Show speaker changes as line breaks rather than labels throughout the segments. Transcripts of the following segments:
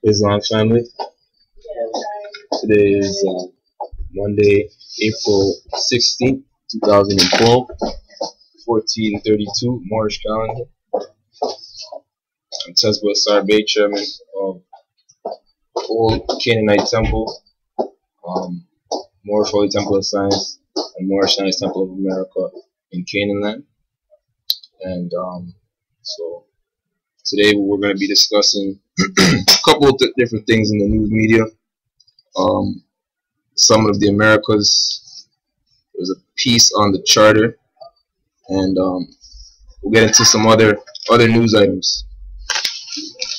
Islam family. Today is Monday, April 16th, 2012, 1432, Moorish calendar. I'm Tezba Sarbay, chairman of Old Canaanite Temple, Moorish Holy Temple of Science, and Moorish Science Temple of America in Canaanland. And so today we're going to be discussing a couple of different things in the news media. Summit of the Americas. There's a piece on the charter, and we'll get into some other news items.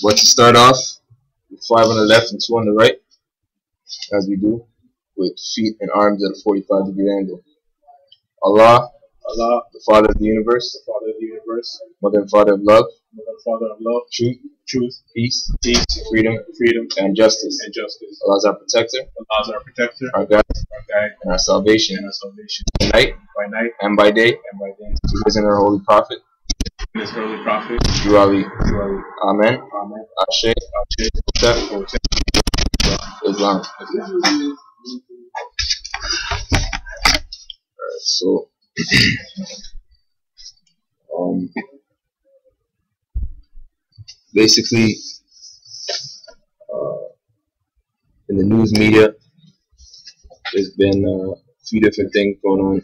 But to start off, with 5 on the left and 2 on the right, as we do, with feet and arms at a 45-degree angle. Allah, the Father of the universe, Mother and Father of love, truth, peace, freedom, and justice. Allah is our protector, our guide, and our salvation. By night and by day, to His and our holy prophet, Drew Ali. Amen. Ashe. Islam. Alright, so basically, in the news media, there's been a few different things going on.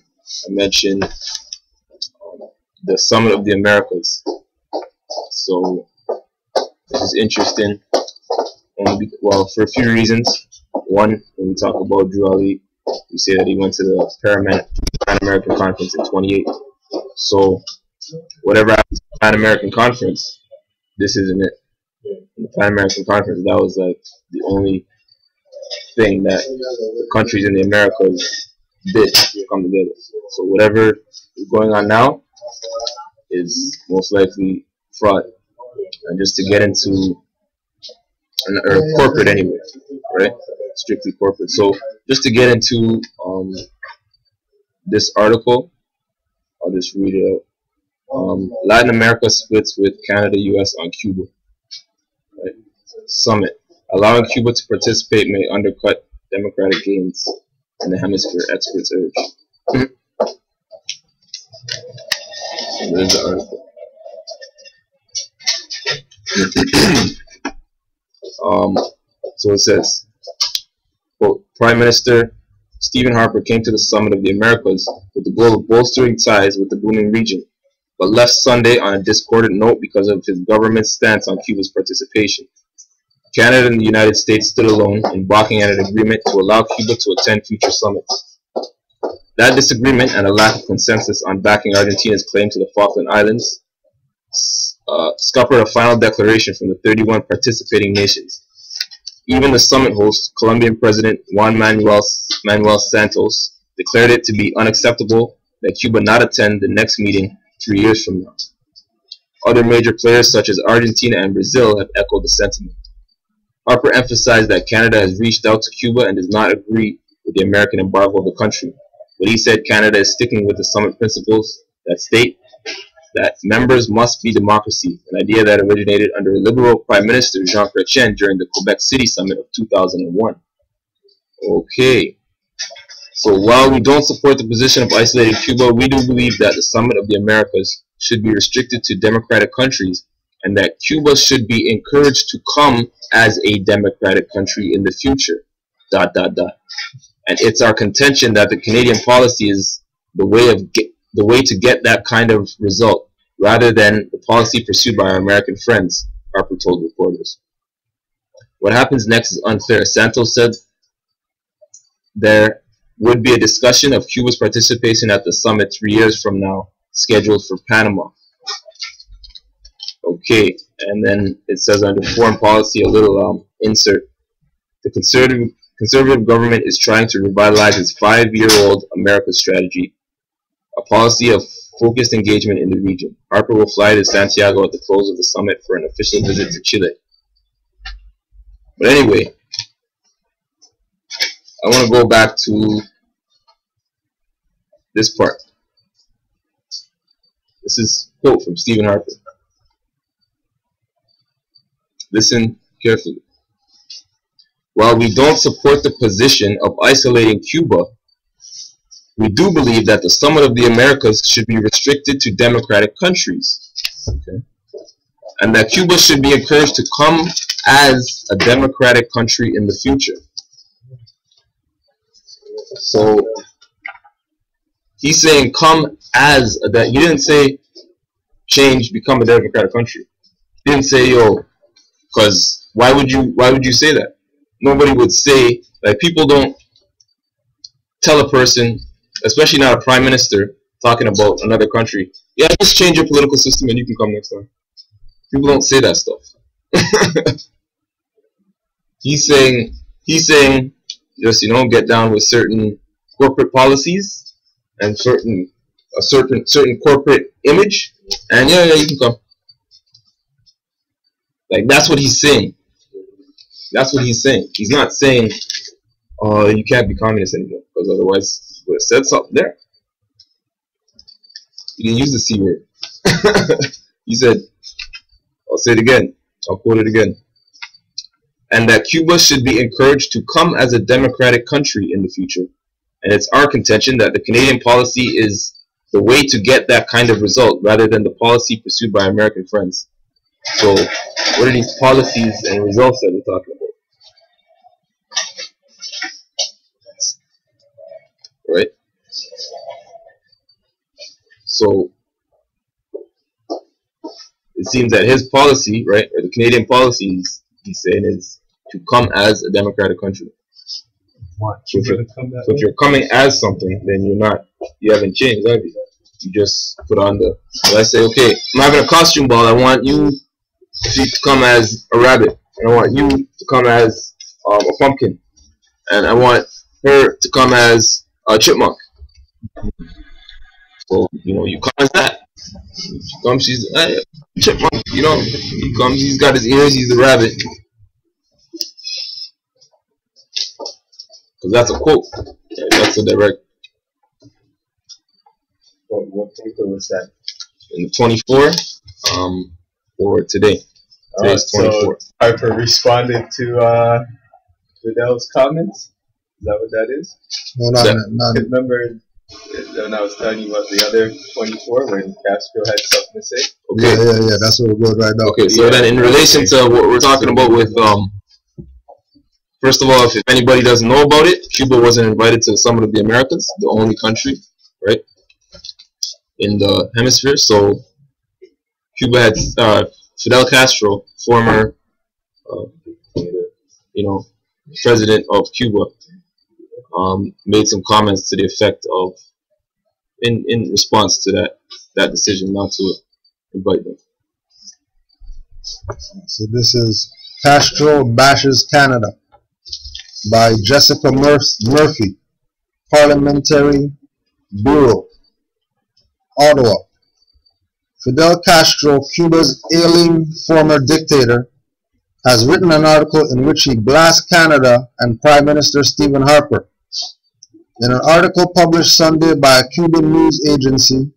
I mentioned the Summit of the Americas. So this is interesting, well, for a few reasons. One, when we talk about Drew Ali, we say that he went to the Pan American Conference in 28. So whatever happens to the Pan American Conference, this isn't it. In the Pan American Conference, that was like the only thing that the countries in the Americas did come together. So whatever is going on now is most likely fraud. And just to get into, or corporate anyway, right? Strictly corporate. So just to get into this article, I'll just read it out. Latin America splits with Canada, US on Cuba. Right? Summit. Allowing Cuba to participate may undercut democratic gains in the hemisphere, experts urge. So there's the article. So it says, quote, Prime Minister Stephen Harper came to the Summit of the Americas with the goal of bolstering ties with the booming region, but left Sunday on a discordant note because of his government's stance on Cuba's participation. Canada and the United States stood alone in balking at an agreement to allow Cuba to attend future summits. That disagreement and a lack of consensus on backing Argentina's claim to the Falkland Islands scuppered a final declaration from the 31 participating nations. Even the summit host, Colombian President Juan Manuel Santos, declared it to be unacceptable that Cuba not attend the next meeting 3 years from now. Other major players such as Argentina and Brazil have echoed the sentiment. Harper emphasized that Canada has reached out to Cuba and does not agree with the American embargo of the country, but he said Canada is sticking with the summit principles that state that members must be democracy, an idea that originated under Liberal Prime Minister Jean Chrétien during the Quebec City Summit of 2001. Okay, so while we don't support the position of isolating Cuba, we do believe that the Summit of the Americas should be restricted to democratic countries and that Cuba should be encouraged to come as a democratic country in the future, ... And it's our contention that the Canadian policy is the way to get that kind of result, rather than the policy pursued by our American friends, Harper told reporters. What happens next is unclear. Santos said there would be a discussion of Cuba's participation at the summit 3 years from now, scheduled for Panama. Okay, and then it says under foreign policy, a little insert. The conservative government is trying to revitalize its 5-year-old America strategy, a policy of focused engagement in the region. Harper will fly to Santiago at the close of the summit for an official visit to Chile. But anyway, I want to go back to this part. This is a quote from Stephen Harper. Listen carefully. While we don't support the position of isolating Cuba, we do believe that the summit of the Americas should be restricted to democratic countries. Okay. And that Cuba should be encouraged to come as a democratic country in the future. So he's saying come as a he didn't say change, become a democratic country. He didn't say yo, because why would you say that? Nobody would say, like, people don't tell a person, especially not a prime minister talking about another country, yeah, just change your political system and you can come next time. People don't say that stuff. He's saying just, you know, get down with certain corporate policies and certain corporate image, and yeah, you can come. Like, that's what he's saying. That's what he's saying. He's not saying, oh, you can't be communist anymore, because otherwise he would have said something there. He didn't use the C word. He said, I'll say it again, I'll quote it again, and that Cuba should be encouraged to come as a democratic country in the future. And it's our contention that the Canadian policy is the way to get that kind of result, rather than the policy pursued by American friends. So, what are these policies and results that we're talking about? Right? So, it seems that his policy, right, or the Canadian policies, he's saying, is to come as a democratic country. So if you're coming as something, then you haven't changed, have you? You just put on the, so I say, okay, I'm having a costume ball, I want you to come as a rabbit, and I want you to come as a pumpkin, and I want her to come as a chipmunk. So, you know, you come as that. She comes, she's a chipmunk, you know, he comes, he's got his ears, he's the rabbit. Because that's a quote. Right? That's a direct.
What paper was that?
In the 24, or today. Today's 24.
So Harper responded to Fidel's comments? Is that what that is?
No, not.
Remember when I was telling you about the other 24 when Castro had something to say?
Okay.
Yeah, that's where we're going right now.
Okay, so then in relation to what we're talking about with, first of all, if anybody doesn't know about it, Cuba wasn't invited to the Summit of the Americas, the only country, right, in the hemisphere. So Cuba had Fidel Castro, former, you know, president of Cuba, made some comments to the effect of, in response to that decision not to invite them.
So this is Castro Bashes Canada by Jessica Murphy, Parliamentary Bureau, Ottawa. Fidel Castro, Cuba's ailing former dictator, has written an article in which he blasts Canada and Prime Minister Stephen Harper. In an article published Sunday by a Cuban news agency,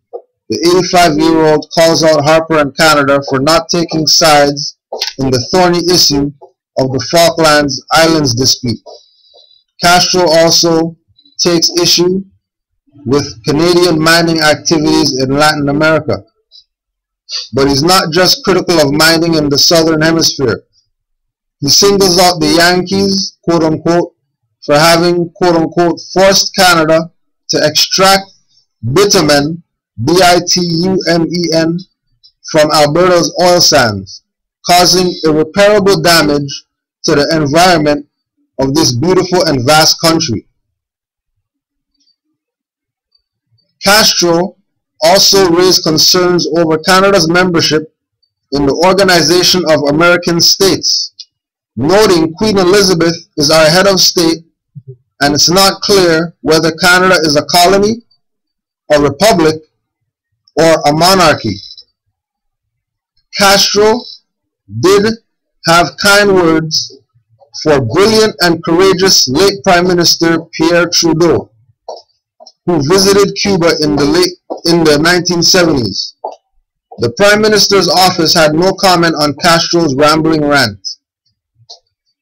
the 85-year-old calls out Harper and Canada for not taking sides in the thorny issue of the Falklands Islands dispute. Castro also takes issue with Canadian mining activities in Latin America. But he's not just critical of mining in the southern hemisphere. He singles out the Yankees, quote-unquote, for having, quote-unquote, forced Canada to extract bitumen, B-I-T-U-M-E-N, from Alberta's oil sands, causing irreparable damage to the environment of this beautiful and vast country. Castro also raised concerns over Canada's membership in the Organization of American States, noting Queen Elizabeth is our head of state and it's not clear whether Canada is a colony, a republic, or a monarchy. Castro did have kind words for brilliant and courageous late Prime Minister Pierre Trudeau, who visited Cuba in the 1970s. The Prime Minister's office had no comment on Castro's rambling rant.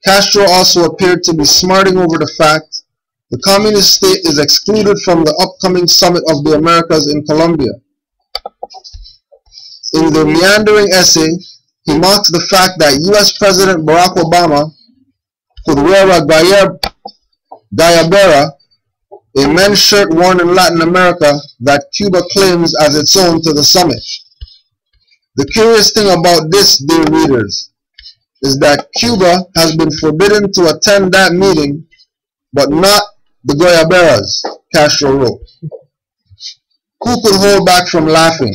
Castro also appeared to be smarting over the fact the communist state is excluded from the upcoming Summit of the Americas in Colombia. In the meandering essay, he mocks the fact that U.S. President Barack Obama could wear a gayabera, a men's shirt worn in Latin America that Cuba claims as its own, to the summit. The curious thing about this, dear readers, is that Cuba has been forbidden to attend that meeting, but not the Goyaberas, Castro wrote. Who could hold back from laughing?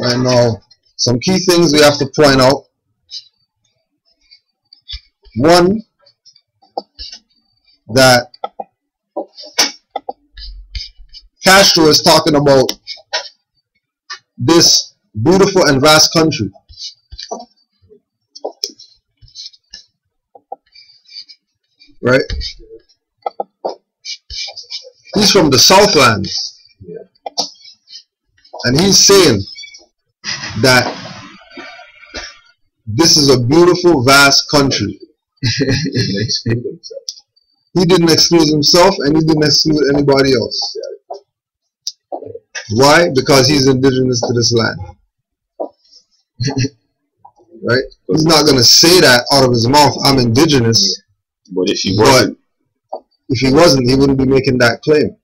Right now, some key things we have to point out. One, that Castro is talking about this beautiful and vast country. Right? He's from the Southlands. And he's saying that this is a beautiful, vast country. He didn't exclude himself, and he didn't exclude anybody else. Why? Because he's indigenous to this land. Right? He's not going to say that out of his mouth, I'm indigenous.
But if he wasn't,
he wouldn't be making that claim.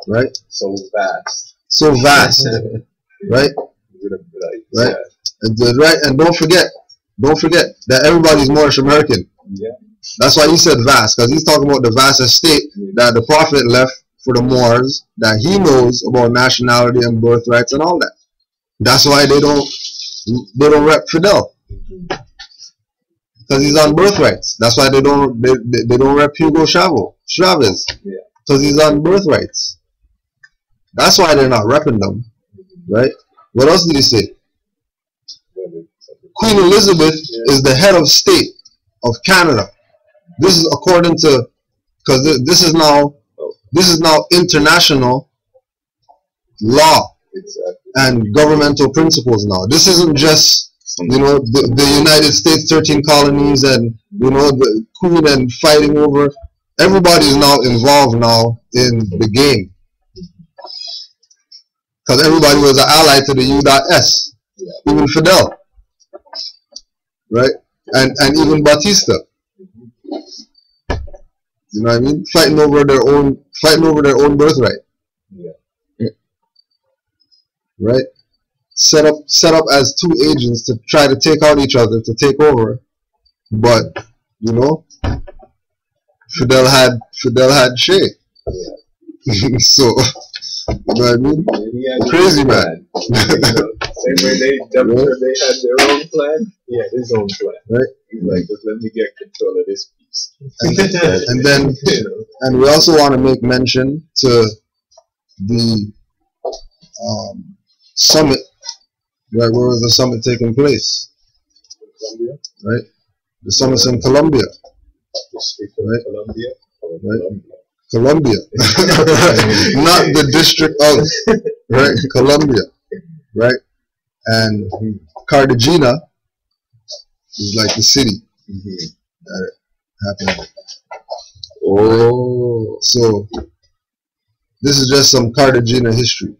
Right?
So vast.
So vast. Right? Right? And don't forget that everybody's Moorish American.
Yeah.
That's why he said vast, because he's talking about the vast estate that the Prophet left for the Moors, that he knows about nationality and birthrights and all that. That's why they don't rep Fidel, because he's on birthrights. That's why they don't rep Hugo Chavez, because he's on birthrights. That's why they're not repping them, right? What else did he say? Queen Elizabeth is the head of state of Canada. This is according to, because this is now international law and governmental principles now. This isn't just, the United States 13 colonies and, the Queen and fighting over. Everybody is now involved now in the game. Because everybody was an ally to the U.S. Even Fidel. Right? And even Batista. You know what I mean? Fighting over their own birthright. Yeah. Right? Set up as two agents to try to take out each other, to take over. But, Fidel had Che. Yeah. So, you know what I mean? Crazy man.
Same way they had their own plan, he had his own plan. Right? He's like, just let me get control of this piece.
And then, and we also want to make mention to the summit. Right? Where was the summit taking place?
Colombia.
Right? The summit's in Colombia.
Right? Colombia.
Right? Colombia. Not the district of, right? Colombia. Right? And Cartagena is like the city that happened. Oh, so this is just some Cartagena history,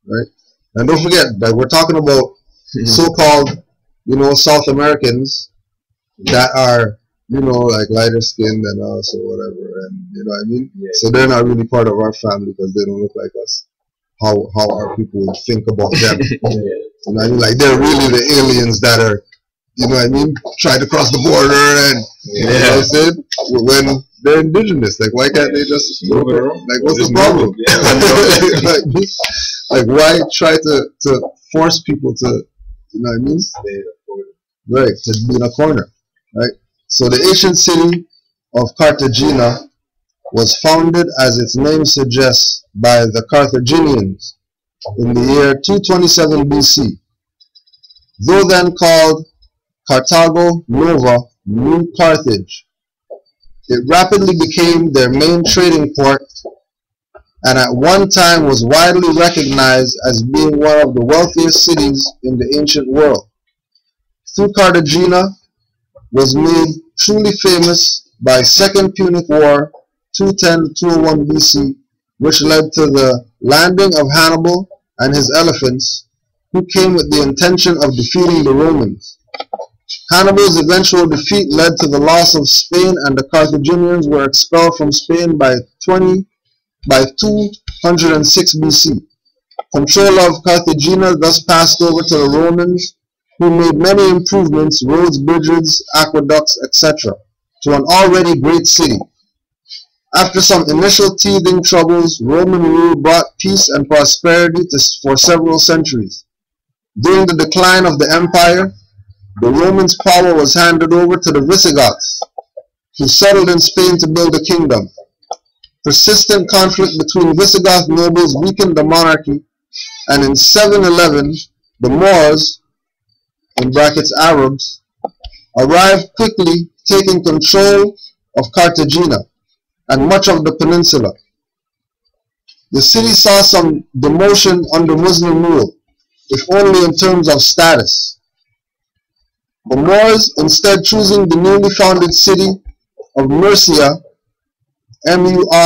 right? And don't forget that we're talking about so-called, South Americans that are, like lighter skinned than us or whatever, and you know what I mean. Yeah. So they're not really part of our family because they don't look like us. How our people would think about them. You know what I mean? Like they're really the aliens that are, you know what I mean, trying to cross the border and you know what I said? When they're indigenous, like why can't they just move around? Like what's the problem? like why try to force people to, you know what I mean? Right, to be in a corner. Right? So the ancient city of Cartagena was founded, as its name suggests, by the Carthaginians in the year 227 BC. Though then called Carthago Nova, New Carthage, it rapidly became their main trading port and at one time was widely recognized as being one of the wealthiest cities in the ancient world. Through Cartagena was made truly famous by Second Punic War, 210-201 BC, which led to the landing of Hannibal and his elephants, who came with the intention of defeating the Romans. Hannibal's eventual defeat led to the loss of Spain, and the Carthaginians were expelled from Spain by 206 BC. Control of Cartagena thus passed over to the Romans, who made many improvements, roads, bridges, aqueducts, etc., to an already great city. After some initial teething troubles, Roman rule brought peace and prosperity for several centuries. During the decline of the empire, the Romans' power was handed over to the Visigoths, who settled in Spain to build a kingdom. Persistent conflict between Visigoth nobles weakened the monarchy, and in 711, the Moors, in brackets Arabs, arrived quickly, taking control of Cartagena and much of the peninsula. The city saw some demotion under Muslim rule, if only in terms of status. The Moors, instead choosing the newly founded city of Murcia, Mursiya,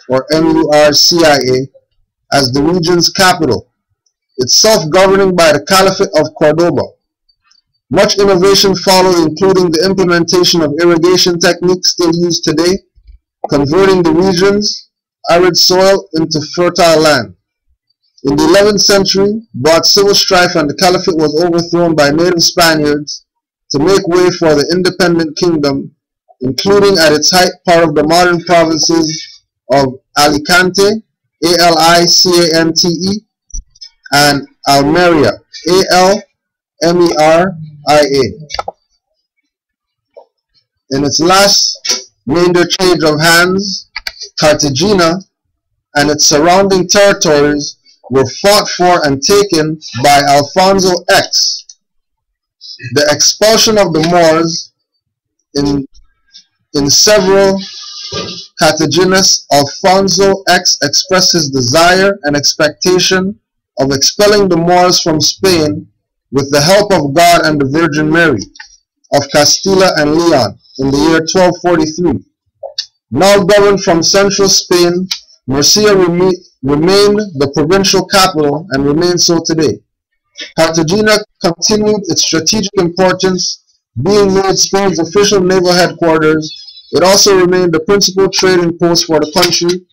or Murcia, as the region's capital, itself governing by the Caliphate of Cordoba. Much innovation followed, including the implementation of irrigation techniques still used today, converting the region's arid soil into fertile land. In the 11th century, brought civil strife, and the Caliphate was overthrown by native Spaniards to make way for the independent kingdom, including at its height part of the modern provinces of Alicante, Alicante, and Almeria, Almeria. In its last major change of hands, Cartagena and its surrounding territories were fought for and taken by Alfonso X. The expulsion of the Moors in several Cartagenas, Alfonso X expressed his desire and expectation of expelling the Moors from Spain with the help of God and the Virgin Mary of Castilla and Leon in the year 1243. Now governed from central Spain, Murcia remained the provincial capital and remains so today. Cartagena continued its strategic importance, being made Spain's official naval headquarters. It also remained the principal trading post for the country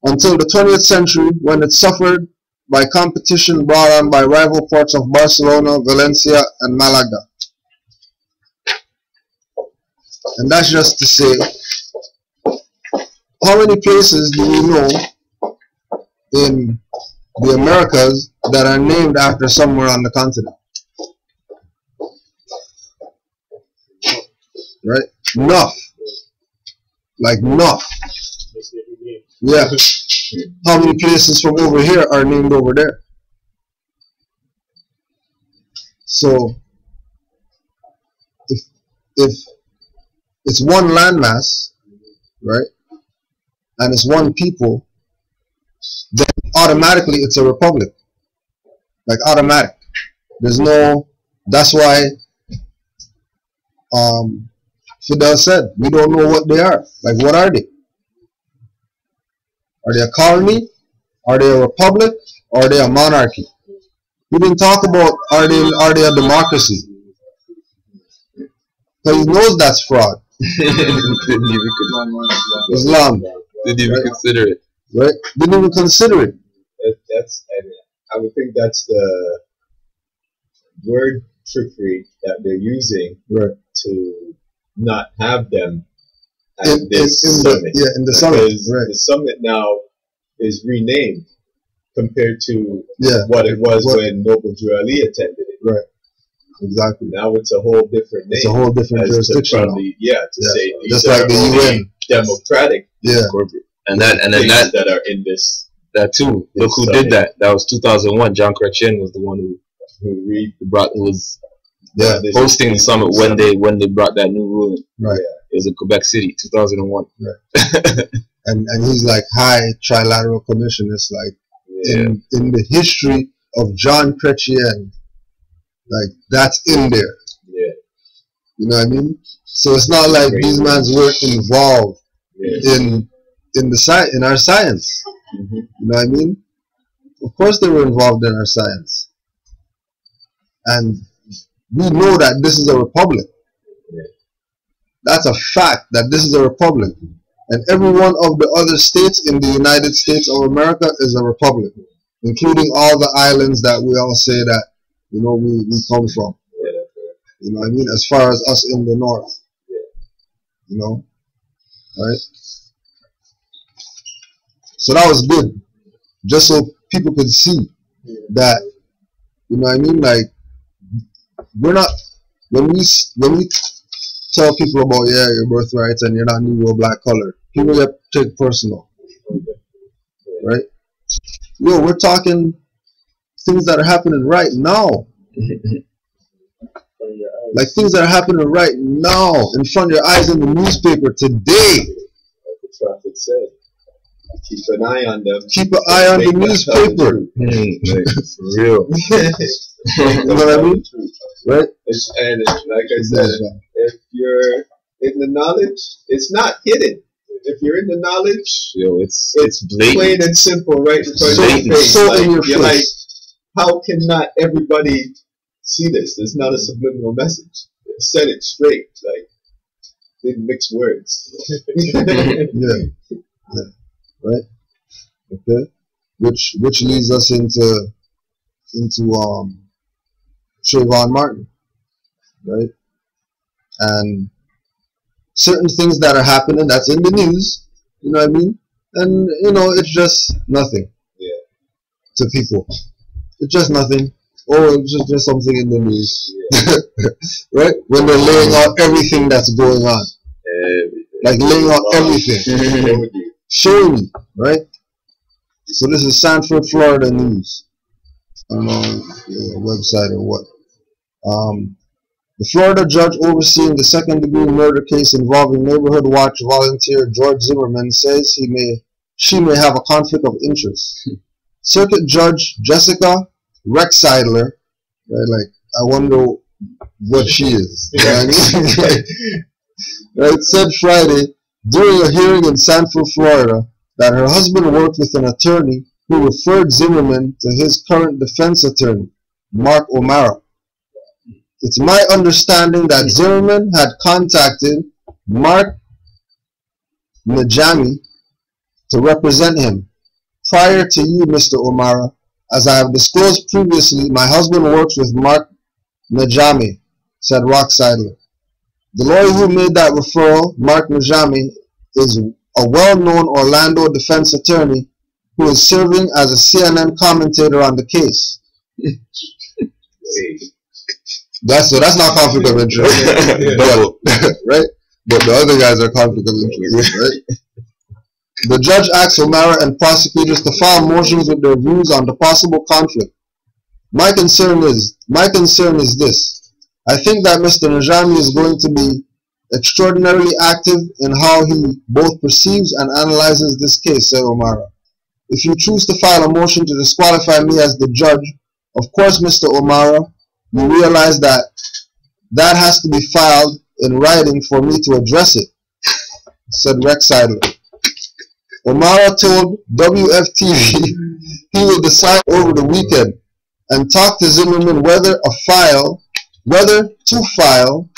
until the 20th century, when it suffered by competition brought on by rival ports of Barcelona, Valencia, and Malaga. And that's just to say, how many places do we know in the Americas that are named after somewhere on the continent? Right? Enough. Like enough. Yeah. How many places from over here are named over there? So, if it's one landmass, right, and it's one people, then automatically it's a republic. Like automatic. There's no, that's why Fidel said, we don't know what they are. Like, what are they? Are they a colony? Are they a republic? Or are they a monarchy? We didn't talk about are they a democracy? Because he knows that's fraud. Islam.
Didn't even consider it.
Right? Didn't even consider it.
And I would think that's the word trickery that they're using, right, to not have them at this summit.
In the summit. Right.
The summit now is renamed compared to what it was when Noble Drew Ali attended it. Right. Exactly. Now it's a whole different name.
It's a whole different jurisdiction.
Say these
just
are
like the UN.
Democratic.
Corporate. And then that
are in this.
That too. Look who did that. That was 2001. John Chrétien was the one who was hosting the summit when they brought that new ruling.
Right.
It was in Quebec City, 2001.
Right. and he's like high trilateral commission. It's like in the history of John Chrétien, like that's in there.
Yeah.
You know what I mean? So it's not like these mans were involved in our science.
Mm-hmm.
You know what I mean? Of course they were involved in our science. And we know that this is a republic.
Yeah.
That's a fact that this is a republic. And every one of the other states in the United States of America is a republic, including all the islands that we all say that, you know, we come from.
Yeah, that's right.
You know what I mean? As far as us in the north.
Yeah.
You know? Right? So that was good. Just so people could see that, you know what I mean? Like, we're not, when we tell people about, yeah, your birthright and you're not Negro, black color, people get take personal. Right? Yo, we're talking things that are happening right now. Like things that are happening right now in front of your eyes in the newspaper today.
Like the prophet said, keep an eye on them.
Keep an eye on the newspaper.
For real.
You know what I mean? Right?
And like I said, if you're in the knowledge, it's not hidden. If you're in the knowledge,
Yo, it's blatant.
plain and simple, right in front of your face.
So
like,
in your
you're
face.
like, how can not everybody see this? There's not a subliminal message. Said it straight, like didn't mix words.
Yeah. Right? Okay. Which leads us into Trayvon Martin, right? And certain things that are happening that's in the news, you know what I mean? And you know, it's just nothing.
Yeah.
To people. It's just nothing. Oh, it's just something in the news. Yeah. Right? When they're laying out everything that's going on. Like laying out everything. Showing you, right? So this is Sanford, Florida news. I don't know the website or what. The Florida judge overseeing the second-degree murder case involving Neighborhood Watch volunteer George Zimmerman says she may have a conflict of interest. Circuit Judge Jessica Rexidler, right? Like, I wonder what she is. You know what I mean? Right? Said Friday during a hearing in Sanford, Florida, that her husband worked with an attorney who referred Zimmerman to his current defense attorney, Mark O'Mara. It's my understanding that Zimmerman had contacted Mark Najami to represent him. Prior to you, Mr. O'Mara, as I have disclosed previously, my husband works with Mark Najami, said Rocksidler. The lawyer who made that referral, Mark Najami, is a well-known Orlando defense attorney who is serving as a CNN commentator on the case. That's not conflict of interest, but, right? But the other guys are conflict of interest, right? The judge asked O'Mara and prosecutors to file motions with their views on the possible conflict. My concern is this. I think that Mr. Najami is going to be extraordinarily active in how he both perceives and analyzes this case, said O'Mara. If you choose to file a motion to disqualify me as the judge, of course, Mr. O'Mara, you realize that has to be filed in writing for me to address it, said Rex Seidler. O'Mara told WFTV he will decide over the weekend and talk to Zimmerman whether to file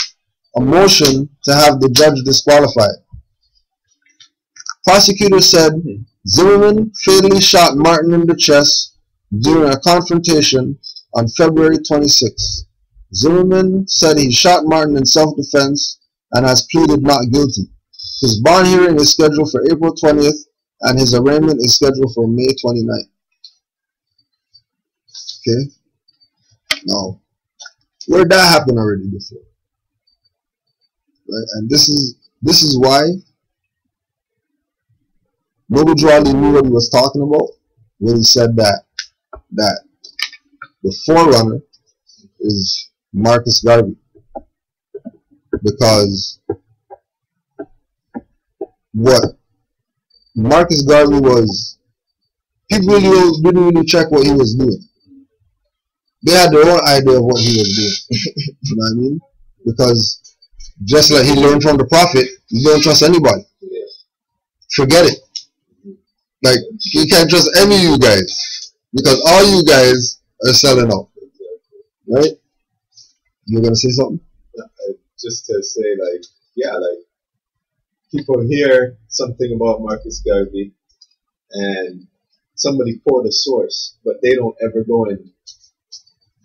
a motion to have the judge disqualified. Prosecutors said Zimmerman fatally shot Martin in the chest during a confrontation on February 26. Zimmerman said he shot Martin in self-defense and has pleaded not guilty. His bond hearing is scheduled for April 20th and his arraignment is scheduled for May 29th. Okay? Now, where that happened already before. Right? And this is why Noble Drawley knew what he was talking about when he said that the forerunner is Marcus Garvey, because what Marcus Garvey was, people didn't really check what he was doing. They had their own idea of what he was doing. You know what I mean? Because just like he learned from the prophet, you don't trust anybody. Forget it. Like, you can't trust any of you guys, because all you guys are selling out. Right? You were gonna say something?
Just to say, like, yeah, like, people hear something about Marcus Garvey and somebody quote a source, but they don't ever go and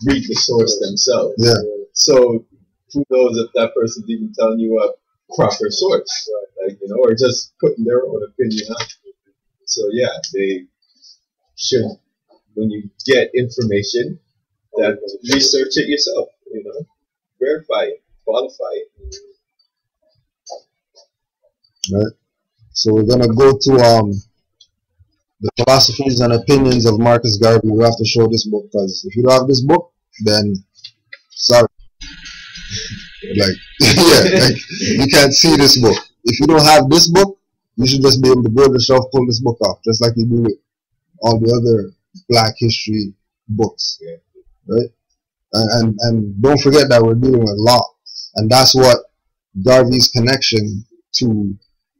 read the source themselves.
Yeah.
So who knows if that person's even telling you a proper source, like, you know, or just putting their own opinion on it. So yeah, they should, when you get information, that research it yourself, you know, verify it, qualify it.
Right. So we're gonna go to the philosophies and opinions of Marcus Garvey. We have to show this book, because if you don't have this book, then sorry. Like, yeah, like, you can't see this book. If you don't have this book, you should just be able to go to the shelf, pull this book off, just like you do with all the other Black history books, right? And don't forget that we're dealing with law, and that's what Garvey's connection to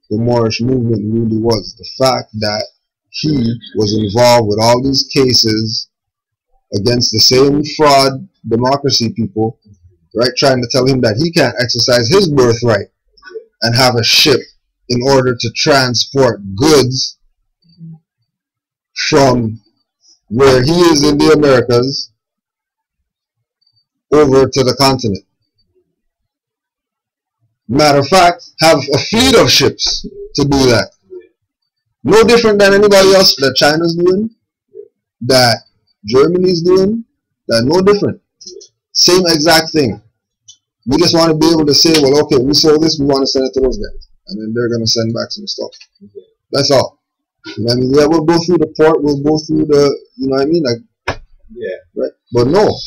the Moorish movement really was. The fact that he was involved with all these cases against the same fraud democracy people, right, trying to tell him that he can't exercise his birthright and have a ship in order to transport goods from where he is in the Americas over to the continent. Matter of fact, have a fleet of ships to do that. No different than anybody else that China's doing, that Germany's doing, that no different. Same exact thing. We just want to be able to say, well, okay, we sold this, we want to send it to those guys. And then they're going to send back some stuff. That's all. You know what I mean? Yeah, we'll go through the port, we'll go through the, you know what I mean? Like,
yeah.
Right? But no.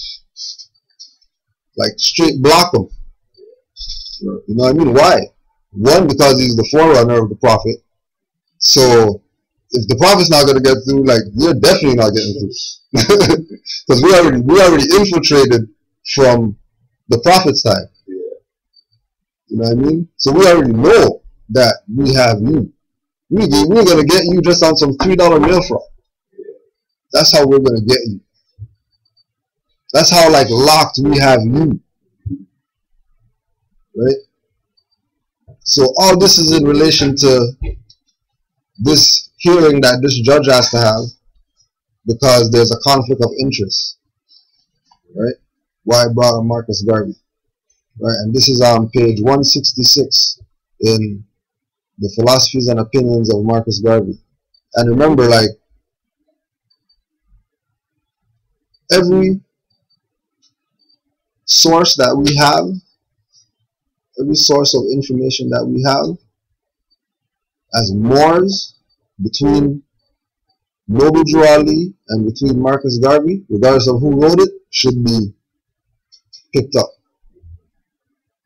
Like, straight block them. You know what I mean? Why? One, because he's the forerunner of the prophet. So, if the prophet's not going to get through, like, you're definitely not getting through. Because we already infiltrated from the prophet's time. You know what I mean? So we already know that we have you. We're going to get you just on some $3 mail fraud. That's how we're going to get you. That's how, like, locked we have you. Right? So all this is in relation to this hearing that this judge has to have, because there's a conflict of interest. Right? Why I brought up Marcus Garvey. Right? And this is on page 166 in the Philosophies and Opinions of Marcus Garvey. And remember, like, every source that we have, every source of information that we have as Moors, between Noble Drew Ali and between Marcus Garvey, regardless of who wrote it, should be picked up.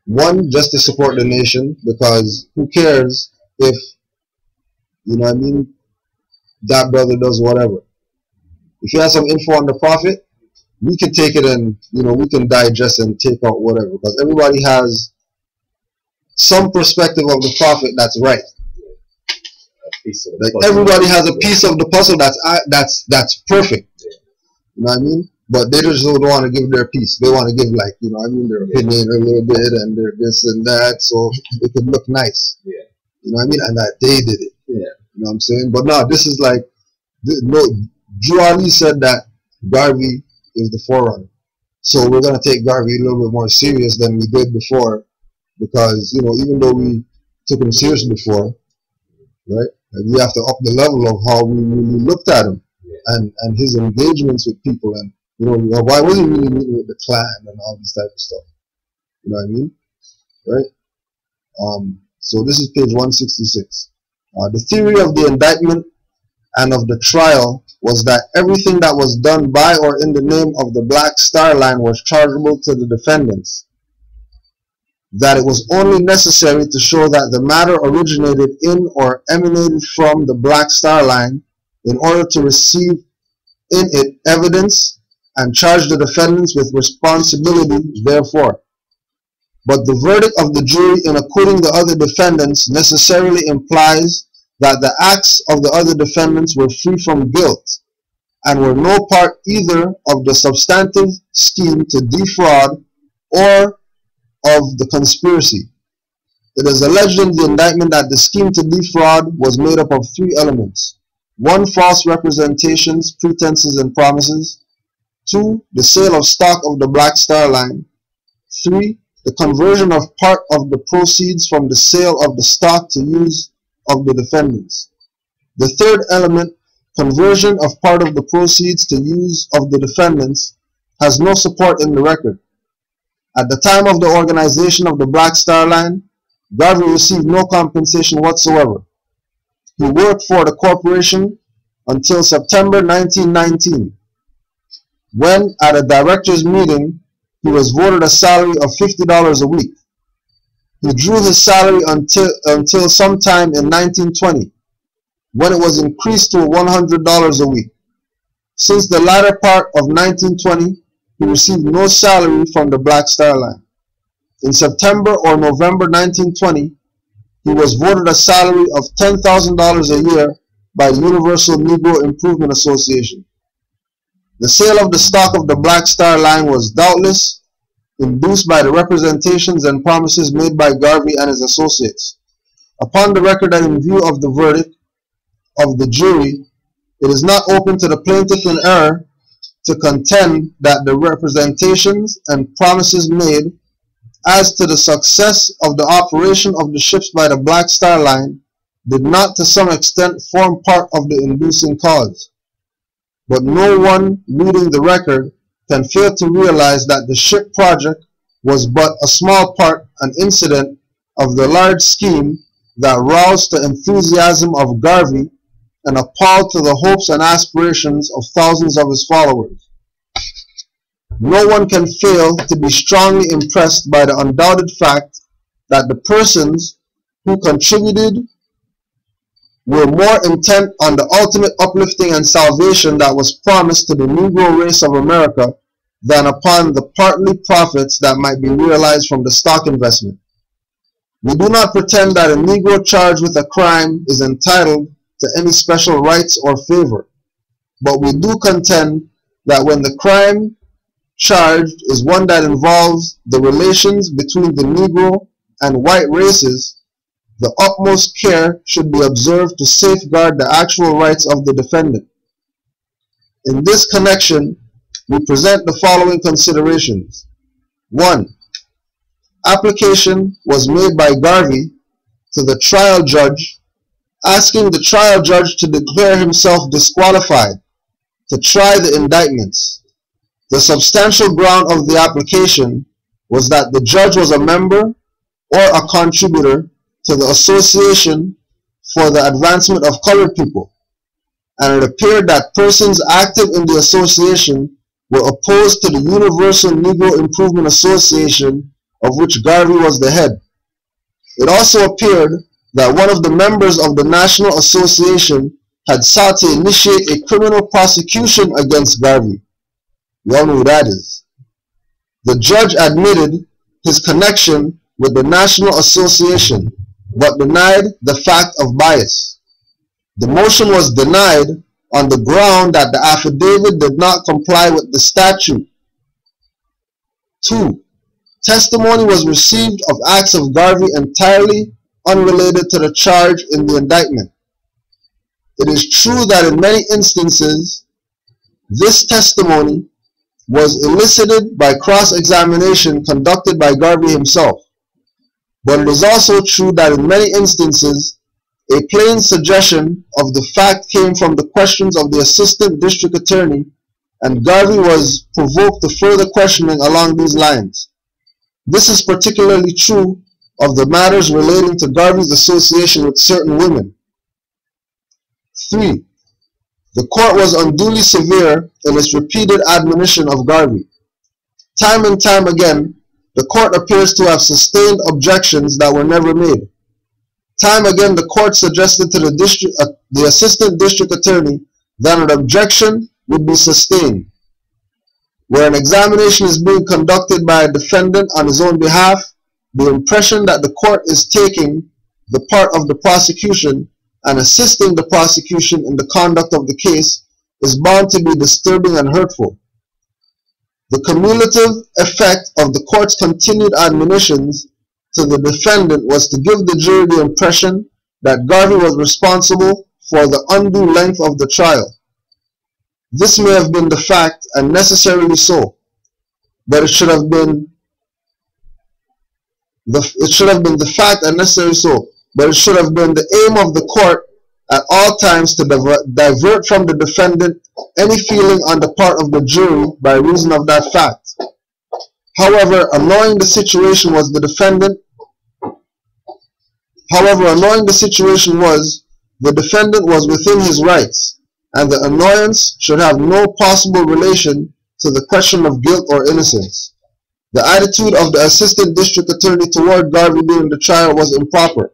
One, just to support the nation, because who cares if, you know what I mean, that brother does whatever. If you have some info on the prophet, we can take it and, you know, we can digest and take out whatever, because everybody has some perspective of the prophet that's right. Like, everybody has a piece of the puzzle that's perfect. You know what I mean? But they just don't want to give their piece. They want to give, like, you know what I mean, their opinion a little bit and their this and that, so it can look nice. You know what I mean? And that they did it. You know what I'm saying? But no, this is like, no, Drew Ali said that Garvey is the forerunner. So we're going to take Garvey a little bit more serious than we did before, because, you know, even though we took him seriously before, right, and we have to up the level of how we really looked at him and his engagements with people, and, you know, why was he really meeting with the clan and all this type of stuff? You know what I mean? Right? So this is page 166. The theory of the indictment and of the trial was that everything that was done by or in the name of the Black Star Line was chargeable to the defendants. that it was only necessary to show that the matter originated in or emanated from the Black Star Line in order to receive in it evidence and charge the defendants with responsibility therefore. But the verdict of the jury in acquitting the other defendants necessarily implies that the acts of the other defendants were free from guilt and were no part either of the substantive scheme to defraud or of the conspiracy. It is alleged in the indictment that the scheme to defraud was made up of three elements: 1. False representations, pretenses, and promises; 2. The sale of stock of the Black Star Line; 3. The conversion of part of the proceeds from the sale of the stock to use of the defendants. The third element, conversion of part of the proceeds to use of the defendants, has no support in the record. At the time of the organization of the Black Star Line, Garvey received no compensation whatsoever. He worked for the corporation until September 1919, when at a director's meeting he was voted a salary of $50 a week. He drew his salary until sometime in 1920, when it was increased to $100 a week. Since the latter part of 1920, he received no salary from the Black Star Line. In September or November 1920, he was voted a salary of $10,000 a year by the Universal Negro Improvement Association. The sale of the stock of the Black Star Line was doubtless induced by the representations and promises made by Garvey and his associates. Upon the record and in view of the verdict of the jury, it is not open to the plaintiff in error to contend that the representations and promises made as to the success of the operation of the ships by the Black Star Line did not to some extent form part of the inducing cause. But no one reading the record can fail to realize that the ship project was but a small part, an incident of the large scheme that roused the enthusiasm of Garvey and appalled to the hopes and aspirations of thousands of his followers. No one can fail to be strongly impressed by the undoubted fact that the persons who contributed were more intent on the ultimate uplifting and salvation that was promised to the Negro race of America than upon the partly profits that might be realized from the stock investment. We do not pretend that a Negro charged with a crime is entitled to any special rights or favor, but we do contend that when the crime charged is one that involves the relations between the Negro and white races, the utmost care should be observed to safeguard the actual rights of the defendant. In this connection, we present the following considerations. 1. Application was made by Garvey to the trial judge, asking the trial judge to declare himself disqualified to try the indictments. The substantial ground of the application was that the judge was a member or a contributor to the Association for the Advancement of Colored People, and it appeared that persons active in the association were opposed to the Universal Negro Improvement Association, of which Garvey was the head. It also appeared that one of the members of the National Association had sought to initiate a criminal prosecution against Garvey. We all know who that is. The judge admitted his connection with the National Association, but denied the fact of bias. The motion was denied on the ground that the affidavit did not comply with the statute. 2. Testimony was received of acts of Garvey entirely unrelated to the charge in the indictment. It is true that in many instances, this testimony was elicited by cross-examination conducted by Garvey himself. But it is also true that in many instances, a plain suggestion of the fact came from the questions of the assistant district attorney, and Garvey was provoked to further questioning along these lines. This is particularly true of the matters relating to Garvey's association with certain women. 3. The court was unduly severe in its repeated admonition of Garvey. Time and time again, the court appears to have sustained objections that were never made. Time again, the court suggested to the assistant district attorney that an objection would be sustained. Where an examination is being conducted by a defendant on his own behalf, the impression that the court is taking the part of the prosecution and assisting the prosecution in the conduct of the case is bound to be disturbing and hurtful. The cumulative effect of the court's continued admonitions to the defendant was to give the jury the impression that Garvey was responsible for the undue length of the trial. This may have been the fact, and necessarily so, but it should have been the fact and necessarily so, but it should have been the aim of the court at all times to divert from the defendant any feeling on the part of the jury by reason of that fact. However, annoying the situation was, the defendant was within his rights, and the annoyance should have no possible relation to the question of guilt or innocence. The attitude of the assistant district attorney toward Garvey during the trial was improper.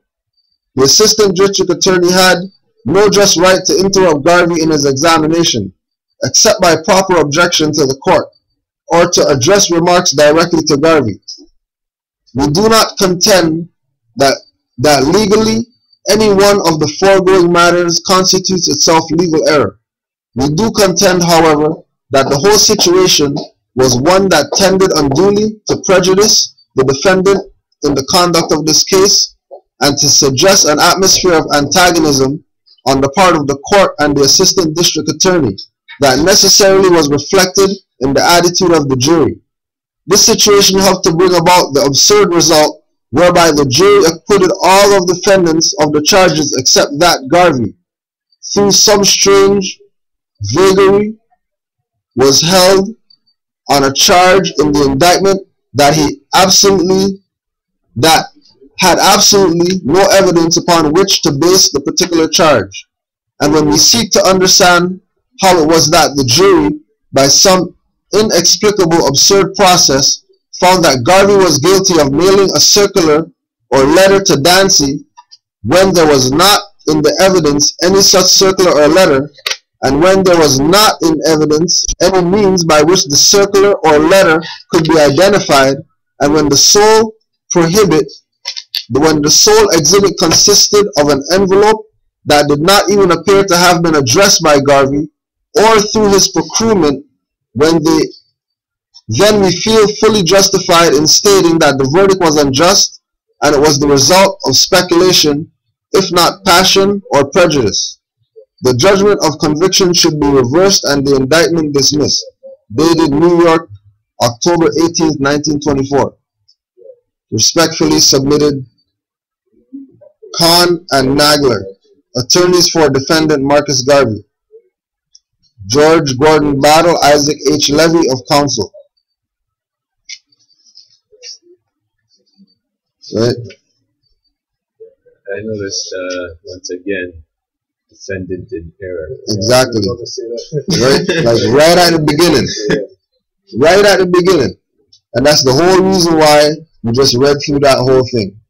The assistant district attorney had no just right to interrupt Garvey in his examination, except by proper objection to the court, or to address remarks directly to Garvey. We do not contend that legally any one of the foregoing matters constitutes itself legal error. We do contend, however, that the whole situation was one that tended unduly to prejudice the defendant in the conduct of this case, and to suggest an atmosphere of antagonism on the part of the court and the assistant district attorney that necessarily was reflected in the attitude of the jury. This situation helped to bring about the absurd result whereby the jury acquitted all of the defendants of the charges except that Garvey, through some strange vagary, was held on a charge in the indictment that had absolutely no evidence upon which to base the particular charge. And when we seek to understand how it was that the jury, by some inexplicable absurd process, found that Garvey was guilty of mailing a circular or letter to Dancy when there was not in the evidence any such circular or letter, and when there was not in evidence any means by which the circular or letter could be identified, and when the sole exhibit consisted of an envelope that did not even appear to have been addressed by Garvey or through his procurement, then we feel fully justified in stating that the verdict was unjust, and it was the result of speculation, if not passion or prejudice. The judgment of conviction should be reversed and the indictment dismissed. Dated New York, October 18, 1924. Respectfully submitted, Kahn and Nagler, attorneys for defendant Marcus Garvey. George Gordon Battle, Isaac H. Levy of counsel. Right.
I noticed once again, defendant in error.
Exactly. Right, like right at the beginning. Right at the beginning, and that's the whole reason why we just read through that whole thing.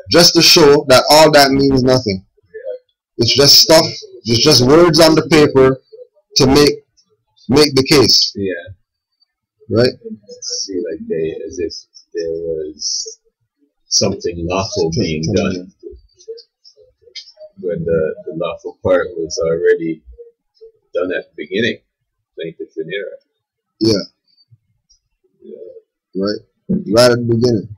Just to show that all that means nothing. It's just stuff. It's just words on the paper to make the case.
Yeah.
Right.
See, like as if there was something lawful being done when the lawful part was already done at the beginning. Plaintiff in error.
Yeah. Right. Right at the beginning.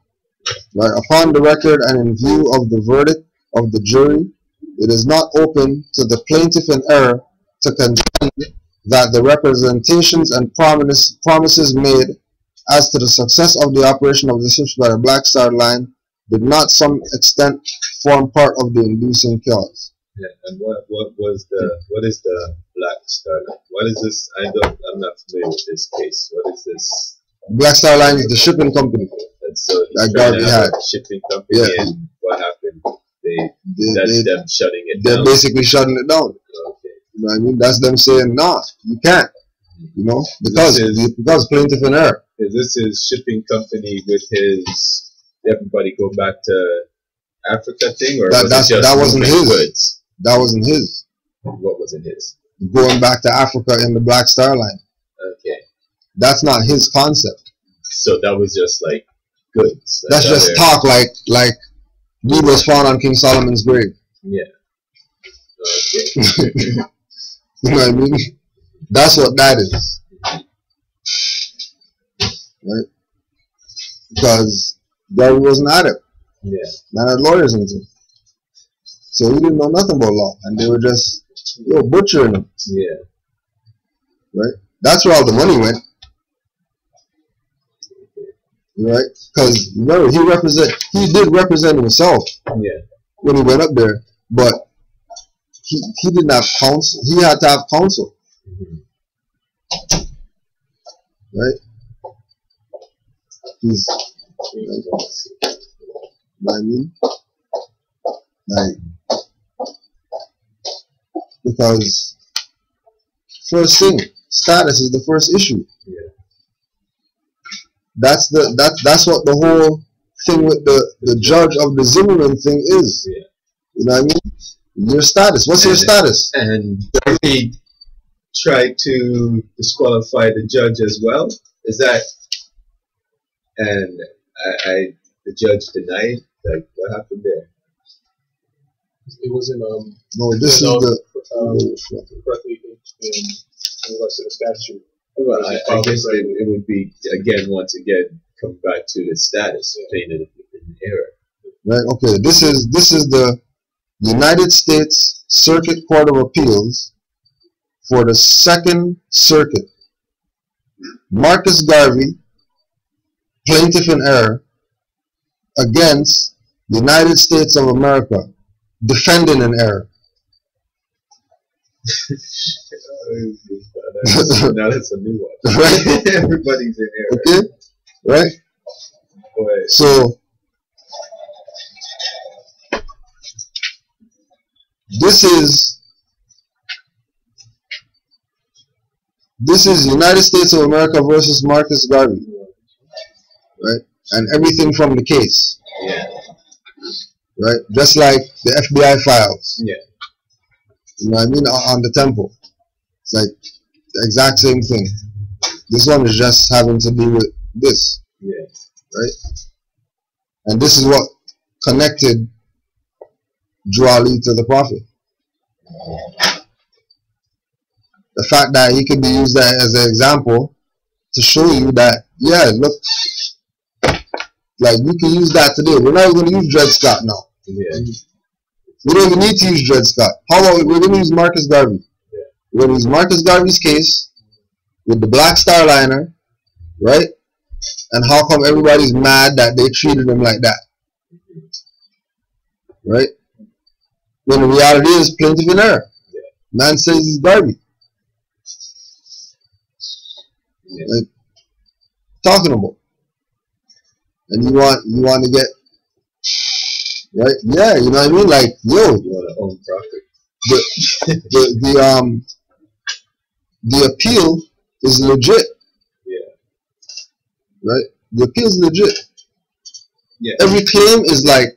Right. Upon the record and in view of the verdict of the jury, it is not open to the plaintiff in error to contend that the representations and promises made as to the success of the operation of the ships by the Black Star Line did not some extent form part of the inducing cause.
Yeah, and what is the Black Star Line? What is this? I'm not familiar with this case. What is this?
Black Star Line is the shipping company.
And so
that Garvey had.
Shipping company, yeah. And what happened? That's them shutting it down.
They're basically shutting it down.
Okay.
You know what I mean? That's them saying, nah, you can't. You know, because plaintiff in error.
Is this his shipping company with his everybody go back to Africa thing, or
that wasn't his goods? That wasn't his.
What wasn't his?
Going back to Africa in the Black Star Line.
Okay.
That's not his concept.
So that was just like goods.
That's just talk, like dude was found on King Solomon's grave.
Yeah. Okay.
You know what I mean? That's what that is. Right? Because Garvey wasn't at it.
Yeah.
Man had lawyers in him. So he didn't know nothing about law. And they were just butchering him.
Yeah.
Right? That's where all the money went. Right? Because remember, he did represent himself.
Yeah.
When he went up there. But he didn't have counsel. He had to have counsel.
Mm-hmm.
Right? He's, you know what I mean? Like, because first thing, status is the first issue.
Yeah.
That's what the whole thing with the judge of the Zimmerman thing is.
Yeah.
You know what I mean? Your status. What's your status?
And Garvey tried to disqualify the judge as well. Is that? And the judge denied. Like, what happened there?
It wasn't
no, this is the
correctly in regards to the statute.
Well, I guess it would be once again come back to the status plaintiff in error.
Right. Okay. This is the United States Circuit Court of Appeals for the Second Circuit. Marcus Garvey, plaintiff in error, against United States of America, defendant in error.
Now that's a new one.
Right?
Everybody's in error.
Okay? Right? So, this is United States of America versus Marcus Garvey. Right? And everything from the case.
Yeah.
Right? Just like the FBI files.
Yeah.
You know what I mean? On the temple. It's like the exact same thing. This one is just having to do with this.
Yeah.
Right? And this is what connected Drew Ali to the Prophet. The fact that he could be used as an example to show you that, yeah, look, like we can use that today. We're not even going to use Dred Scott now.
Yeah.
We don't even need to use Dred Scott. How about we're going to use Marcus Garvey?
Yeah.
We're going to use Marcus Garvey's case with the Black Star Liner, right? And how come everybody's mad that they treated him like that? Right? When the reality is plaintiff in error.
Yeah.
Man says he's Garvey.
Yeah.
Like, talking about. And you want to get right? Yeah, you know what I mean? Like, yo,
you want to own property.
the appeal is legit.
Yeah.
Right? The appeal is legit.
Yeah.
Every claim is like,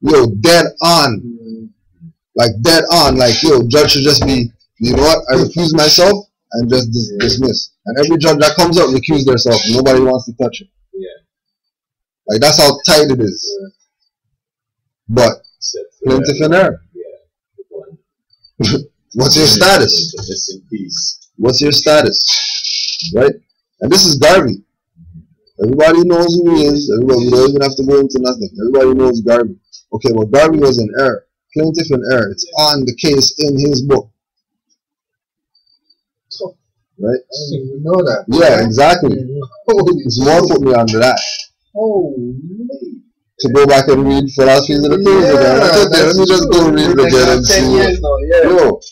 yo, dead on. Like dead on. Like, yo, judge should just be, you know what? I recuse myself and just dismiss. And every judge that comes up recuse themselves. Nobody wants to touch it.
Yeah.
Like, that's how tight it is.
Yeah.
But plaintiff in error.
Yeah.
What's your status?
It's a missing piece.
What's your status? Right? And this is Garvey. Everybody knows who he is. Everybody, we don't even have to go into nothing. Everybody knows Garvey. Okay, well, Garvey was in error. Plaintiff in error. It's on the case in his book. Right?
I didn't even know that.
Yeah, exactly. It's more put me under that.
Holy.
To go back and read Philosophies of the Things again. Let me just go read it again and see. Yo.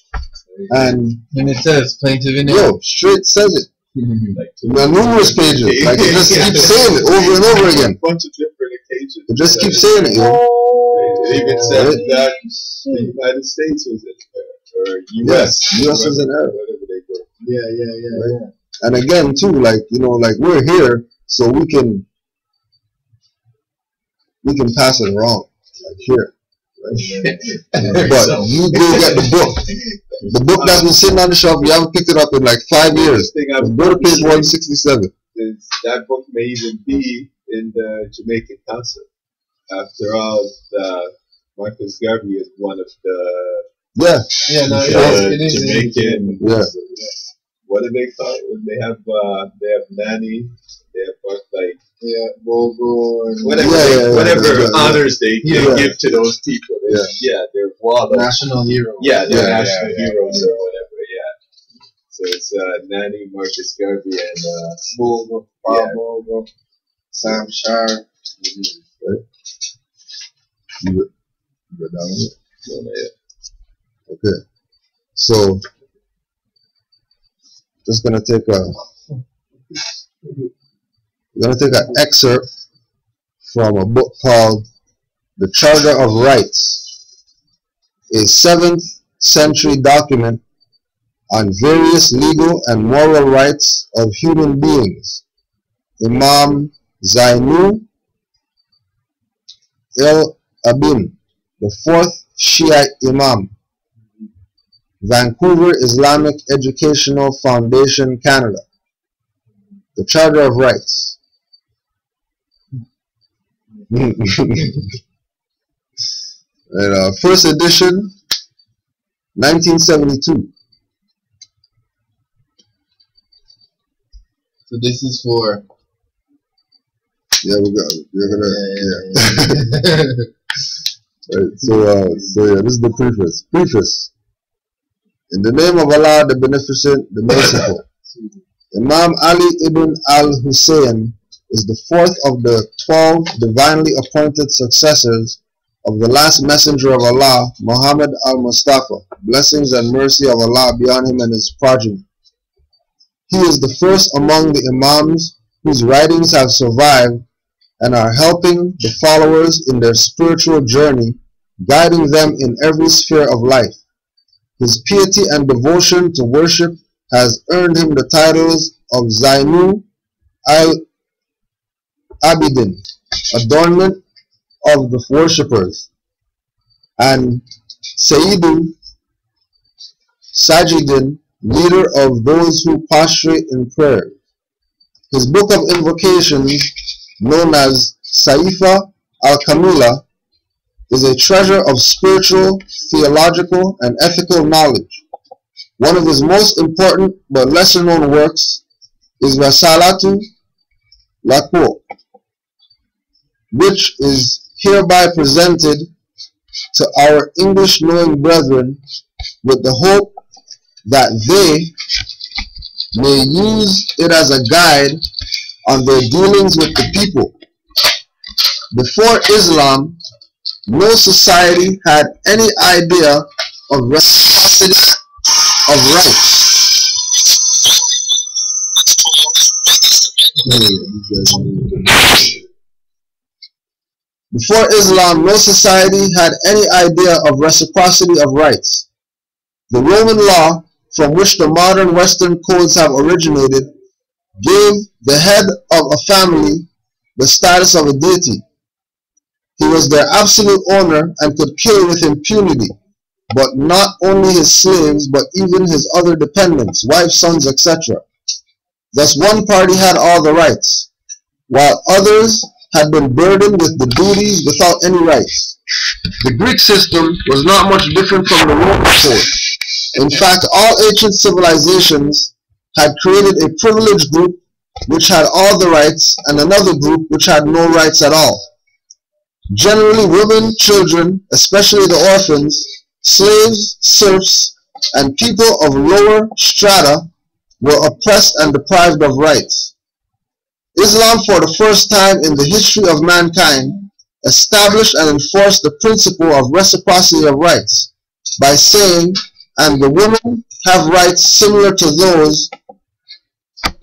And
it says plaintiff in
error. Yo, straight says it.
Like
numerous pages. Like, it just keeps saying it over and over again.
A bunch of different occasions.
It just keeps saying it, yo.
It even says that the United States was in error, or U.S.
U.S. was in error.
Whatever they were.
Yeah.
And again, too, like, you know, like, we're here So we can pass it wrong, like here. Right? But you go get the book. The book that's been sitting on the shelf, you haven't picked it up in like 5 years. Go to page 167.
That book may even be in the Jamaican Council. After all, Marcus Garvey is one of the Jamaican.
Yeah.
What do they call it? They have nanny. They have like Bogo and whatever honors they give to those people. They're
national heroes.
They're national heroes or whatever. Yeah. So it's Nanny, Marcus Garvey, and
Bogo, Bogo, Sam Sharp.
Right. You go down it. Okay. So just gonna take an excerpt from a book called The Charter of Rights, a 7th century document on various legal and moral rights of human beings. Imam Zainu el-Abin, the 4th Shiite Imam. Vancouver Islamic Educational Foundation, Canada. The Charter of Rights. And, first edition, 1972.
So this is for.
Yeah, we're gonna. Right, so yeah, this is the preface. Preface. In the name of Allah, the Beneficent, the Merciful. Imam Ali ibn al-Hussein is the 4th of the 12 divinely appointed successors of the last messenger of Allah, Muhammad al-Mustafa. Blessings and mercy of Allah be on him and his progeny. He is the first among the Imams whose writings have survived and are helping the followers in their spiritual journey, guiding them in every sphere of life. His piety and devotion to worship has earned him the titles of Zainu al-Abidin, adornment of the worshippers, and Sayyidu Sajidin, leader of those who prostrate in prayer. His book of invocations, known as Saifa al-Kamila, is a treasure of spiritual, theological, and ethical knowledge. One of his most important but lesser known works is Rasalatu Laqo, which is hereby presented to our English knowing brethren with the hope that they may use it as a guide on their dealings with the people. Before Islam, no society had any idea of reciprocity of rights. Before Islam, no society had any idea of reciprocity of rights. The Roman law, from which the modern Western codes have originated, gave the head of a family the status of a deity. He was their absolute owner and could kill with impunity, but not only his slaves, but even his other dependents, wives, sons, etc. Thus one party had all the rights, while others had been burdened with the duties without any rights. The Greek system was not much different from the Roman code. In fact, all ancient civilizations had created a privileged group which had all the rights and another group which had no rights at all. Generally, women, children, especially the orphans, slaves, serfs, and people of lower strata were oppressed and deprived of rights. Islam, for the first time in the history of mankind, established and enforced the principle of reciprocity of rights by saying, "And the women have rights similar to those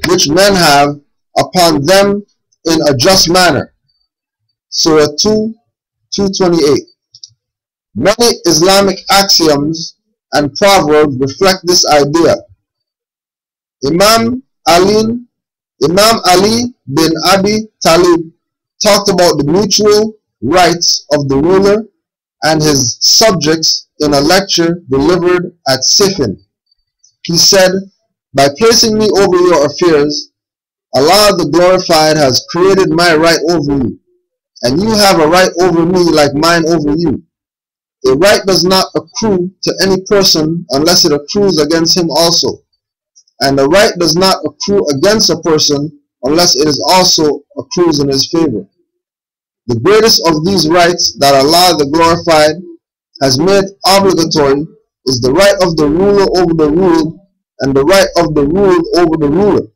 which men have upon them in a just manner." Surah 2:228. Many Islamic axioms and proverbs reflect this idea. Imam Ali Imam Ali bin Abi Talib talked about the mutual rights of the ruler and his subjects in a lecture delivered at Siffin. He said, "By placing me over your affairs, Allah the Glorified has created my right over you, and you have a right over me like mine over you. A right does not accrue to any person unless it accrues against him also, and a right does not accrue against a person unless it is also accrues in his favor. The greatest of these rights that Allah the Glorified has made obligatory is the right of the ruler over the ruled, and the right of the ruled over the ruler.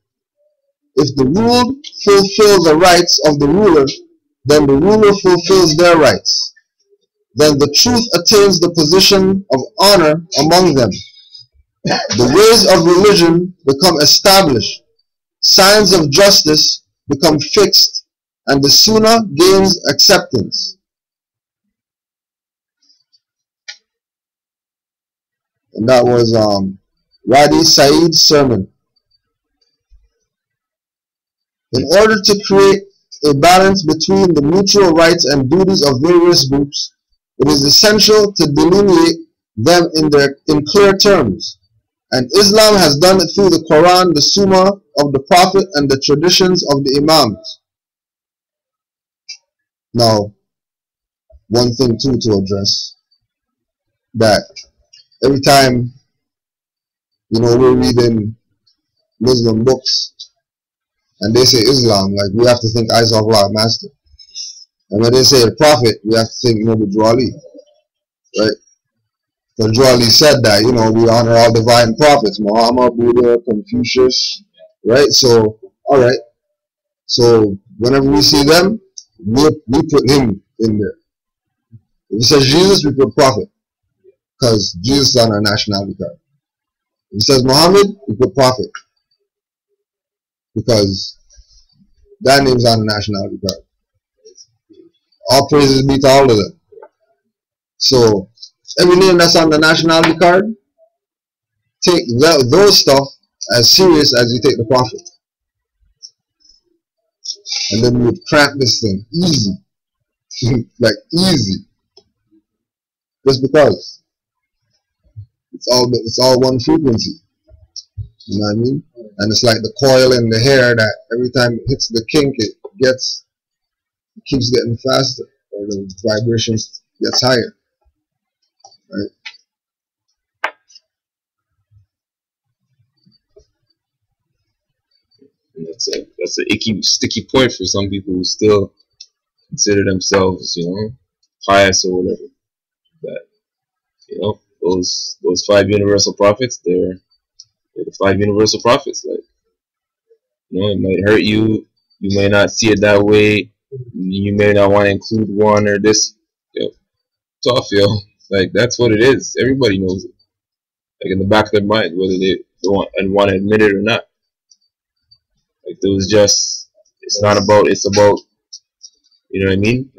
If the ruled fulfill the rights of the ruler, then the ruler fulfills their rights. Then the truth attains the position of honor among them. The ways of religion become established, signs of justice become fixed, and the sunnah gains acceptance." And that was Wadi Said's sermon. In order to create a balance between the mutual rights and duties of various groups, it is essential to delineate them in clear terms. And Islam has done it through the Quran, the Sunnah of the Prophet, and the traditions of the Imams. Now, one thing too to address, that every time, we're reading Muslim books, and they say Islam, like we have to think eyes of Allah, Master. And when they say the Prophet, we have to think Nabi Ali, right? So Ali said that, we honor all divine prophets, Muhammad, Buddha, Confucius, right? So, all right. So whenever we see them, we put him in there. If it says Jesus, we put Prophet, because Jesus is on our nationality card. If it says Muhammad, we put Prophet, because that name's on the nationality card. All praises be to all of them. So every name that's on the nationality card, take those stuff as serious as you take the Prophet. And then we would crack this thing easy. Like easy. Just because it's all one frequency. You know what I mean? And it's like the coil in the hair that every time it hits the kink, it keeps getting faster, or the vibrations gets higher. Right?
And that's a icky, sticky point for some people who still consider themselves, pious or whatever. That those 5 universal prophets, they're the 5 universal prophets. Like, it might hurt you. You may not see it that way. You may not want to include one or this. Tough, Like, that's what it is. Everybody knows it. Like, in the back of their mind, whether they want to admit it or not. Like, it's about, you know what I mean?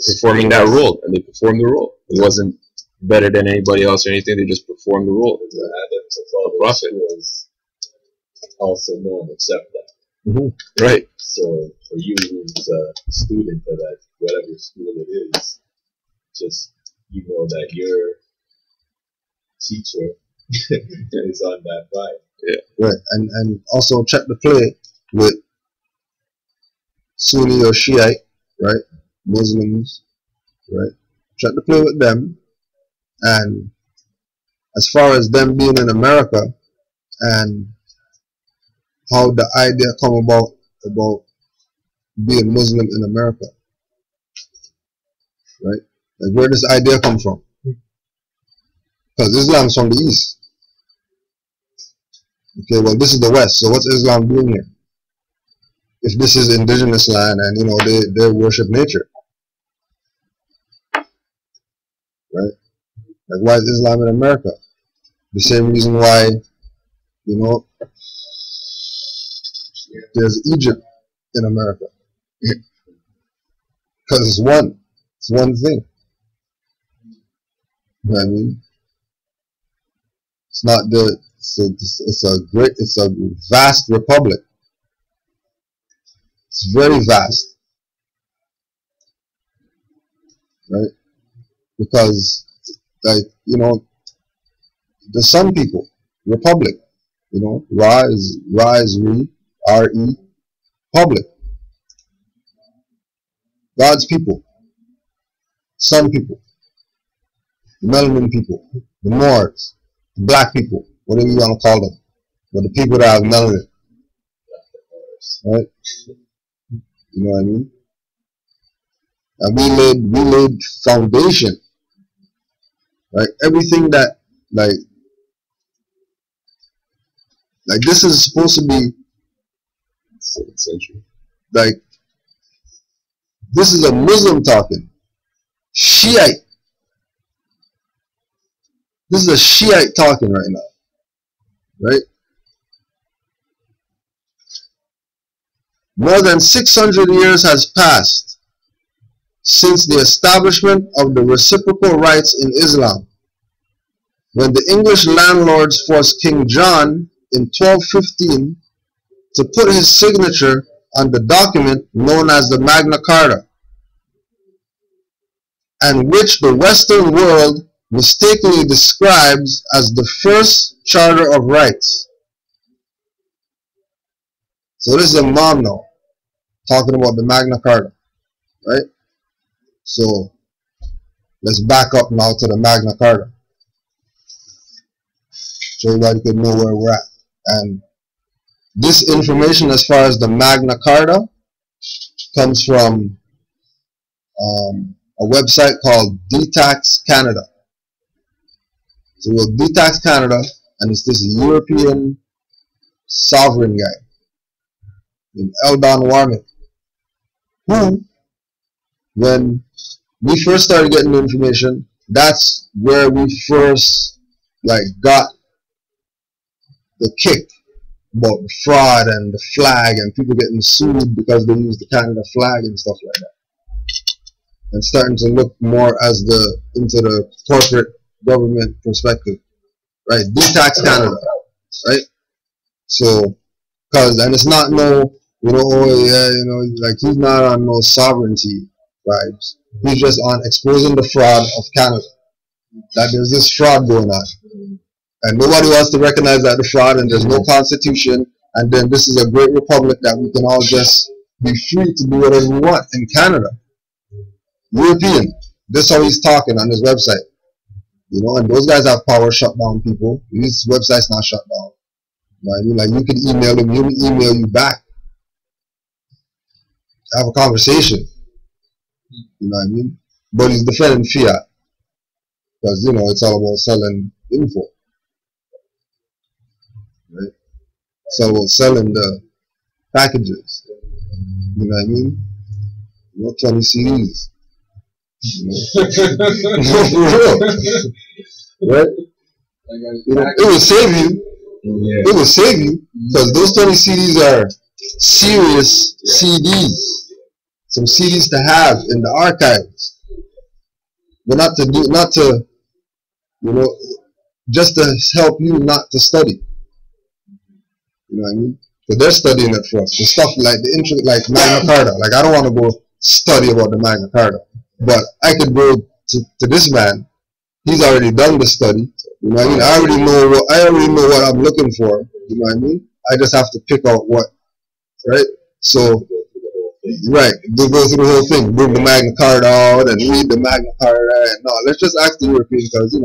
Performing that role. And they performed the role. It wasn't better than anybody else or anything. They just performed the role.
The prophet was also known except that.
Mm-hmm. Right.
So for you who's a student of that, whatever school it is, just that your teacher is on that vibe.
Yeah.
Right. And also check the play with Sunni or Shiite, right? Muslims, right? Check the play with them. And as far as them being in America and how the idea come about being Muslim in America, right? Like, where does the idea come from? Because Islam's from the East. Okay, well, this is the West, so what's Islam doing here? If this is indigenous land and, they worship nature. Right? Like, why is Islam in America? The same reason why, there's Egypt in America. Because it's one thing. You know what I mean? It's not it's a vast republic. It's very vast, right? Because, like, you know, there's some people, republic, you know, R-E, public, God's people, some people, the melanin people, the Moors, the black people, whatever you want to call them, but the people that have melanin, right? You know what I mean? And we laid foundation, right? Everything that, like this is supposed to be
7th century.
Like, this is a Muslim talking. Shiite. This is a Shiite talking right now. Right? More than 600 years has passed since the establishment of the reciprocal rights in Islam, when the English landlords forced King John in 1215 to put his signature on the document known as the Magna Carta, and which the Western world mistakenly describes as the first Charter of Rights. So this is a Imam now, talking about the Magna Carta, right? So let's back up now to the Magna Carta, so everybody could know where we're at. And this information as far as the Magna Carta comes from a website called DTax Canada. So we'll DTax Canada, and it's this European sovereign guy named Eldon Warmick, who, when we first started getting the information, that's where we first got the kick about the fraud and the flag and people getting sued because they use the Canada flag and stuff like that, and starting to look more as into the corporate government perspective, right? DTax Canada, right? So, and it's not no, oh yeah, he's not on no sovereignty vibes. He's just on exposing the fraud of Canada, that there's this fraud going on. And nobody wants to recognize that the fraud, and there's no constitution, and then this is a great republic that we can all just be free to do whatever we want in Canada. European. This is how he's talking on his website. And those guys have power, shut down people. His website's not shut down. Like, you can email him, he'll email you back. Have a conversation. You know what I mean? But he's defending fiat, because it's all about selling info. Right? It's all about selling the packages. You know what I mean? 20 CDs. For real. Right? It will save you. Yeah. It will save you, because those 20 CDs are serious CDs. Some CDs to have in the archives. But just to help you not to study. You know what I mean? Because they're studying it for us. The stuff like like Magna Carta. Like, I don't want to go study about the Magna Carta, but I could go to this man. He's already done the study. You know what I mean? I already know what I'm looking for. You know what I mean? I just have to pick out what, right? So, right, we go through the whole thing. Bring the Magna Carta out and read the Magna Carta. And no, let's just ask the European, because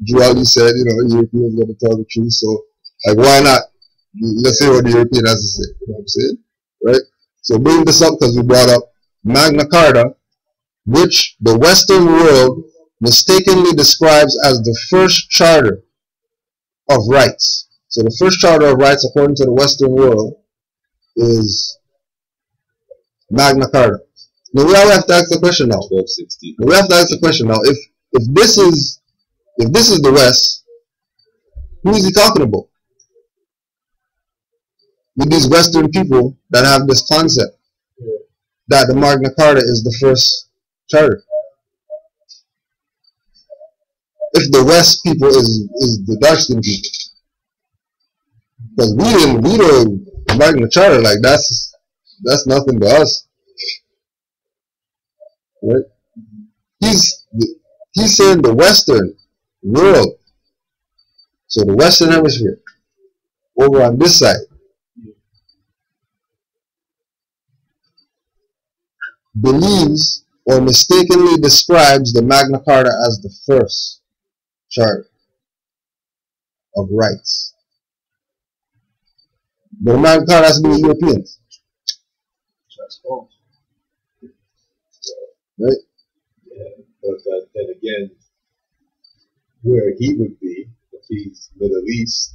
Drew already said Europeans got to tell the truth. So, why not? Let's see what the European has to say. You know what I'm saying? Right? So bring this up because we brought up Magna Carta, which the Western world mistakenly describes as the first charter of rights. So the first charter of rights, according to the Western world, is Magna Carta. Now we all have to ask the question now. 1260. We have to ask the question now. If this is the West, who is he talking about? With these Western people that have this concept that the Magna Carta is the first charter. If the West people is the dark skinned people, because we don't Magna Carta, like that's That's nothing to us, right? He's saying the Western world, so the Western Hemisphere, over on this side, believes or mistakenly describes the Magna Carta as the first charter of rights. But the Magna Carta has to be with Europeans. Right?
Yeah, but then again, where he would be, if he's Middle East,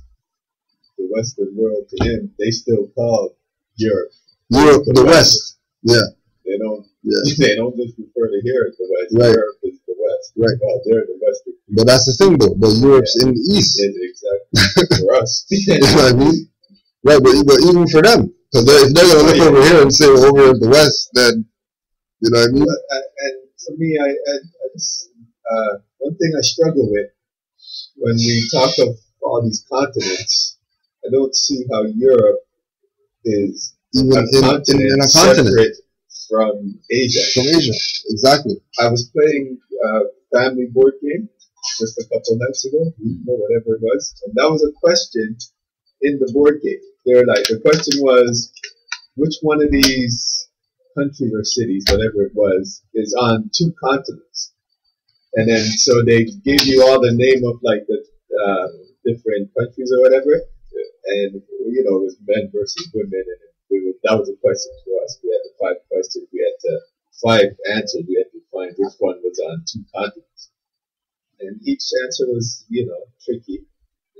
the Western world to him, they still call Europe
The West. Yeah.
They don't.
Yeah.
They don't just refer to here as the West.
Right.
Europe is the West.
Right.
Well, they're the Western.
But that's the thing, though. But Europe's in the East.
Yeah, exactly. For us.
You know what I mean? Right, but even for them, because if they're gonna look over here and say over in the West, then you know what I mean.
And for me, I just, one thing I struggle with when we talk of all these continents, I don't see how Europe is
Even
a
in
continent
a continent
separate from Asia.
from Asia, exactly.
I was playing a family board game just a couple nights ago, or whatever it was, and that was a question in the board game. The question was, which one of these countries or cities, whatever it was, is on two continents? And then so they gave you all the name of like the different countries or whatever, and you know it was men versus women, and that was a question for us. We had 5 questions. We had 5 answers. We had to find which one was on two continents, and each answer was tricky.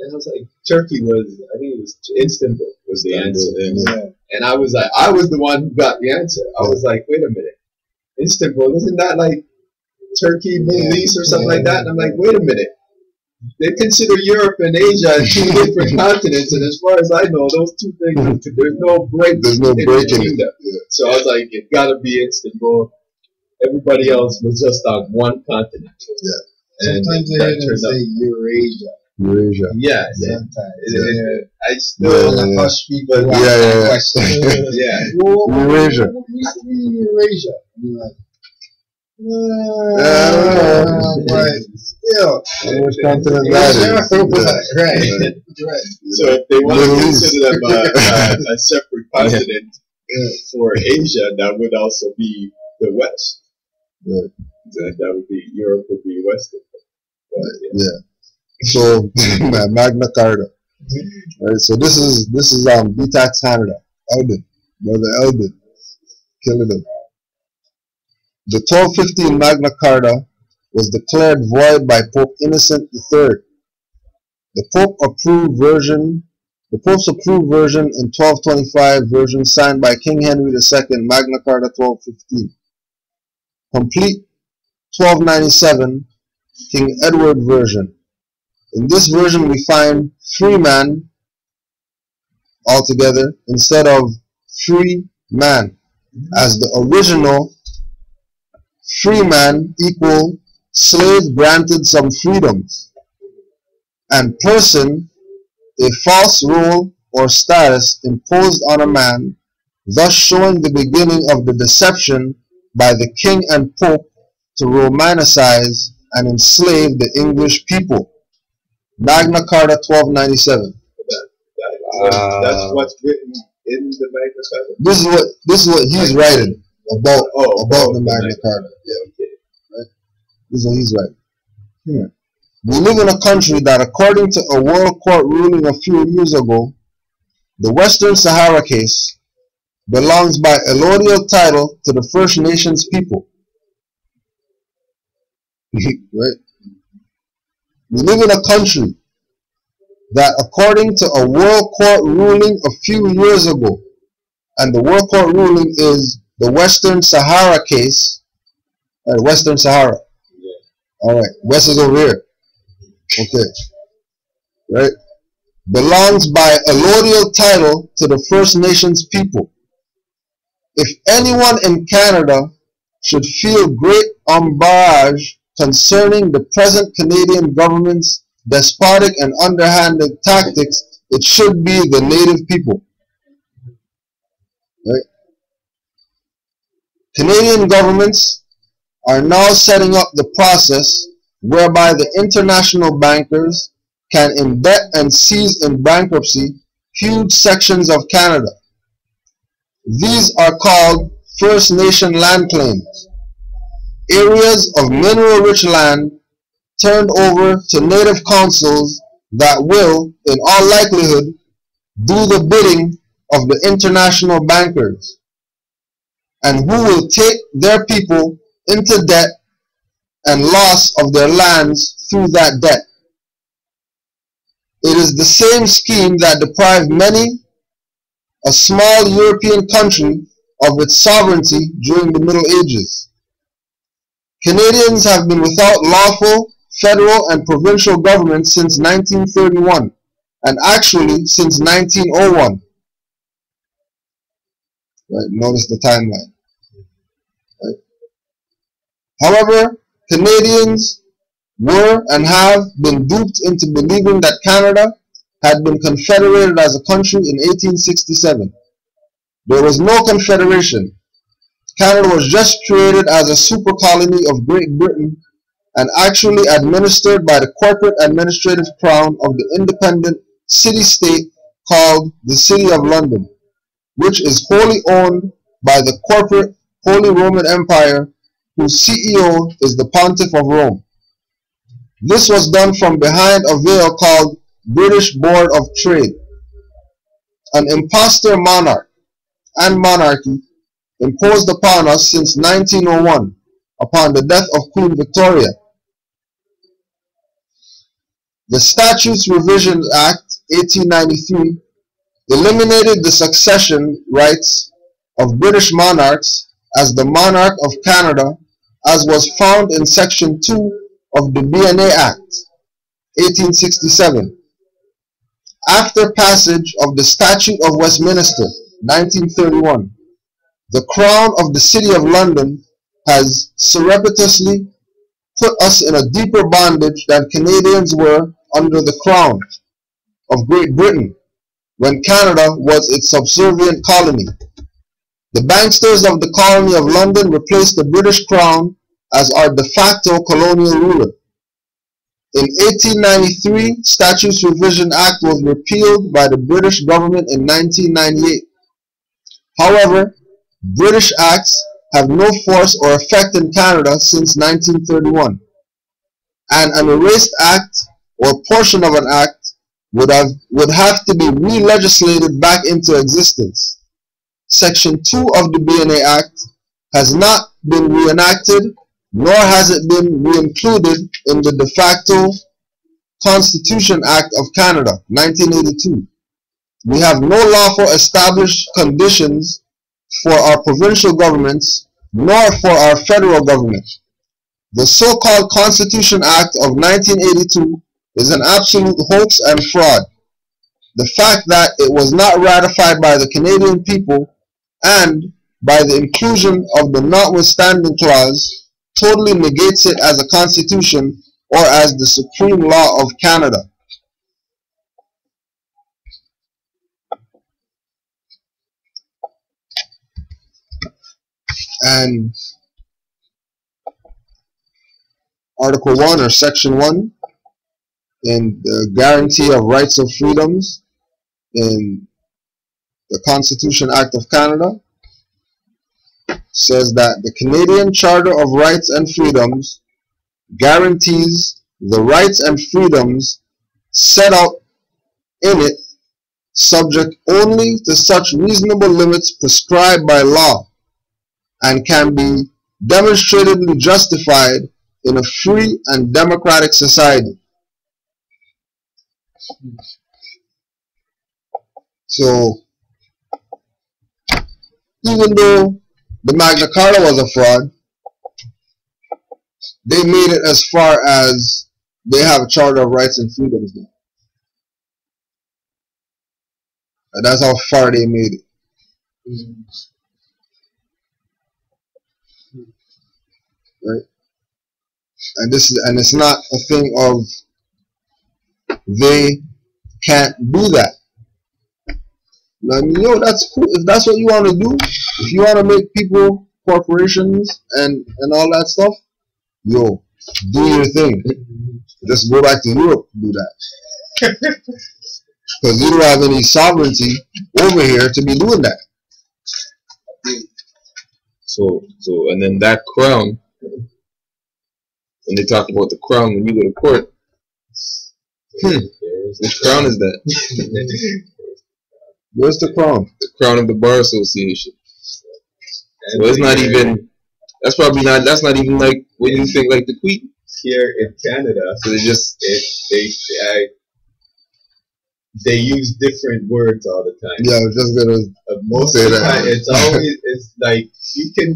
And I was like, Turkey was, I think it was Istanbul was the answer.
Yeah.
And I was like, I was the one who got the answer. I was like, wait a minute, Istanbul, isn't that like Turkey, Middle East or something like that? And I'm like, wait a minute. They consider Europe and Asia as 2 different continents, and as far as I know, those 2 things, there's no break.
There's no break in it.
Yeah. So I was like, it gotta be Istanbul. Everybody else was just on one continent.
Yeah.
And
sometimes they even say Eurasia.
Eurasia.
Yeah.
Sometimes.
I still
hush people.
Yeah.
Question.
yeah.
Eurasia.
What used to be Eurasia? And you're like, but still.
Which continent that is?
Right.
So if they want to consider them a separate continent for Asia, that would also be the West.
Right.
That would be Europe would be Western.
Yeah. So Magna Carta. Right. So this is BTAX Canada. Eldon, brother Eldon, killing him. The 1215 Magna Carta was declared void by Pope Innocent III. The Pope's approved version in 1225 version signed by King Henry II, Magna Carta 1215. Complete 1297 King Edward version. In this version we find freeman altogether instead of free man, as the original freeman equal slave granted some freedoms, and person a false role or status imposed on a man, thus showing the beginning of the deception by the king and pope to romanticize and enslave the English people. Magna Carta 1297.
That's what's written in the Magna Carta.
This is what he's writing about the Magna Carta. Yeah.
Okay.
Right? This is what he's writing. We live in a country that, according to a world court ruling a few years ago, the Western Sahara case belongs by allodial title to the First Nations people. Right? We live in a country that, according to a world court ruling a few years ago, and the world court ruling is the Western Sahara case, Western Sahara.
Yeah.
Alright, West is over here. Okay. Right? Belongs by allodial title to the First Nations people. If anyone in Canada should feel great umbrage concerning the present Canadian government's despotic and underhanded tactics, it should be the native people. Right? Canadian governments are now setting up the process whereby the international bankers can indebt and seize in bankruptcy huge sections of Canada. These are called First Nation land claims, areas of mineral-rich land turned over to native councils that will, in all likelihood, do the bidding of the international bankers, and who will take their people into debt and loss of their lands through that debt. It is the same scheme that deprived many a small European country of its sovereignty during the Middle Ages. Canadians have been without lawful federal and provincial government since 1931, and actually since 1901. Right, notice the timeline. Right. However, Canadians were and have been duped into believing that Canada had been confederated as a country in 1867. There was no confederation. Canada was just created as a super colony of Great Britain and actually administered by the corporate administrative crown of the independent city-state called the City of London, which is wholly owned by the corporate Holy Roman Empire, whose CEO is the Pontiff of Rome. This was done from behind a veil called British Board of Trade. An impostor monarch and monarchy imposed upon us since 1901 upon the death of Queen Victoria. The Statutes Revision Act 1893 eliminated the succession rights of British monarchs as the monarch of Canada, as was found in Section 2 of the BNA Act 1867. After passage of the Statute of Westminster 1931, the Crown of the City of London has surreptitiously put us in a deeper bondage than Canadians were under the Crown of Great Britain when Canada was its subservient colony. The banksters of the colony of London replaced the British Crown as our de facto colonial ruler. In 1893, Statutes Revision Act was repealed by the British government in 1998. However, British acts have no force or effect in Canada since 1931, and an erased act or portion of an act would have to be re-legislated back into existence. Section 2 of the BNA Act has not been reenacted, nor has it been re-included in the de facto Constitution Act of Canada, 1982. We have no lawful established conditions for our provincial governments, nor for our federal government. The so-called Constitution Act of 1982 is an absolute hoax and fraud. The fact that it was not ratified by the Canadian people and by the inclusion of the notwithstanding clause totally negates it as a constitution or as the supreme law of Canada. And Article 1 or Section 1 in the Guarantee of Rights and Freedoms in the Constitution Act of Canada says that the Canadian Charter of Rights and Freedoms guarantees the rights and freedoms set out in it, subject only to such reasonable limits prescribed by law, and can be demonstrably justified in a free and democratic society. So, even though the Magna Carta was a fraud, they made it as far as they have a Charter of Rights and Freedoms now. And that's how far they made it. Right? And it's not a thing of they can't do that. I mean, yo, that's cool. If that's what you want to do, if you want to make people corporations and all that stuff, yo, do your thing. Just go back to Europe to do that. Because you don't have any sovereignty over here to be doing that.
So, and then that crown, when they talk about the crown when you go to court, which crown is that?
Where's the crown?
The crown of the Bar Association. So it's not even, that's not even like what you think like the Queen.
Here in Canada,
So
they use different words all the time.
Yeah, I was just gonna
Most
say
of the
that.
time, it's like you can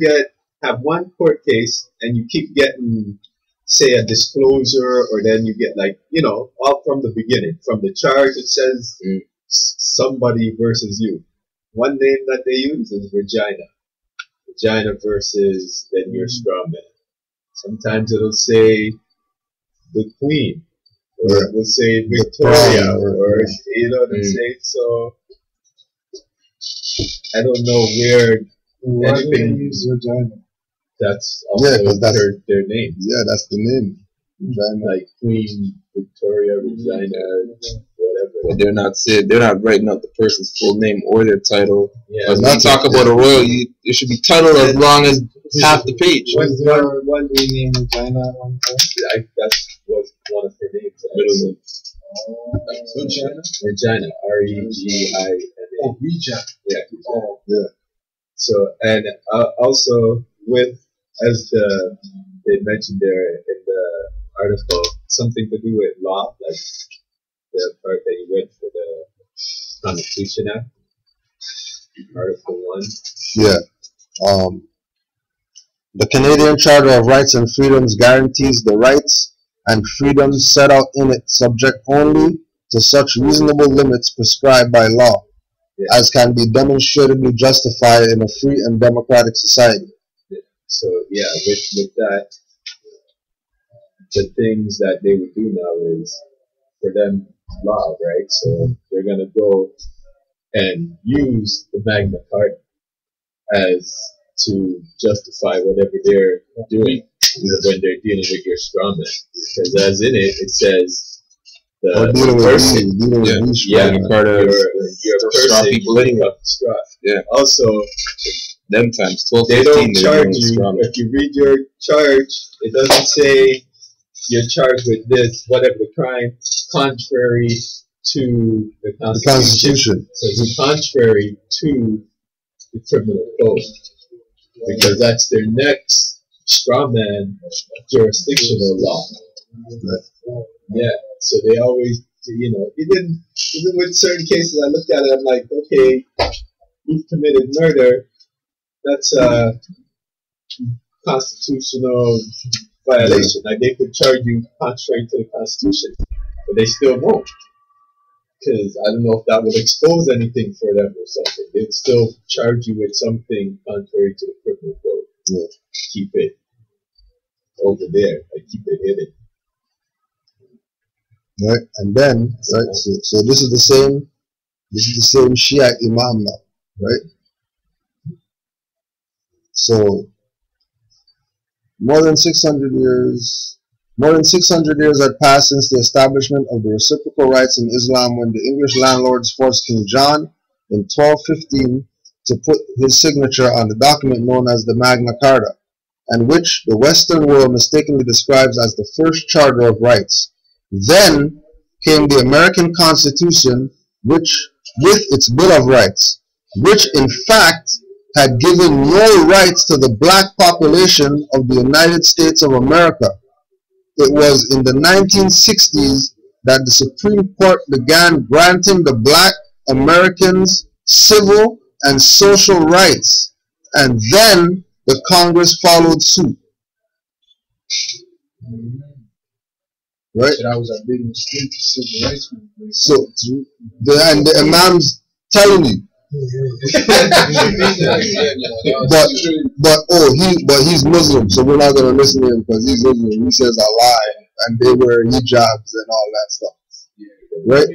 have one court case and you keep getting, say, a disclosure, or then you get all from the beginning. From the charge, it says somebody versus you. One name that they use is Regina. Regina versus then your straw man. Sometimes it'll say the Queen, or it will say Victoria, or you know what I'm saying. So I don't know where
Why do they
anything.
use vagina?
That's also
'cause that's
their name.
yeah, that's the name.
Like Queen Victoria, Regina, whatever.
But they're not writing out the person's full name or their title.
Yeah,
Because when you talk about a royal, it should be titled as long as half the page.
Was there one we named vagina at one time?
that was one of her names.
Middle name.
Vagina?
Regina, Regina.
Oh, Regina.
Yeah.
Oh,
So, and also as they mentioned there in the article, something to do with law, like the part that you read for the Constitution Act, Article 1.
Yeah. The Canadian Charter of Rights and Freedoms guarantees the rights and freedoms set out in it, subject only to such reasonable limits prescribed by law, as can be demonstrably justified in a free and democratic society.
So, yeah, with that, the things that they would do now is, for them, law, right? So they're going to go and use the Magna Carta as to justify whatever they're doing when they're dealing with your strawman. Because as in it, it says
Or
the
dealing with
person,
these
Magna Carta
your
straw
person
people anyway.
up the straw.
Yeah.
Also,
Them times 12,
they
15,
don't
they're
charge
doing
you.
straw man.
If you read your charge, it doesn't say you're charged with this, whatever the crime, contrary to the Constitution. So it's contrary to the criminal code, because that's their next strawman jurisdictional law. Yeah, so they always, even with certain cases, I look at it, I'm like, okay, you've committed murder. That's a constitutional violation. Like, they could charge you contrary to the Constitution, but they still won't. Because I don't know if that would expose anything for them or something. They'd still charge you with something contrary to the criminal code. Yeah. Keep it over there. Like, keep it hidden.
Right, and then so this is the same Shiite Imam now, right? So more than 600 years had passed since the establishment of the reciprocal rights in Islam, when the English landlords forced King John in 1215 to put his signature on the document known as the Magna Carta, and which the Western world mistakenly describes as the first Charter of Rights. Then came the American Constitution, which, with its Bill of Rights, which in fact had given no rights to the black population of the United States of America. It was in the 1960s that the Supreme Court began granting the black Americans civil and social rights, and then the Congress followed suit. Right?
that was a big mistake to civil rights movement.
So, the Imam's telling you. but he's Muslim, so we're not gonna listen to him because he's Muslim. He says a lie, and they wear hijabs and all that stuff. Right?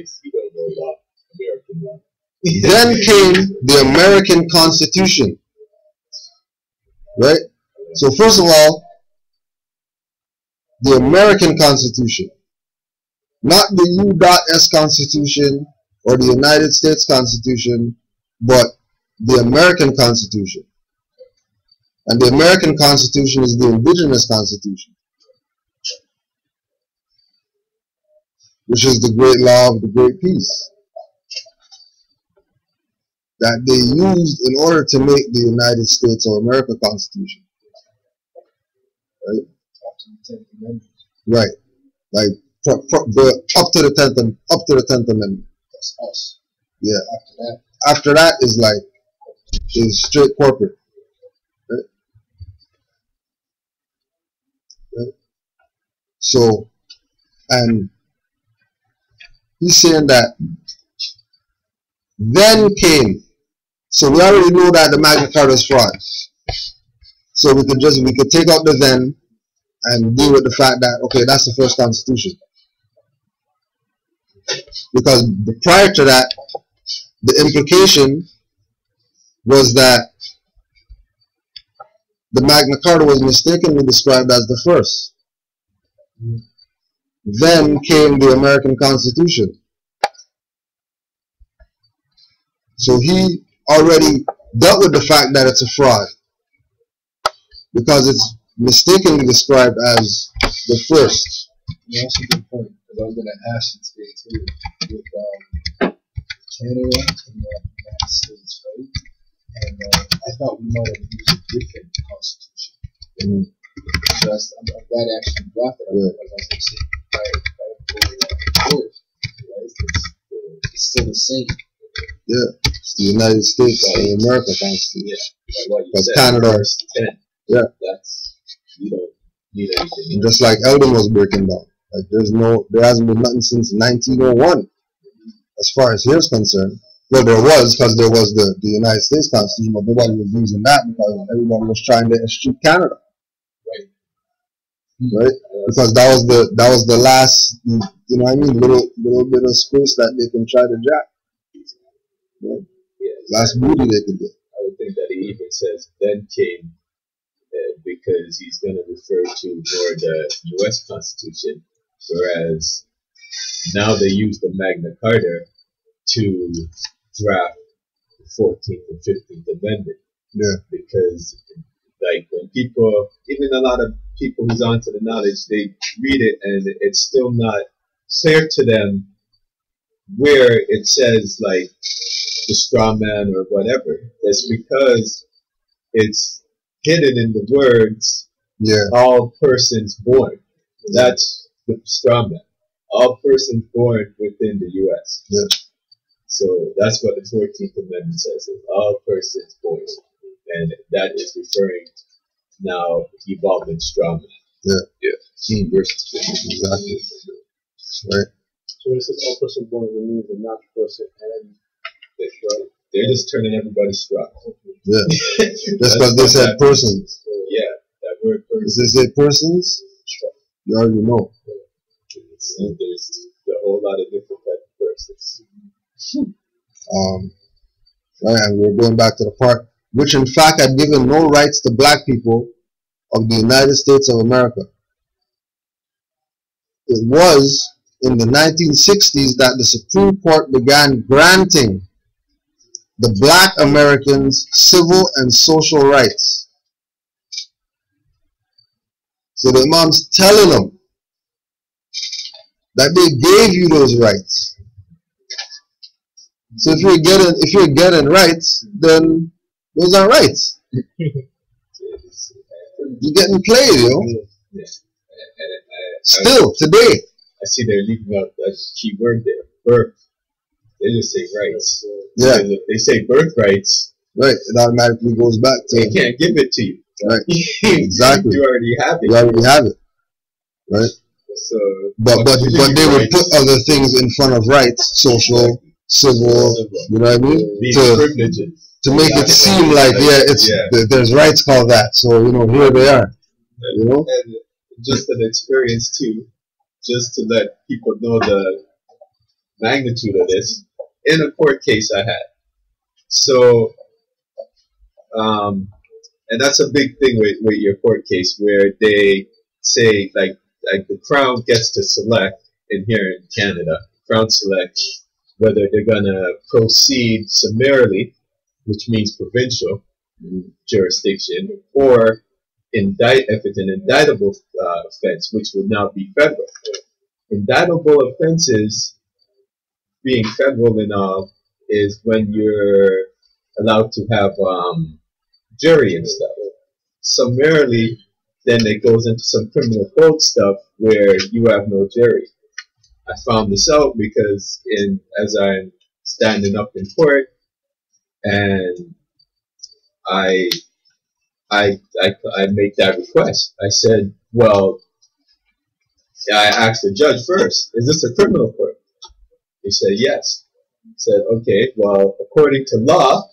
Then came the American Constitution, right? So first of all, the American Constitution, not the U.S. Constitution or the United States Constitution, but the American Constitution. And the American Constitution is the indigenous constitution, which is the great law of the great peace that they used in order to make the United States of America Constitution. Right? Right. Like up to the 10th Amendment.
That's us.
Yeah.
After that
is like is straight corporate. Right? Right? So, and he's saying that then came. So we already know that the Magna Carta is fraud. So we could take out the then and deal with the fact that, okay, that's the first constitution. Because prior to that, the implication was that the Magna Carta was mistakenly described as the first. Then came the American Constitution. So he already dealt with the fact that it's a fraud because it's mistakenly described as the first.
Yeah, that's a good point. Because I was going to ask you today too, with Canada and the United States, right? And I thought we might have used a different constitution. So I'm glad I actually brought that up because I was going to say, it's still the same.
Yeah, it's the United States of America Constitution.
Yeah, like what you
Because
said,
Canada,
verse 10.
Yeah.
That's, you don't need anything.
and just like Eldon was breaking down, like there hasn't been nothing since 1901 as far as here's concerned. Well, there was, because there was the United States Constitution, but nobody was using that because everybody was trying to eschew Canada. Right? Because that was the last, you know what I mean, little bit of space that they can try to jack. Right?
Yeah,
Last booty they could get.
I would think that he even says then came because he's going to refer to more the U.S. Constitution, whereas now they use the Magna Carta to draft the 14th and 15th Amendment.
Yeah.
Because, like, when people, even a lot of people who's onto the knowledge, they read it and it's still not clear to them where it says, like, the straw man or whatever. That's because it's hidden in the words, all persons born. That's the straw man. All persons born within the U.S.
Yeah.
So that's what the 14th Amendment says, is all persons born. And that is referring now evolving straw man.
Yeah.
Versus 15.
Exactly. Right.
So when it says all person born, it means the not person and the straw.
They're just turning everybody straw.
Yeah. Just because they said persons.
Yeah, that word person.
If they say persons, you already know.
There's a whole lot of different types of persons.
Right, and we're going back to the part which in fact had given no rights to black people of the United States of America. It was in the 1960s that the Supreme Court began granting the black Americans civil and social rights. So the Imam's telling them that they gave you those rights. So if you're getting rights, then those are rights. You're getting played, you know.
Yeah.
Still today.
I see they're leaving out that key word there, birth. They just say rights.
Yeah.
Because if they say birthrights,
right, it automatically goes back to
they can't give it to you.
Right. Exactly.
You already have it.
You already have it. Right?
So
But they would put other things in front of rights, social, civil, you know what I mean?
These
To
privileges.
make it seem like there's rights called that. So, you know, here they are. You know?
And just an experience too, just to let people know the magnitude of this, in a court case I had. So And that's a big thing with your court case, where they say like the Crown gets to select, and here in Canada, Crown selects whether they're gonna proceed summarily, which means provincial jurisdiction, or indict if it's an indictable offense, which would now be federal. Indictable offenses, being federal and all, is when you're allowed to have jury and stuff. Summarily, then it goes into some criminal code stuff where you have no jury. I found this out because as I'm standing up in court, and I make that request. I said, well, I asked the judge first, is this a criminal court? He said, yes. I said, okay, well, according to law,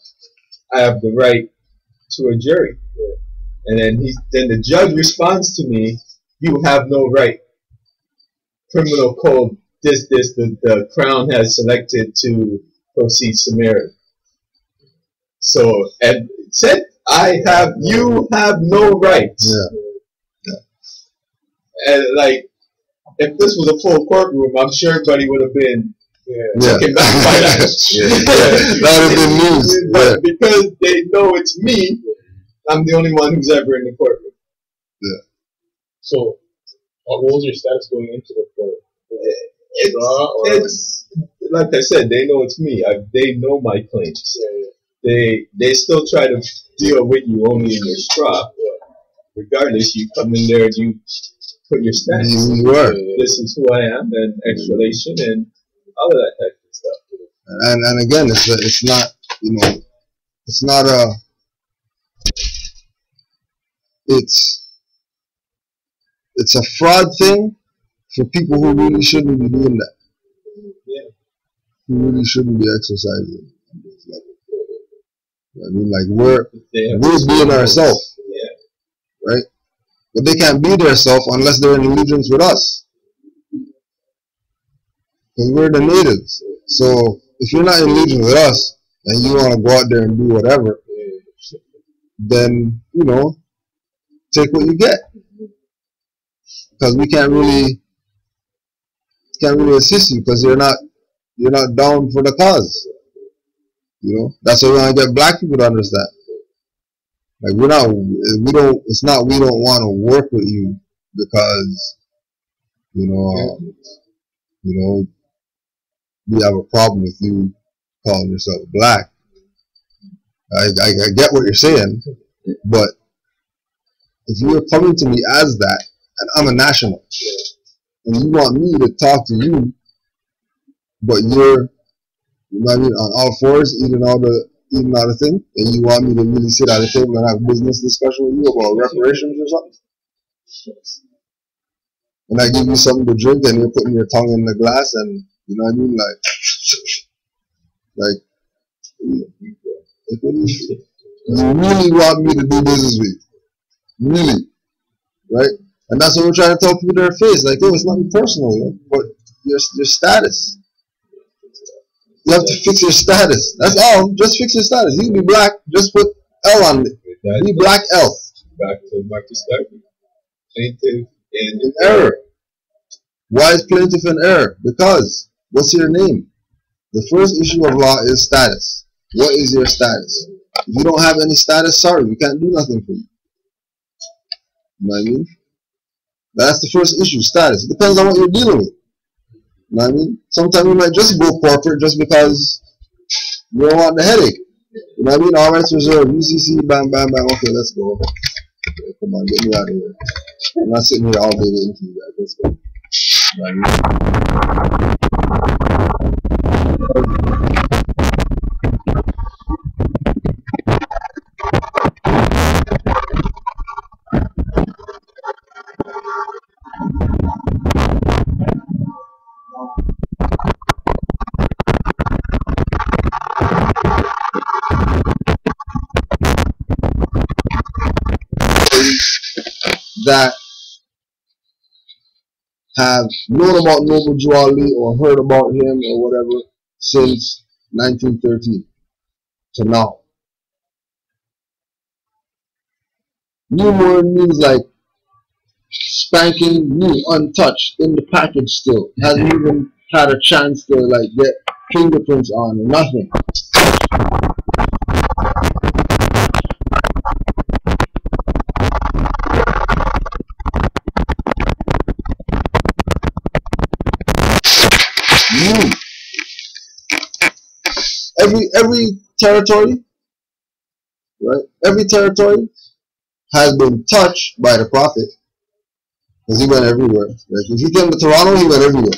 I have the right to a jury. And then the judge responds to me, you have no right. Criminal code, the Crown has selected to proceed summarily. So, and said, you have no rights.
Yeah.
And like, if this was a full courtroom, I'm sure everybody would have been looking back by that.
That would have been news.
But because they know it's me, I'm the only one who's ever in the courtroom.
Yeah.
So, what was your status going into the court?
It's like I said, they know it's me. They know my claims. They still try to deal with you only in your straw. Regardless, you come in there and you put your stance. This is who I am, and extradition, and all of that type of stuff.
And again, it's not, you know, it's not a, it's a fraud thing for people who really shouldn't be doing that. Who really shouldn't be exercising. I mean, like, we're being ourselves, right? But they can't be their self unless they're in allegiance with us, because we're the natives. So if you're not in allegiance with us and you want to go out there and do whatever, then, you know, take what you get, because we can't really assist you, because you're not down for the cause. You know, that's why we want to get black people to understand. Like, we don't want to work with you because, you know, we have a problem with you calling yourself black. I get what you're saying, but if you're coming to me as that, and I'm a national, and you want me to talk to you, but you're, you know what I mean, on all fours, eating all the thing, and you want me to really sit at the table and have business discussion with you about reparations or something, and I give you something to drink and you're putting your tongue in the glass, and you know what I mean, like you really want me to do business with you, really, right? And that's what we're trying to tell people to their face, like, yo, it's not personal, but your status. You have to fix your status. That's all. Just fix your status. You can be black. Just put L on it. Be black L.
Back to Marcus Garvey. Plaintiff in
error. Why is plaintiff in error? Because, what's your name? The first issue of law is status. What is your status? If you don't have any status, sorry, we can't do nothing for you. You know what I mean? That's the first issue, status. It depends on what you're dealing with. You know what I mean? Sometimes you might just go corporate just because you don't want the headache. You know what I mean? All rights reserved, UCC, bam, bam, bam. Okay, let's go. Okay, come on, get me out of here. I'm not sitting here all day waiting for you guys. Let's go. You know what I mean? That have known about Noble Drew Ali or heard about him or whatever since 1913 to now. New means like spanking new, untouched, in the package still. Hasn't even had a chance to like get fingerprints on or nothing. New. Every territory, right? Every territory has been touched by the prophet, because he went everywhere. Like if he came to Toronto, he went everywhere.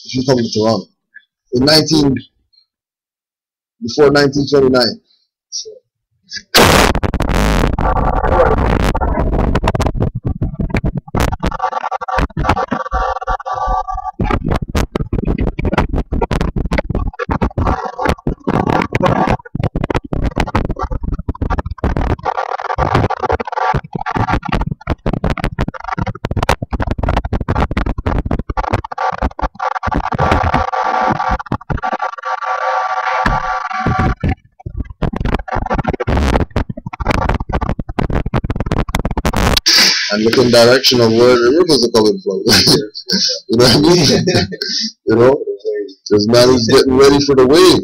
If you come to Toronto before 1929. And look in direction of where the rivers are coming from. You know what I mean? You know, this man is getting ready for the wave,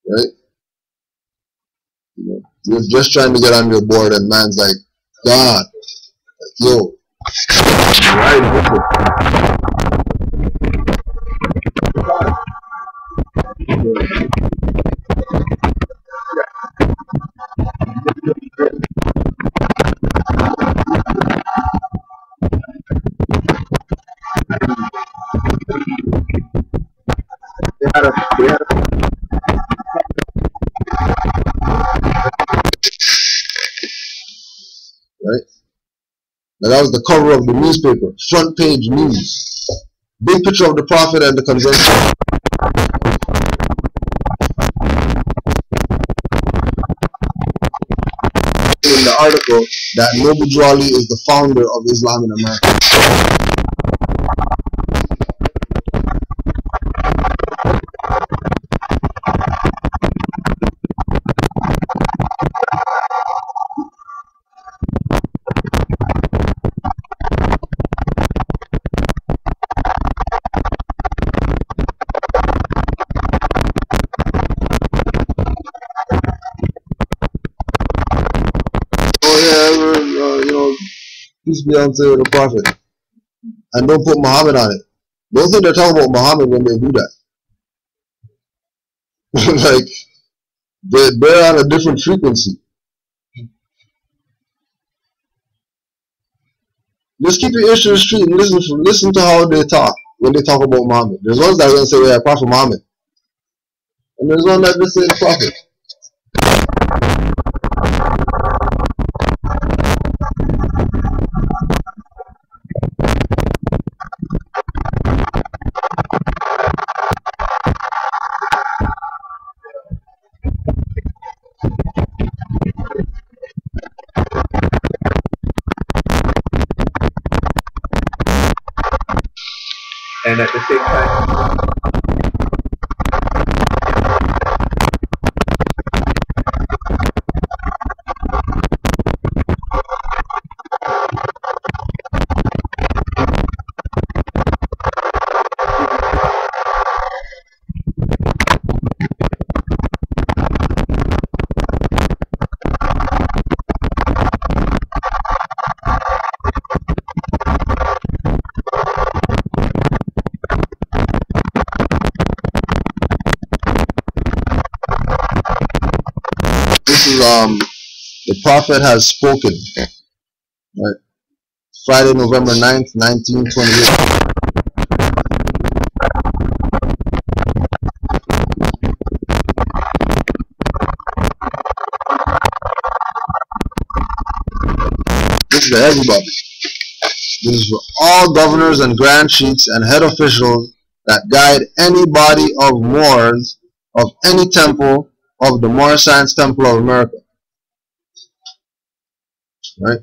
right? You know, you're just trying to get on your board, and man's like, God, like, yo, right with it. Right? Now that was the cover of the newspaper, front page news. Big picture of the prophet and the convention. In the article that Noble Drawley is the founder of Islam in America. Peace be unto the prophet, and don't put Muhammad on it. Don't think they're talking about Muhammad when they do that. Like they're on a different frequency. Just keep your ears to the street and listen to how they talk when they talk about Muhammad. There's ones that are gonna say, "Yeah, Prophet Muhammad," and there's one that just say the prophet.
And at the same time,
The prophet has spoken. Right? Friday, November 9th, 1928. applies to everybody. This is for all governors and grand chiefs and head officials that guide any body of Moors of any temple of the Moorish Science Temple of America. Right?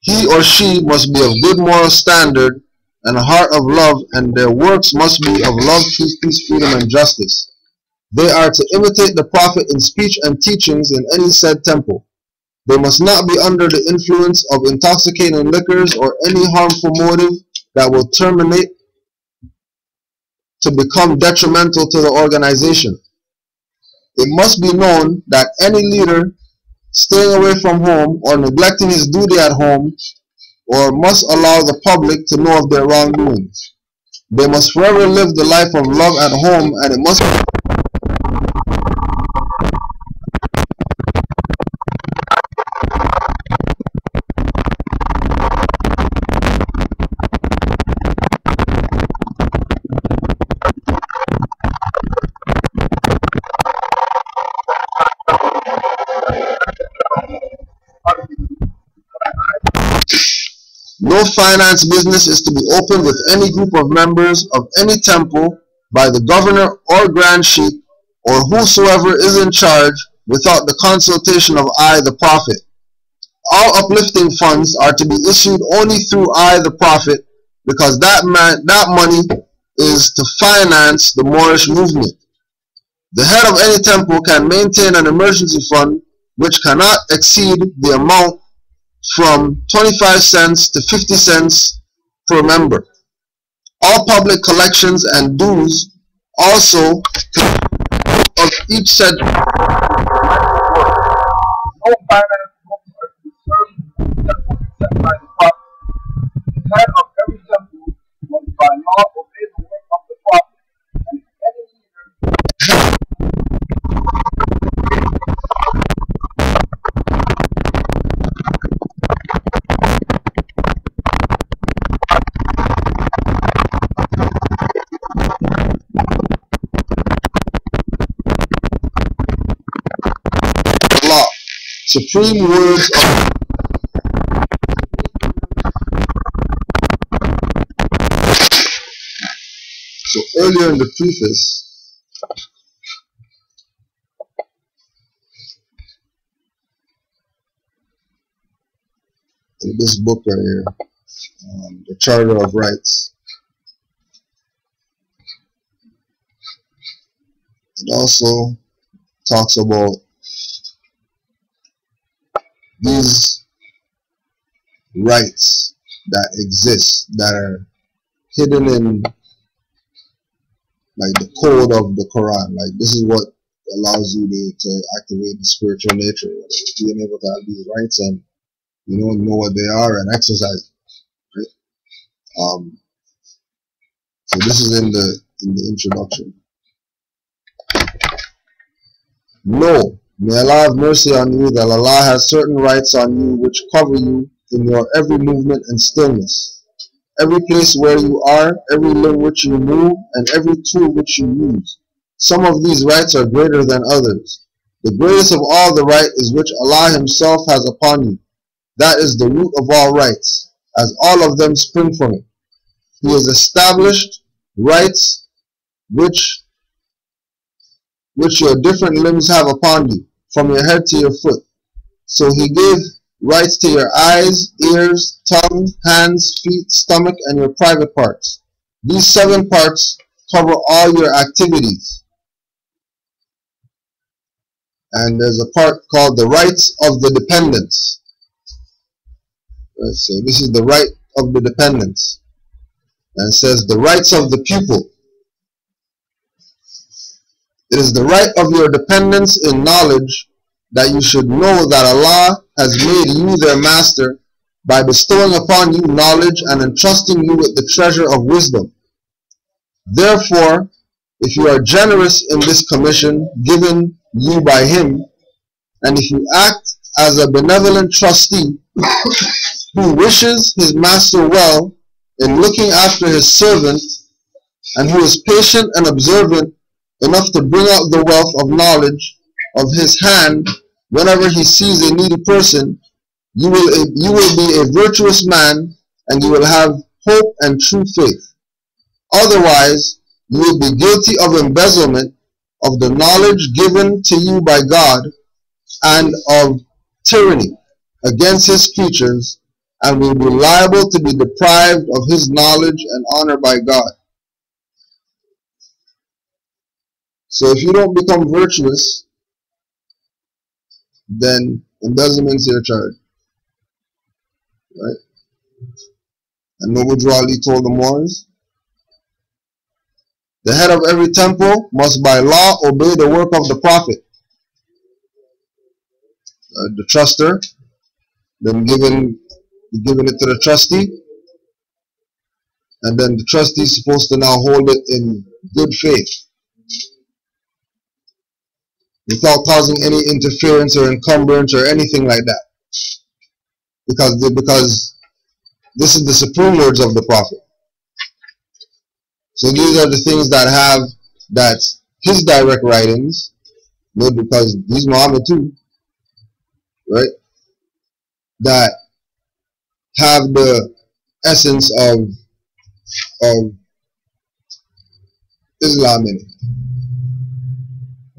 He or she must be of good moral standard and a heart of love, and their works must be of love, truth, peace, freedom, and justice. They are to imitate the Prophet in speech and teachings in any said temple. They must not be under the influence of intoxicating liquors or any harmful motive that will terminate to become detrimental to the organization. It must be known that any leader staying away from home or neglecting his duty at home or must allow the public to know of their wrongdoings. They must forever live the life of love at home, and it must be no finance business is to be opened with any group of members of any temple by the governor or grand chief or whosoever is in charge without the consultation of I, the Prophet. All uplifting funds are to be issued only through I, the Prophet, because that money is to finance the Moorish movement. The head of any temple can maintain an emergency fund which cannot exceed the amount from 25 cents to 50 cents per member. All public collections and dues also of each said. No finance books are to be served in the temple except by the Prophet. The head of every temple must by law obey the word of the Prophet, and any leader supreme words of so earlier in the preface in this book right here, the Charter of Rights, it also talks about these rights that exist, that are hidden in like the code of the Quran. Like this is what allows you to activate the spiritual nature, being able to have these rights and know what they are and exercise them, right? So this is in the introduction. No. May Allah have mercy on you that Allah has certain rights on you which cover you in your every movement and stillness, every place where you are, every limb which you move, and every tool which you use. Some of these rights are greater than others. The greatest of all the right is which Allah Himself has upon you. That is the root of all rights, as all of them spring from it. He has established rights which your different limbs have upon you, from your head to your foot. So He gave rights to your eyes, ears, tongue, hands, feet, stomach, and your private parts. These 7 parts cover all your activities. And there's a part called the rights of the dependents. Right, so this is the right of the dependents. And it says the rights of the pupil. It is the right of your dependents in knowledge that you should know that Allah has made you their master by bestowing upon you knowledge and entrusting you with the treasure of wisdom. Therefore, if you are generous in this commission given you by Him, and if you act as a benevolent trustee who wishes his master well in looking after his servant, and who is patient and observant enough to bring out the wealth of knowledge of his hand whenever he sees a needy person, you will be a virtuous man, and you will have hope and true faith. Otherwise, you will be guilty of embezzlement of the knowledge given to you by God, and of tyranny against his creatures, and will be liable to be deprived of his knowledge and honor by God. So if you don't become virtuous, then embezzlement's your charge. Right? And Noble Ali told the Moors, the head of every temple must by law obey the work of the prophet. The truster, then giving it to the trustee, and then the trustee is supposed to now hold it in good faith, without causing any interference or encumbrance or anything like that, because this is the supreme words of the prophet. So these are the things that's his direct writings, because he's Muhammad too, right? That have the essence of Islam in it.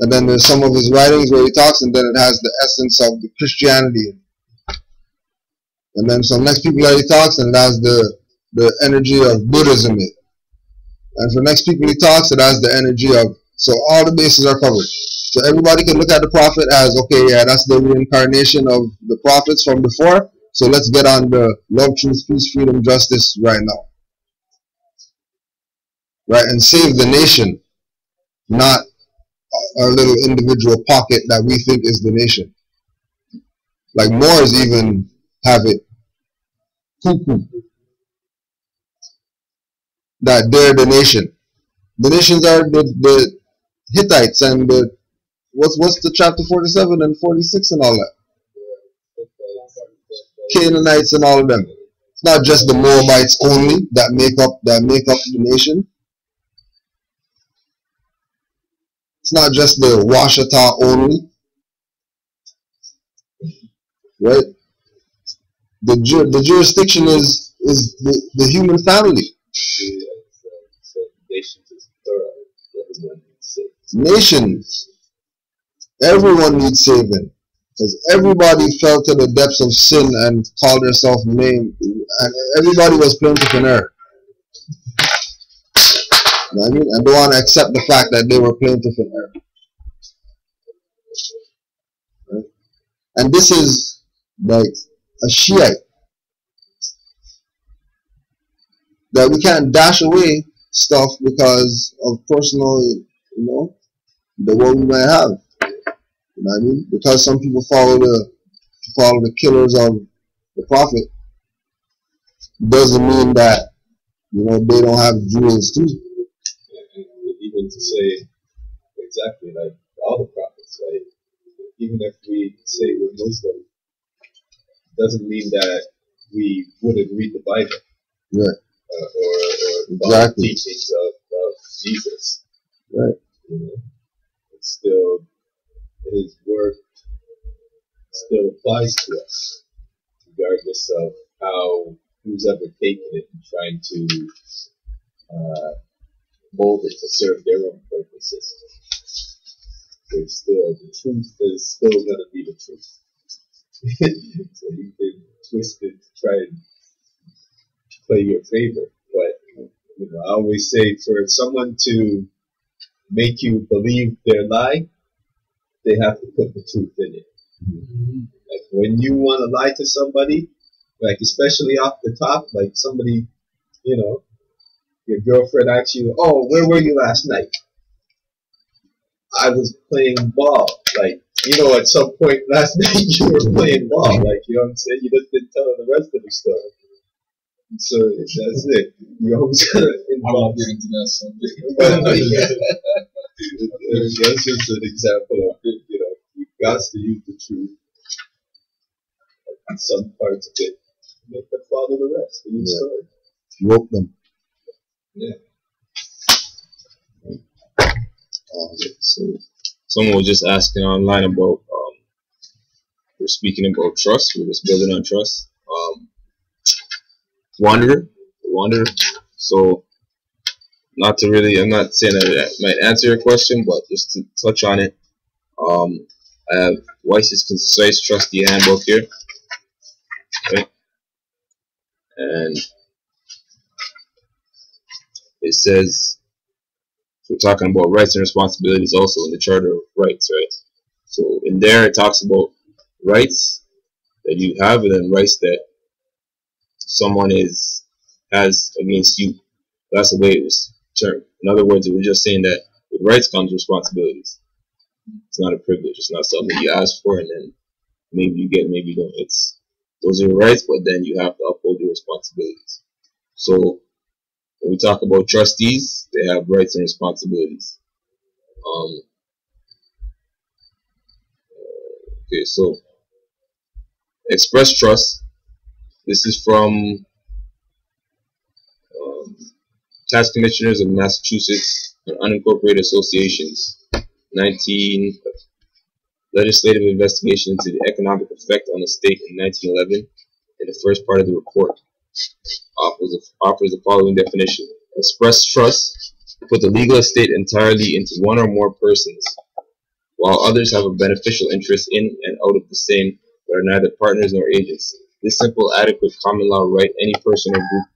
And then there's some of his writings where he talks, and then it has the essence of the Christianity in it. And then some next people that he talks, and it has the energy of Buddhism in it. And for next people he talks, it has the energy of, so all the bases are covered. So everybody can look at the prophet as, okay, yeah, that's the reincarnation of the prophets from before, so let's get on the love, truth, peace, freedom, justice right now. Right, and save the nation, not our little individual pocket that we think is the nation. Like Moors even have it cuckoo, that they're the nation. The nations are the Hittites and the what's the chapter 47 and 46 and all that, Canaanites and all of them. It's not just the Moabites only that make up the nation. It's not just the Washita only, right? The jurisdiction is the human family. Nations. Everyone needs saving, because everybody fell to the depths of sin and called themselves name, and everybody was plaintiff in error. You know what I mean? And don't want to accept the fact that they were plaintiff in error. Right? And this is like a Shiite, that we can't dash away stuff because of personal, the what we might have. You know what I mean? Because some people follow the killers of the prophet, doesn't mean that they don't have jewels too.
Even to say exactly like all the prophets, right? Even if we say we're Muslim, doesn't mean that we wouldn't read the Bible,
right?
Or the teachings of Jesus,
right?
It's still, his word still applies to us, regardless of how who's ever taken it and trying to mold it to serve their own purposes. There's still, the truth is still going to be the truth. So you can twist it to try and play your favor, but I always say, for someone to make you believe their lie, they have to put the truth in it. Like when you want to lie to somebody, like especially off the top, like somebody, your girlfriend asks you, oh, where were you last night? I was playing ball. Like, at some point last night you were playing ball. Like, you know what I'm saying? You just didn't tell her the rest of the story. So that's it. You always gotta involve
get into that subject.
That's just an example of it. You've got to use the truth. And some parts of it, make them follow the rest of your story.
Rope them.
Yeah.
So someone was just asking online about we're speaking about trust. We're just building on trust. Wanderer. So, not to really, I'm not saying that might answer your question, but just to touch on it. I have Weiss's Concise Trustee Handbook here. Okay. And it says, we're talking about rights and responsibilities also in the Charter of Rights, right? So in there it talks about rights that you have and then rights that someone has against you. That's the way it was termed. In other words, it was just saying that with rights comes responsibilities. It's not a privilege. It's not something you ask for and then maybe you get, maybe you don't. It's those are your rights, but then you have to uphold your responsibilities. So when we talk about trustees, they have rights and responsibilities. Okay, so express trust. This is from Tax Commissioners of Massachusetts and Unincorporated Associations, 19 legislative investigation into the economic effect on the state in 1911. In the first part of the report, offers the following definition: express trust put the legal estate entirely into one or more persons, while others have a beneficial interest in and out of the same, but are neither partners nor agents. This simple, adequate common law right any person or group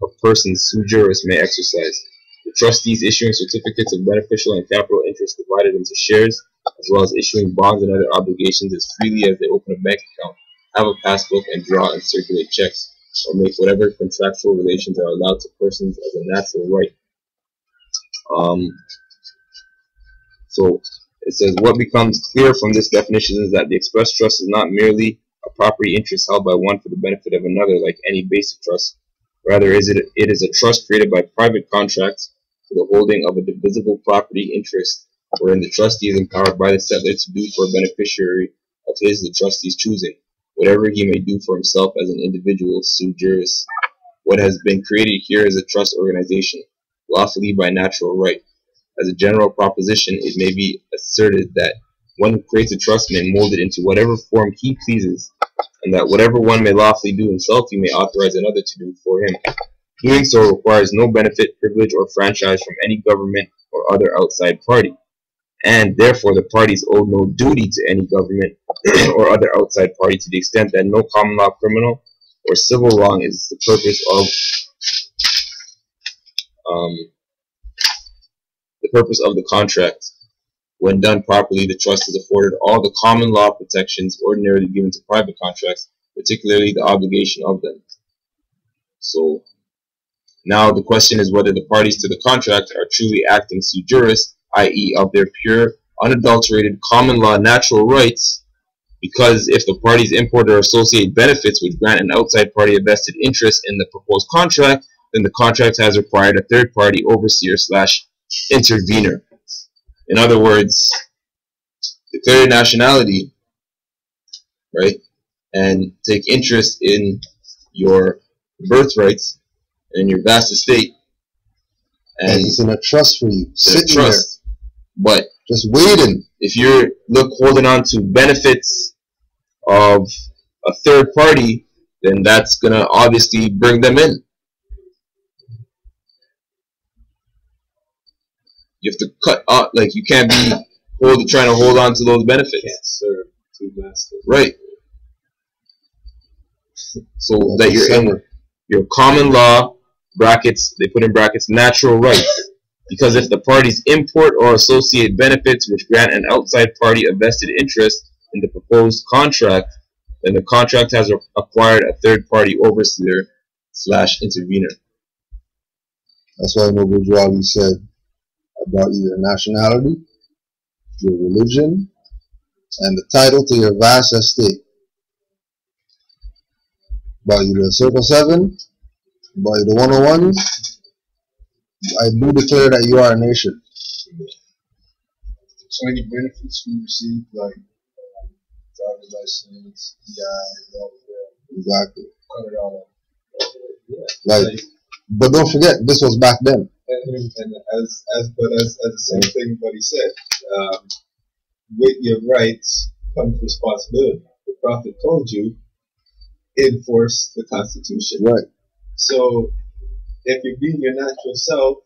of persons sui juris may exercise. The trustees issuing certificates of beneficial and capital interest divided into shares, as well as issuing bonds and other obligations as freely as they open a bank account, have a passbook, and draw and circulate checks, or make whatever contractual relations are allowed to persons as a natural right. So it says, what becomes clear from this definition is that the express trust is not merely a property interest held by one for the benefit of another like any basic trust. Rather, it is a trust created by private contracts for the holding of a divisible property interest, wherein the trustee is empowered by the settlor to do for a beneficiary of his, the trustee's choosing, whatever he may do for himself as an individual sui juris. What has been created here is a trust organization, lawfully by natural right. As a general proposition, it may be asserted that one who creates a trust may mold it into whatever form he pleases, and that whatever one may lawfully do himself, he may authorize another to do for him. Doing so requires no benefit, privilege, or franchise from any government or other outside party, and therefore the parties owe no duty to any government or other outside party to the extent that no common law criminal or civil wrong is the purpose of the contract. When done properly, the trust is afforded all the common law protections ordinarily given to private contracts, particularly the obligation of them. So now the question is whether the parties to the contract are truly acting sui juris, i.e. of their pure, unadulterated common law natural rights, because if the parties import or associate benefits which grant an outside party a vested interest in the proposed contract, then the contract has required a third party overseer / intervener. In other words, declare your nationality, right, and take interest in your birthrights and your vast estate, and
it's in a trust for you, sitting
trust. There, but
just waiting.
If you're holding on to benefits of a third party, then that's gonna obviously bring them in. You have to cut out, like you can't be trying to hold on to those benefits.
Can't serve two masters.
Right. So that you're in your common law brackets, they put in brackets, natural rights. Because if the parties import or associate benefits which grant an outside party a vested interest in the proposed contract, then the contract has acquired a third party overseer / intervener.
That's why Noble Jolly said about your nationality, your religion, and the title to your vast estate. About you the Circle 7, about you the 101s, I do declare that you are a nation.
So any benefits we receive, like driver's license, EI, welfare,
Exactly.
cut it all off.
Like, but don't forget, this was back then.
And as the same thing what he said, with your rights comes responsibility. The Prophet told you, enforce the Constitution.
Right.
So if you're being your natural self,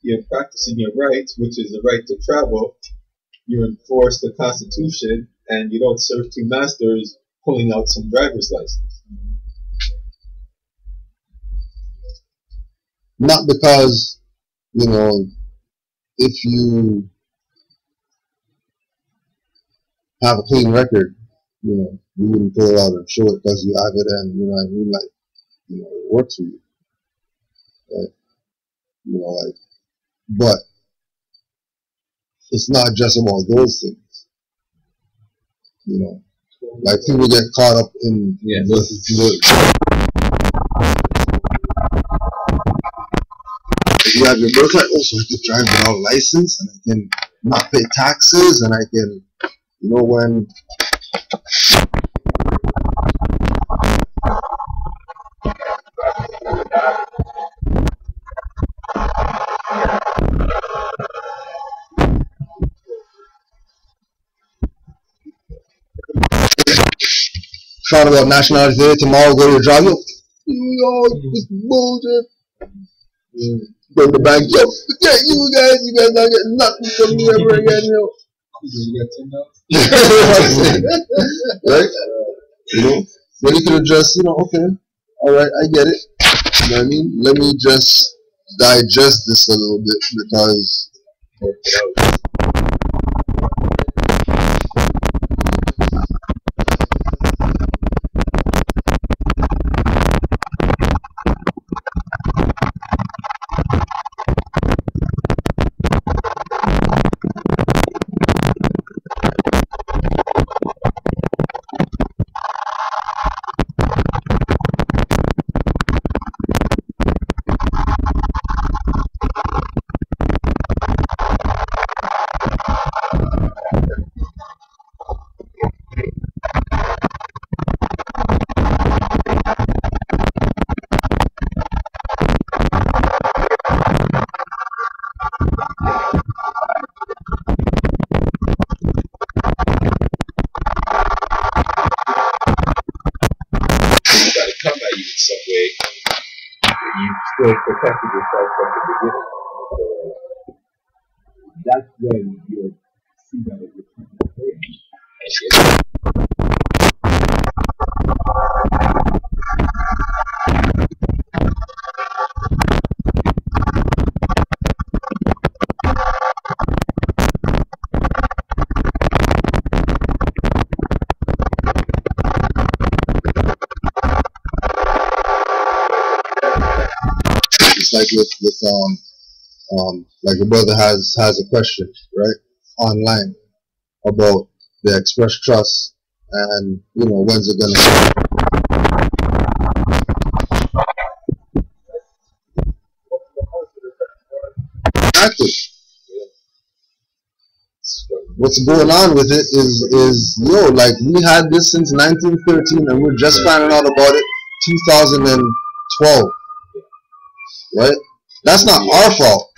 you're practicing your rights, which is the right to travel, you enforce the Constitution, and you don't serve two masters pulling out some driver's license.
Not because, you know, if you have a clean record, you know, you wouldn't pull it out and show it because you have it, and you know what I mean, like, you know, it works for you. Right? You know, like, but it's not just about those things. You know, like people get caught up in you have your birthright, also I can drive without a license, and I can not pay taxes, and I can, you know, when talking about nationality today, tomorrow go to your job, yo, this bullshit. Go to the bank, yo, forget you guys not getting nothing from me ever again, yo.
You got $10?
Right? You know, when you could have just, you know, okay, alright, I get it. You know what I mean? Let me just digest this a little bit because
in some way, you still protected yourself from the beginning. So that's when you see that it was
it's like with like your brother has a question, right, online about the express trust and, you know, when's it gonna active. What's going on with it is yo, like we had this since 1913 and we're just finding out about it 2012, right? That's not our fault.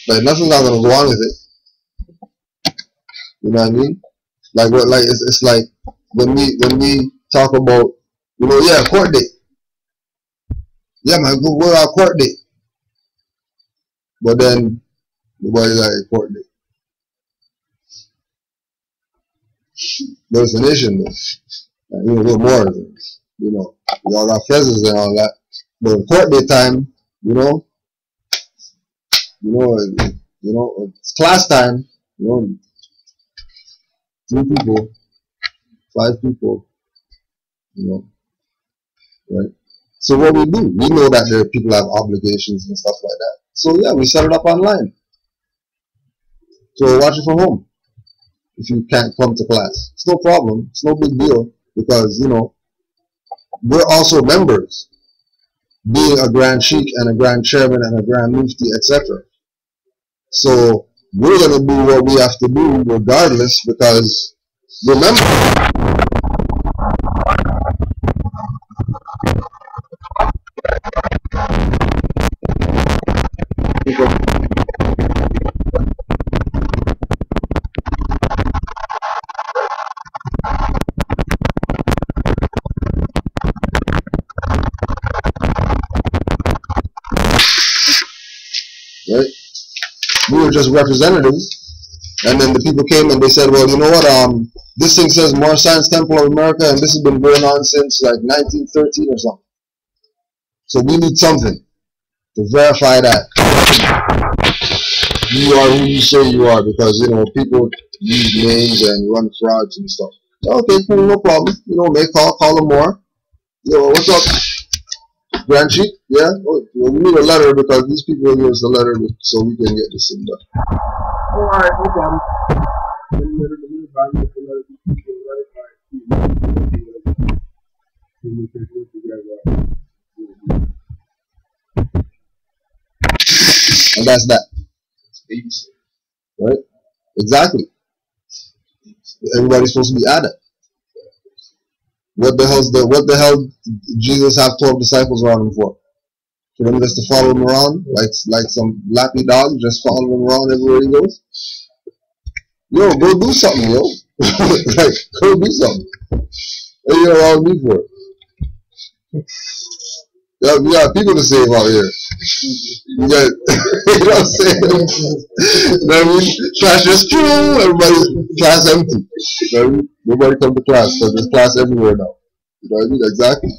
Like nothing's not gonna go on with it. You know what I mean? Like what? Like it's like when we talk about, you know, yeah, court date. Yeah, man, we're our court date. But then nobody's like a court date. But it's a nation, though. You know, we're Moors. You know, we all got fezzes and all that. But in court day time, you know, it's class time. You know, 3 people, 5 people. You know, right? So what we do, we know that there are people have obligations and stuff like that. So yeah, we set it up online. So watch it from home. If you can't come to class, it's no problem. It's no big deal because, you know, we're also members, being a Grand Sheikh and a Grand Chairman and a Grand Mufti, etc. So we're going to do what we have to do regardless because remember, right? We were just representatives, and then the people came and they said, well, you know what, this thing says Moorish Science Temple of America, and this has been going on since like 1913 or something. So we need something to verify that you are who you say you are, because, you know, people use names and run frauds and stuff. Okay, cool, no problem. You know, make call them more. Yo, what's up? Grand Sheikh? Yeah? Oh, well, we need a letter because these people give us a letter so we can get this thing done.
Alright, no problem.
And that's that. Right? Exactly. Everybody's supposed to be added. What the hell Jesus have 12 disciples around him for? For them just to follow him around like some lappy dog, just following him around everywhere he goes? Yo, go do something, yo. Like, go do something. What are you around me for? We got people to save out here. You know what I'm saying? You know what I mean? Class just true, everybody's class empty. You know what I mean? Nobody come to class because there's class everywhere now. You know what I mean? Exactly.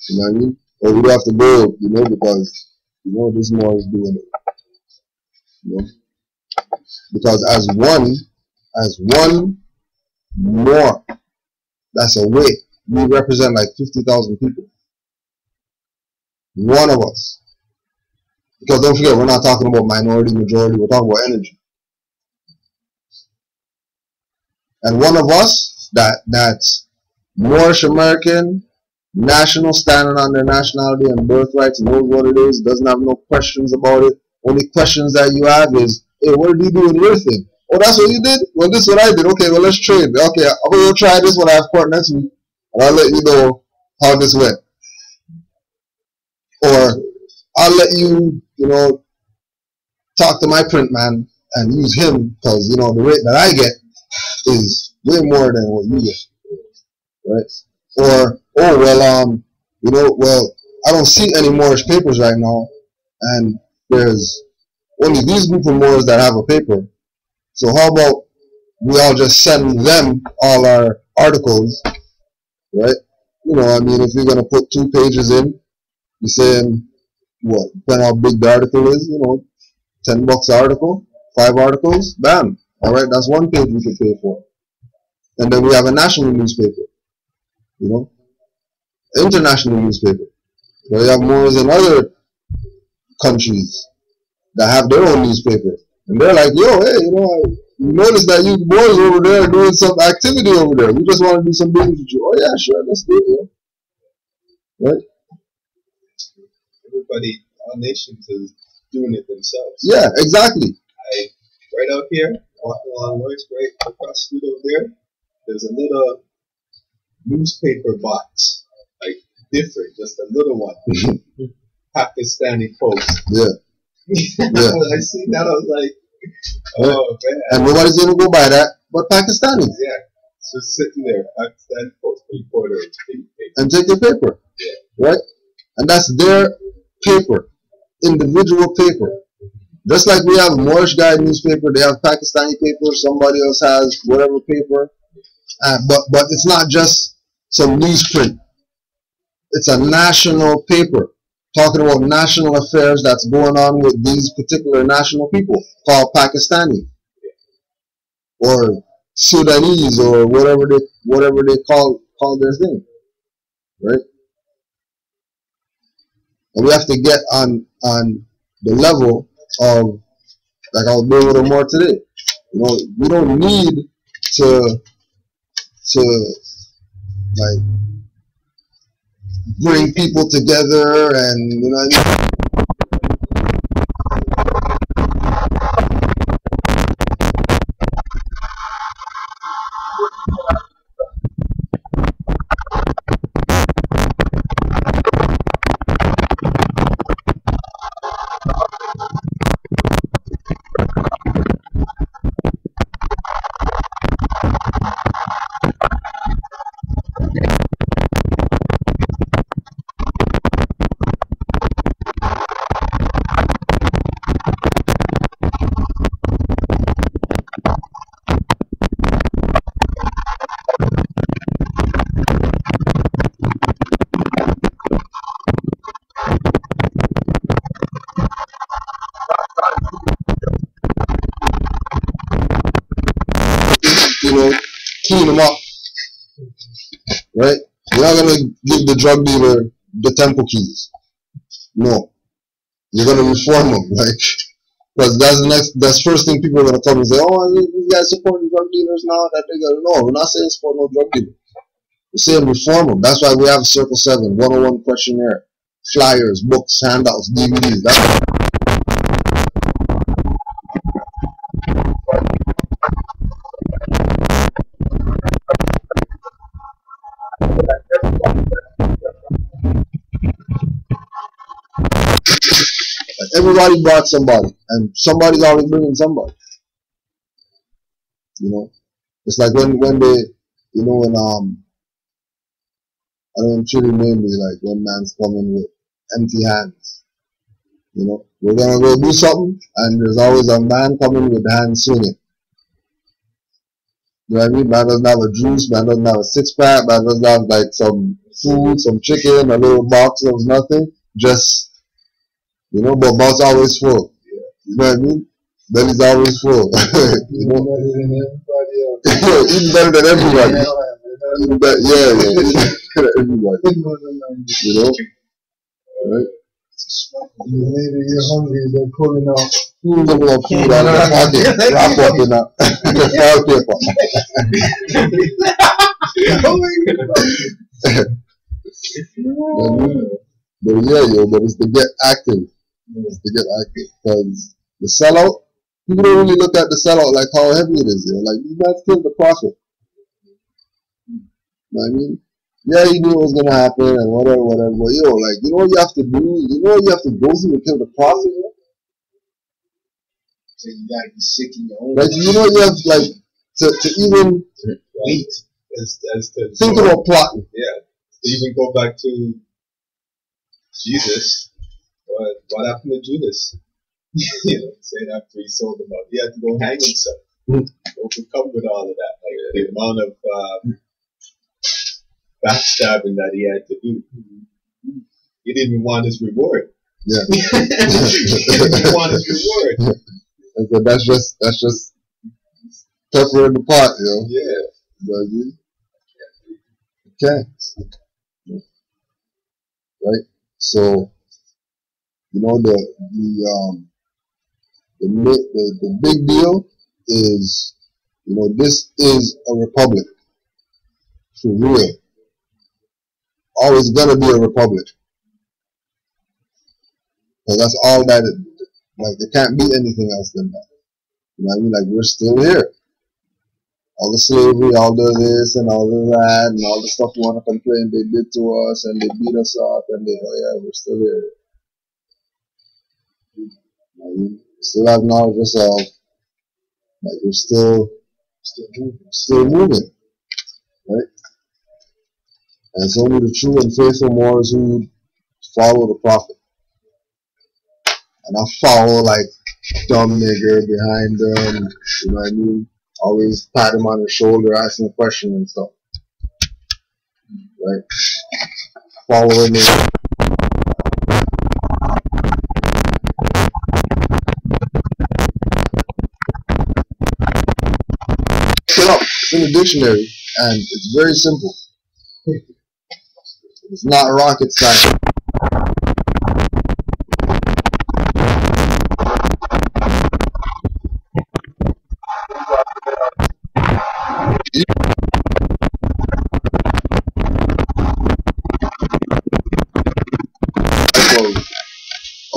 You know what I mean? Or we don't have to go, you know, because, you know, this more is doing it. You know? Because as one more, that's a way. We represent like 50,000 people. One of us. Because don't forget, we're not talking about minority, majority, we're talking about energy. And one of us that's Moorish American, national, standing on their nationality and birthrights, knows what it is, doesn't have no questions about it. Only questions that you have is, hey, what did you do in your thing? Oh, that's what you did? Well, this is what I did. Okay, well, let's trade. Okay, I'm going to try this when I have court next week, and I'll let you know how this went. Or I'll let you, you know, talk to my print man and use him because, you know, the rate that I get is way more than what you get. Right? Or, oh, well, you know, well, I don't see any Moorish papers right now, and there's only these group of Moors that have a paper. So how about we all just send them all our articles, right? You know, I mean, if you're going to put 2 pages in, you're saying, what, depending how big the article is, you know, $10 article, 5 articles, bam. All right, that's 1 page we can pay for. And then we have a national newspaper, you know, international newspaper. So we have Moors in other countries that have their own newspaper. And they're like, yo, hey, you know, we noticed that you boys over there are doing some activity over there. We just want to do some business with you. Oh, yeah, sure, let's do it, yeah. Right?
Everybody, our nations is doing it themselves.
Yeah, exactly.
Right out here, walking along Lloyd's, right across the street over there, there's a little newspaper box, like different, just a little one. Pakistani Post.
Yeah. Yeah.
When I seen that, I was like, oh man.
And nobody's going to go by that but Pakistanis.
Yeah. Just sitting there, Pakistani Post, reporter,
and take your paper.
Yeah.
Right? And that's their paper, individual paper. Just like we have Moorish Guide newspaper, they have Pakistani paper, somebody else has whatever paper. But it's not just some newsprint. It's a national paper talking about national affairs that's going on with these particular national people called Pakistani or Sudanese or whatever they call their thing, right? And we have to get on the level of, like I was doing with them more today. You know, we don't need to like bring people together and, you know what I mean? You know, clean them up, right? You're not gonna give the drug dealer the temple keys. No, you're gonna reform them, like, because that's first thing people are gonna come and say, oh, you guys supporting drug dealers now that they gotta. No, we're not saying support no drug dealers. We're saying reform them. That's why we have Circle 7, 101 questionnaire, flyers, books, handouts, DVDs. That's everybody brought somebody, and somebody's always bringing somebody. You know, it's like when they, you know, when I don't truly mainly like when man's coming with empty hands. You know, we're gonna go do something, and there's always a man coming with the hand swinging. You know what I mean? Man doesn't have a juice, man doesn't have a six-pack, man doesn't have like some food, some chicken, a little box of nothing, just, you know, but box always full. You know what I mean? Belly's always full. You know? Eating better than everybody. Yeah. Everybody. You know? Right?
Later you're hungry, they're pulling out
food out of their pocket, wrap up in a file paper. But yeah, but it's to get active. It's to get active. Because the sellout, people don't really look at the sellout like how heavy it is. Like, you guys killed the prophet. You know what I mean? Yeah, he knew it was gonna happen and whatever. But yo, like, you know what you have to do? You know what you have to go through to kill the prophet?
So you gotta be sick in your own.
Like, you know, you have like to even
wait as to
think about plotting.
Yeah, to even go back to Jesus. What happened to Judas? You know, saying after he sold him out, he had to go hang himself. Overcome with all of that, like the amount of backstabbing that he had to do. He didn't want his reward.
Yeah,
he didn't want his reward.
And so that's just pepper in the pot, you know.
Yeah.
Okay. Right. So, you know, the big deal is, you know, this is a republic for real. Always gonna be a republic. Because that's all that it, like, there can't be anything else than that. You know what I mean? Like, we're still here. All the slavery, all the this and all the that and all the stuff we want to complain they did to us and they beat us up and they, oh yeah, we're still here. You know what I mean? We still have knowledge of ourselves. Like, we're still moving. Right? And it's only the true and faithful Moors who follow the prophet. And I follow like dumb nigger behind them, you know what I mean? Always pat him on the shoulder, ask him a question and stuff. Right? Following him. Look it up in the dictionary, and it's very simple. It's not rocket science.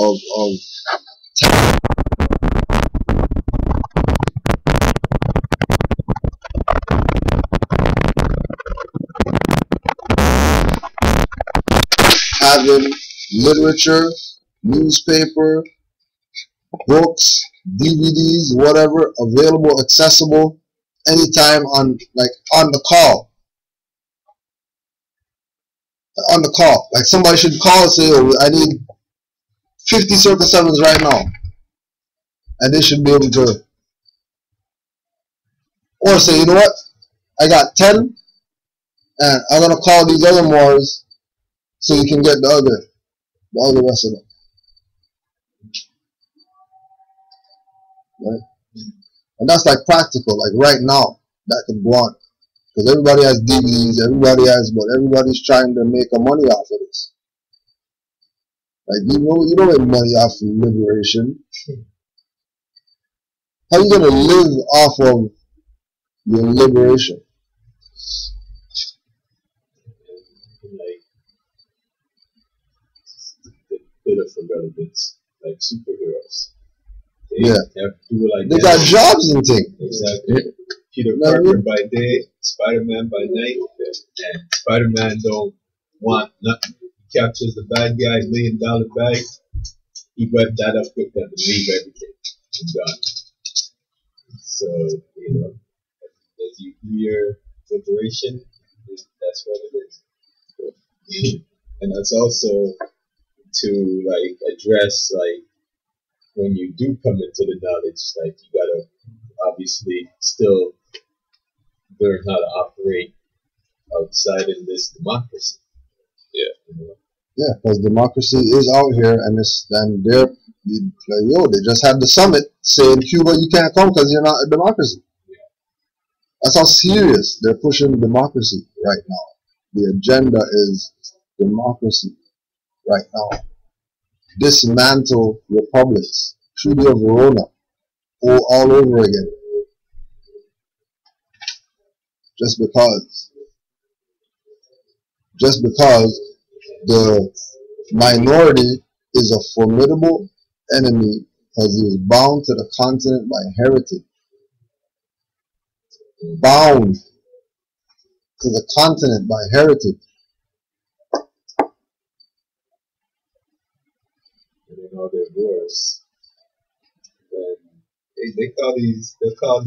Of having literature, newspaper, books, DVDs, whatever, available, accessible, anytime on the call. On the call. Like somebody should call and say, oh, I need 50 Circle 7s right now. And they should be able to, or say, you know what, I got 10, and I'm going to call these other Moors so you can get the other rest of them. Right? And that's like practical, like right now, that could go on. Because everybody has DVDs, everybody's trying to make a money off of this. Like, you don't make money off of liberation. How are you going to live off of your liberation?
Like, the bit of relevance, like superheroes. They have to do like
they got jobs and things.
Exactly. Peter Parker by day, Spider-Man by night, and Spider-Man don't want nothing. He captures the bad guy, $1 million bag. He went that up with them and leave everything and gone. So, you know, as you hear liberation, that's what it is. And that's also to like address like when you do come into the knowledge, like you gotta obviously still learn how to operate outside in this democracy. Yeah. You know?
Yeah, because democracy is out here, and they're like, yo, they just had the summit saying Cuba, you can't come because you're not a democracy.
Yeah.
That's how serious they're pushing democracy right now. The agenda is democracy right now. Dismantle republics. Treaty of Verona. All over again. Just because the minority is a formidable enemy because he is bound to the continent by heritage. Bound to the continent by heritage.
And in all their wars, they call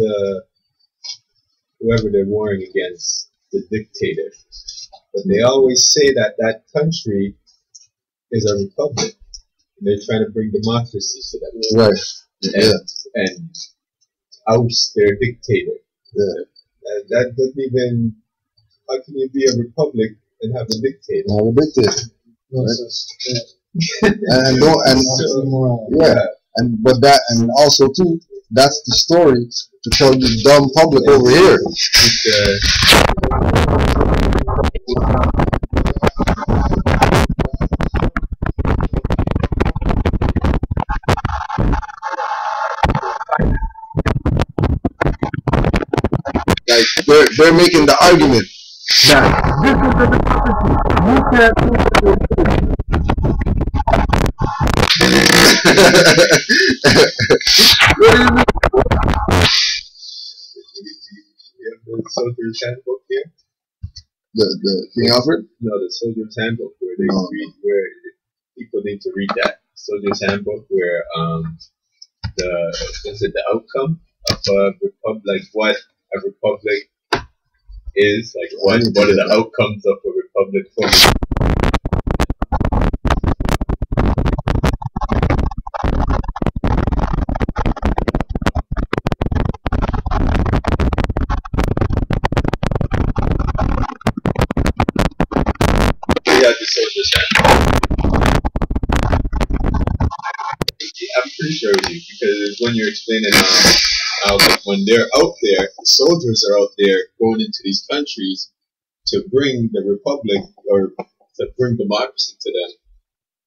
whoever they're warring against the dictator. But they always say that that country is a republic. And they're trying to bring democracy to that.
Right.
And oust their dictator.
Yeah.
That doesn't even. How can you be a republic and have a dictator?
Have a dictator. Right? And also too, that's the story to tell you dumb public over here. Like they're making the argument that this is the democracy. You can't do What do you mean?
You have the soldier's handbook here?
The King Alfred?
No, the soldier's handbook where they read, where people need to read that soldier's handbook where the outcome of a republic, like what a republic is, like what are the outcomes of a republic for me? pretty sure with you because when you're explaining how like, when they're out there, the soldiers are out there going into these countries to bring the republic or to bring democracy to them.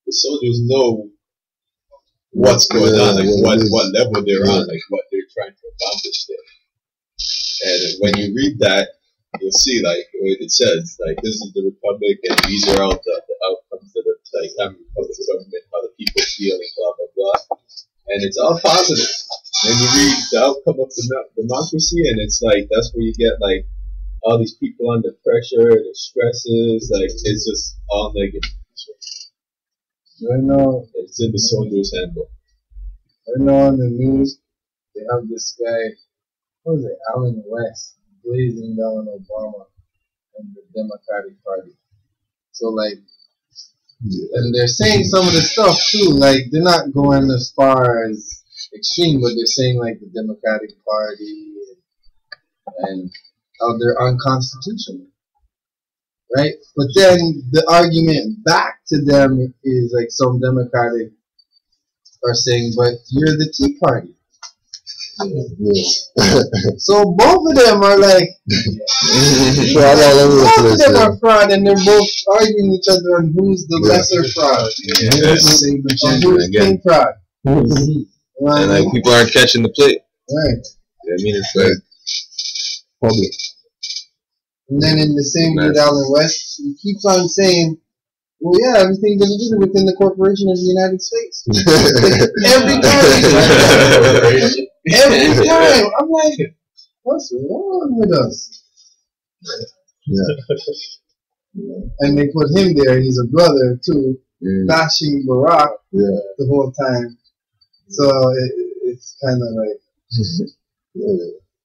The soldiers know what's going on, like what level they're on, like what they're trying to accomplish there. And when you read that, you'll see like what it says, like this is the republic, and these are all the outcomes of the like republic government, how the people feel, and blah blah blah. And it's all positive. And you read the outcome of the democracy, and it's like that's where you get like all these people under pressure, the stresses, like it's just all negative.
Right now,
it's in the Soldier's Handbook.
Right now on the news, they have this guy, what was it, Alan West, blazing down Obama and the Democratic Party. So like, and they're saying some of the stuff too, like they're not going as far as extreme, but they're saying like the Democratic Party and how they're unconstitutional. Right? But then the argument back to them is like some Democratic are saying, but you're the Tea Party. So both of them are like, both of them are fraud, and they're both arguing each other on who's the lesser fraud. Who's king fraud.
And like people aren't catching the play.
Right.
I mean, it's like public.
And then in the same with Alan West, he keeps on saying, well, yeah, everything's going to do within the corporation of the United States. Every time. Every time. I'm like, what's wrong with us? Yeah. And they put him there, and he's a brother, too, bashing Barack the whole time. So it's kind of like,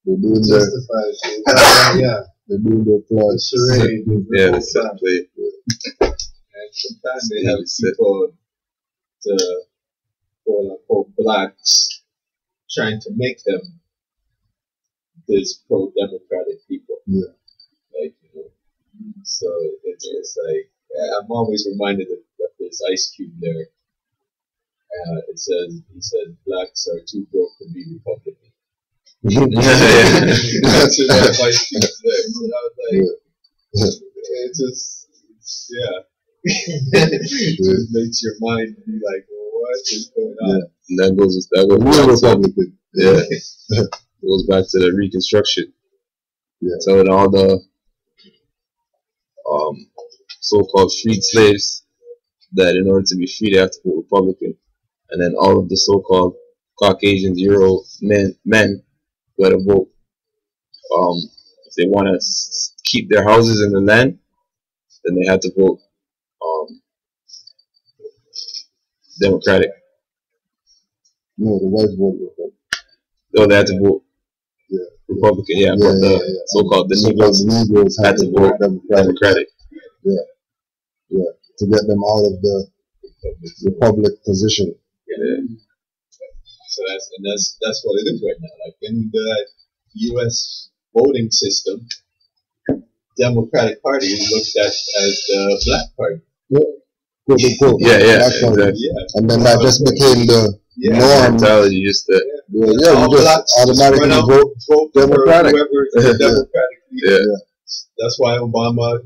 they're doing
yeah.
They're doing their plot.
Charade.
Yeah, that's exactly.
And sometimes they have people, the quote unquote blacks, trying to make them this pro-democratic people.
Yeah.
Like, you know, so it's like, I'm always reminded of this Ice Cube there. He said, blacks are too broke to be Republican. That's what Ice Cube said. So I was like, it just, it just makes your mind be like, well, what is going on?
Yeah. And that goes back
Republican.
Goes back to the Reconstruction.
Yeah.
Telling all the so-called freed slaves that in order to be free they have to vote Republican, and then all of the so-called Caucasian Euro men got to vote. If they want to keep their houses in the land, then they have to vote Democratic.
No, the whites vote Republican.
No, they had to vote Republican. Yeah, but the so-called the Negroes had to vote Democratic.
Yeah, to get them out of the Republic position.
Yeah. So that's what it is right now. Like in the U.S. voting system, Democratic Party is looked at as the Black Party.
Exactly.
And then that just became the norm.
Mentality, just that.
We just automatically vote Democratic.
Democratic. That's why Obama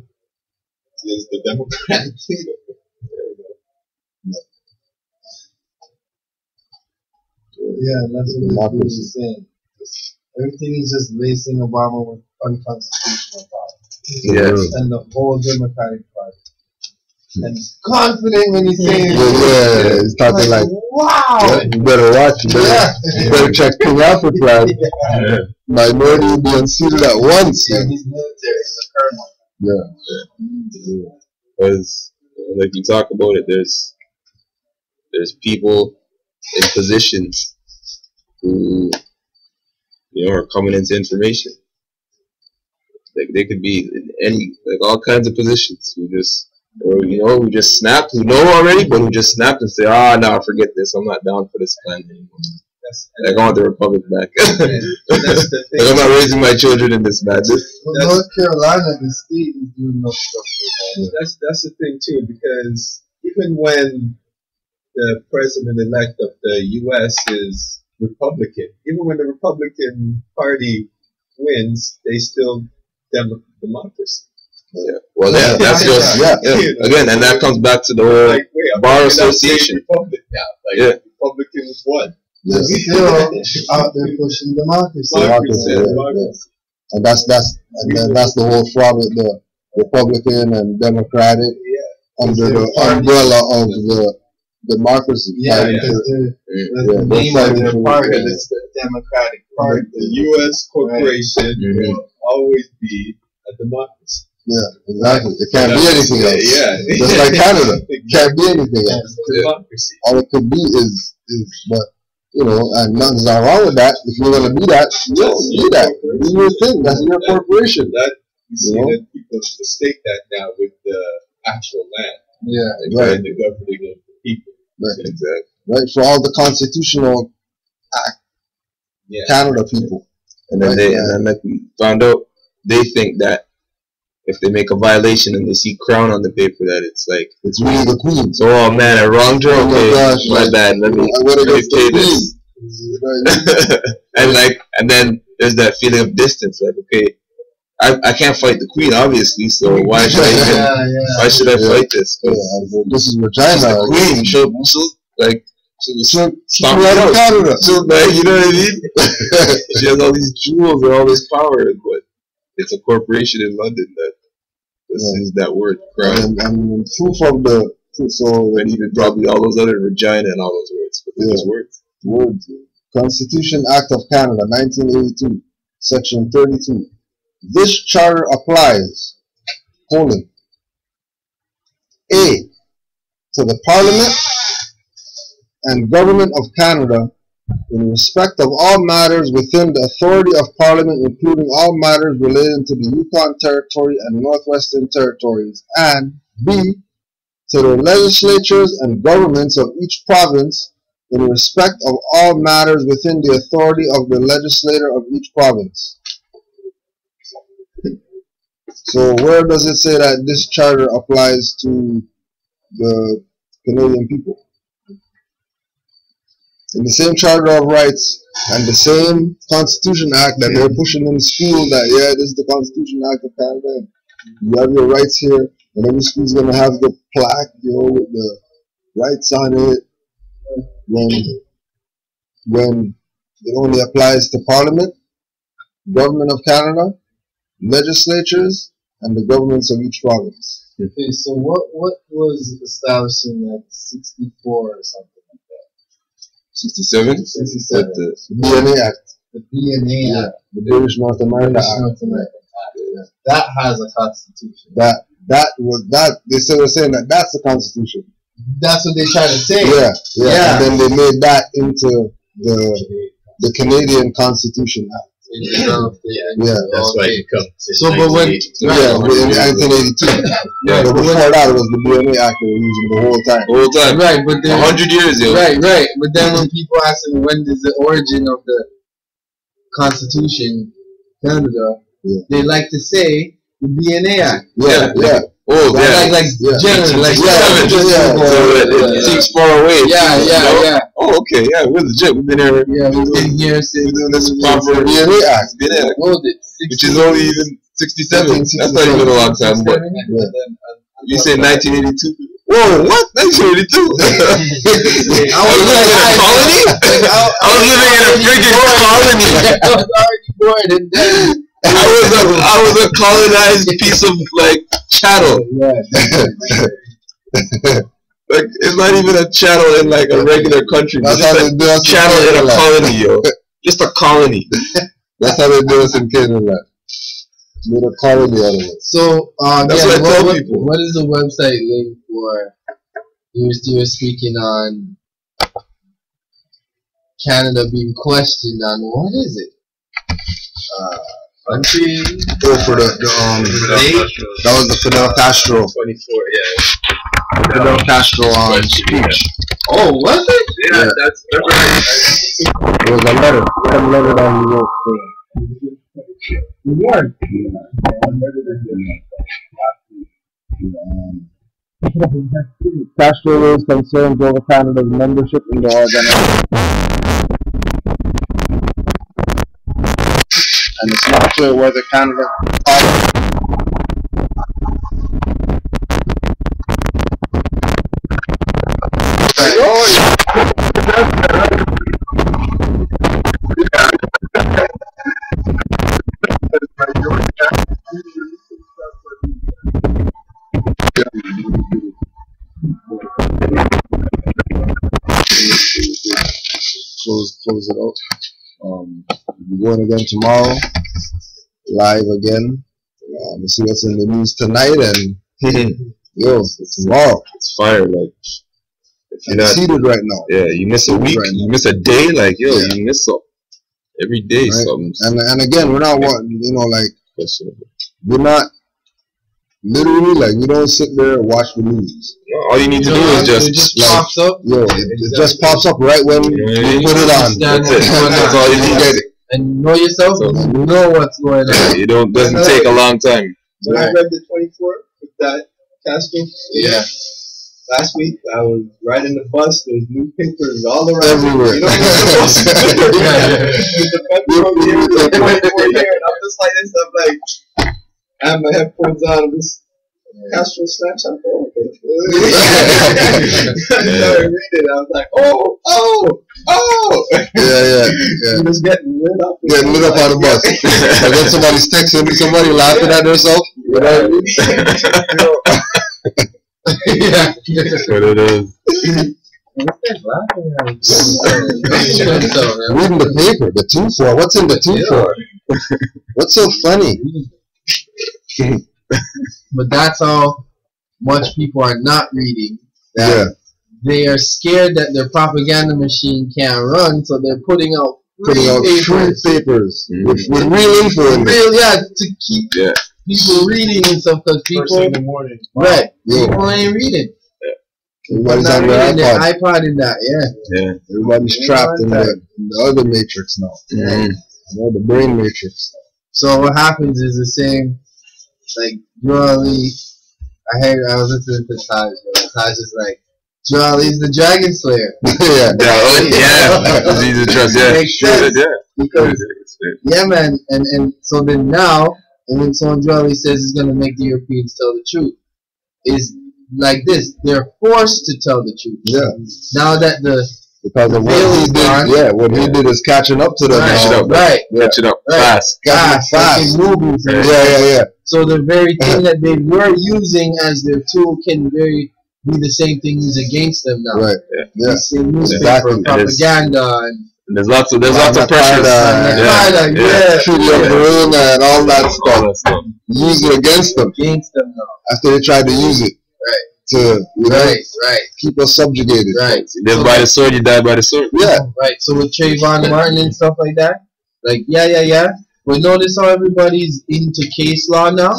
is the Democratic leader.
Yeah, that's what he's saying. Everything is just lacing Obama with unconstitutional power.
Yes.
And the whole Democratic Party. And he's confident when he's saying
he's talking like,
wow!
You better watch, you better check King Alfred flag. Minority will be unseated at once.
Yeah, he's military, he's a colonel.
Because, like you talk about it, there's people in positions who, are coming into information. Like they could be in any, like all kinds of positions. Who just snapped, who know already, but who just snapped and say, no, forget this. I'm not down for this plan anymore. I want the Republic back.
That's the thing.
I'm not raising my children in this madness.
Well, North Carolina, the state is doing no stuff like that.
That's the thing too, because even when the president-elect of the U.S. is Republican. Even when the Republican Party wins, they still democracy.
Yeah. Well, that's just again, and that comes back to the whole
Like, wait,
bar association.
Republic now. Like, Republicans won.
They're still out there pushing democracy. And that's the whole fraud with the Republican and Democratic under the umbrella of the democracy.
The name of their party is the Democratic Party.
The U.S. corporation will always be a democracy.
Yeah, exactly. It can't be anything else. Just like Canada. It can't be anything else.
Democracy.
All it could be is but you know, and nothing's wrong with that. If you're gonna be that, be that. Do your thing. That's your corporation.
That you see that people mistake that now with the actual land.
Right.
The governing of the people.
Right.
Exactly.
Right. For all the constitutional Canada people.
And then and then like we found out, they think that if they make a violation and they see crown on the paper, that it's like
it's really the queen.
So, oh man, I wronged her. Okay, my bad. Let me pay this. and then there's that feeling of distance. Like, okay, I can't fight the queen, obviously. So why should I why should I fight this?
This is Regina,
the queen. She'll like.
She'll right in Canada.
You know what I mean? She has all these jewels and all this power, but it's a corporation in London that is that word crown.
And proof of
and even probably all those other Regina and all those words. But they're just
words. Constitution Act of Canada, 1982, Section 32. This charter applies, A, to the Parliament and Government of Canada in respect of all matters within the authority of Parliament, including all matters relating to the Yukon Territory and Northwestern Territories, and B, to the legislatures and governments of each province in respect of all matters within the authority of the legislator of each province. So where does it say that this charter applies to the Canadian people? In the same Charter of Rights and the same Constitution Act that they're pushing in school, that this is the Constitution Act of Canada, you have your rights here, and every school's gonna have the plaque, with the rights on it. When it only applies to Parliament, Government of Canada, legislatures, and the governments of each province.
Okay, so what was established in like 64 or something?
67?
67.
The BNA Act.
The BNA Act.
The British North America Act.
That has a constitution.
That they still were saying that that's the constitution.
That's what they try to say.
Yeah. And then they made that into the Canadian Constitution Act.
That's why you come.
So, but when
in 1982, but before that it was the BNA Act they were using the whole time.
Right, but then
100 years,
Right. But then when people ask them when is the origin of the Constitution, Canada, they like to say the BNA Act.
Generally, it seems far away. Oh, okay, we're legit. We've been here.
We've been here since.
We're doing this proper BNA Act, which is only even 67. That's not even a long time. But you say 1982. Whoa, what? 1982? I was living in a colony. I was living in a freaking colony.
I was already born and then.
I was a colonized piece of like chattel. Like it's not even a chattel in like a regular country. It's just a chattel in a colony, yo. Just a colony.
That's how they do us in Canaanland. Made a colony out of it.
So
that's what I tell people.
What is the website link for? You were speaking on Canada being questioned on what is it? Country.
For the that was the Fidel Castro.
24,
Fidel Castro speech.
Oh, was it?
Yeah, that's
it was a letter. A letter that he wrote for New York. Castro raised concerns over Canada's membership in the organization, and it's not clear whether Canada close it out. We're going again tomorrow, live again. We'll see what's in the news tonight, and yo, tomorrow
It's fire, like if you're
I'm
not,
seated right now.
yeah, you miss a week,
Right now.
you miss a day, like yo,
Yeah.
you miss up every day.
Right.
Something
And again, we're not wanting, like
questionable.
we're not literally like we don't sit there and watch the news.
No, all you need to do is just
like,
pops up.
Yo, it just pops up right when you put it on.
That's it. That's all you need.
Get it.
And know yourself,
So-
you know what's going on.
It doesn't take a long time.
When I read the 24th with that Castro,
Yeah.
last week I was riding the bus. There's newspapers all around.
Everywhere.
You know what I'm supposed to do? With the federal here, the 24 here, and I'm just like this. I'm like, I have my headphones on. I'm just Castro snapshot. Oh, okay. I started reading. I was like, oh.
Yeah.
I'm just getting lit up.
Getting lit up on the bus. And then somebody's texting somebody laughing at themselves. You know what I mean?
Yeah.
That's what it is.
Reading the paper, the 2-4. What's in the 2-4? What's so funny?
But that's how much people are not reading.
Yeah.
They are scared that their propaganda machine can't run, so they're putting out
Putting out true papers with real info in it.
real, to keep people reading and stuff, because
First thing in
people,
the morning.
right,
Yo.
people ain't reading.
Everybody's
Not
on their
reading their
iPod.
iPod in that,
Yeah.
Everybody's trapped in the other matrix now.
Mhm.
The brain matrix.
So what happens is the same, like, Jolly, I was listening to Taj, Taj is like, Jolly's the Dragon Slayer.
Yeah.
Yeah. Easy to trust. Yeah.
Makes
Sure.
sense.
Yeah.
Because, yeah, man, and so then now, and then someone Jolly says is going to make the Europeans tell the truth, is like this, they're forced to tell the truth.
Yeah.
Now that
Because of what
Veil
he
is
did.
gone.
Yeah, what he did is catching up to them.
Catch it
now.
up.
right,
Catch it up fast.
Fast.
moving.
Yeah.
So the very thing that they were using as their tool can be the same thing used against them now.
Right. Yeah.
The same newspaper,
Exactly.
propaganda, and
And there's lots of pressures.
Magna Carta,
Treaty of Verona and all that
All
stuff.
that stuff.
Use it against them
against them now.
after they tried to use it to
Right.
keep us subjugated.
Right.
You live by the sword, you die by the sword.
Yeah.
Right. So with Trayvon Martin and stuff like that, like yeah. But notice how everybody's into case law now.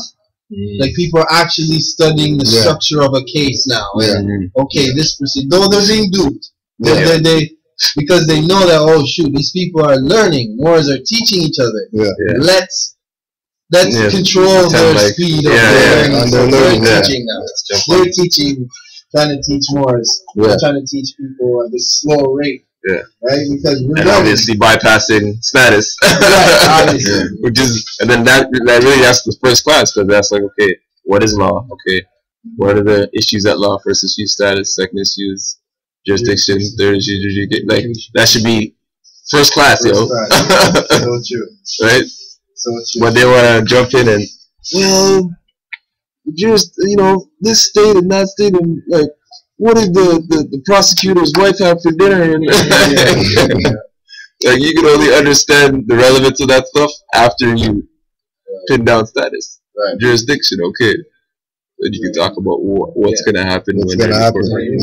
Like people are actually studying the structure of a case now.
Yeah.
And, okay, this person, though they're being duped,
Yeah.
they because they know that, oh shoot, these people are learning. Moors are teaching each other.
Yeah.
Let's control
Pretend
their
like-
speed of
yeah,
learning.
yeah.
So
And
they're
they're learning,
teaching now.
Let's jump
They're
on.
teaching, trying to teach Moors.
Yeah.
They're trying to teach people at this slow rate.
Yeah.
Right? Because we're
And
learning.
obviously bypassing status.
Right, obviously.
Which is, and then that really, that's the first class, because that's like, okay, what is law? Okay, what are the issues at law? First issue status, second issues jurisdiction, third issue, like that should be first class, yo.
So true.
Right?
So true.
But they want to jump in and, well, just, this state and that state, and like, what did the prosecutor's wife have for dinner? And like, you can only understand the relevance of that stuff after you pin down status.
Right.
Jurisdiction, okay. Then you can talk about what's going to happen
What's
when
gonna
they're
happen.
incorporated.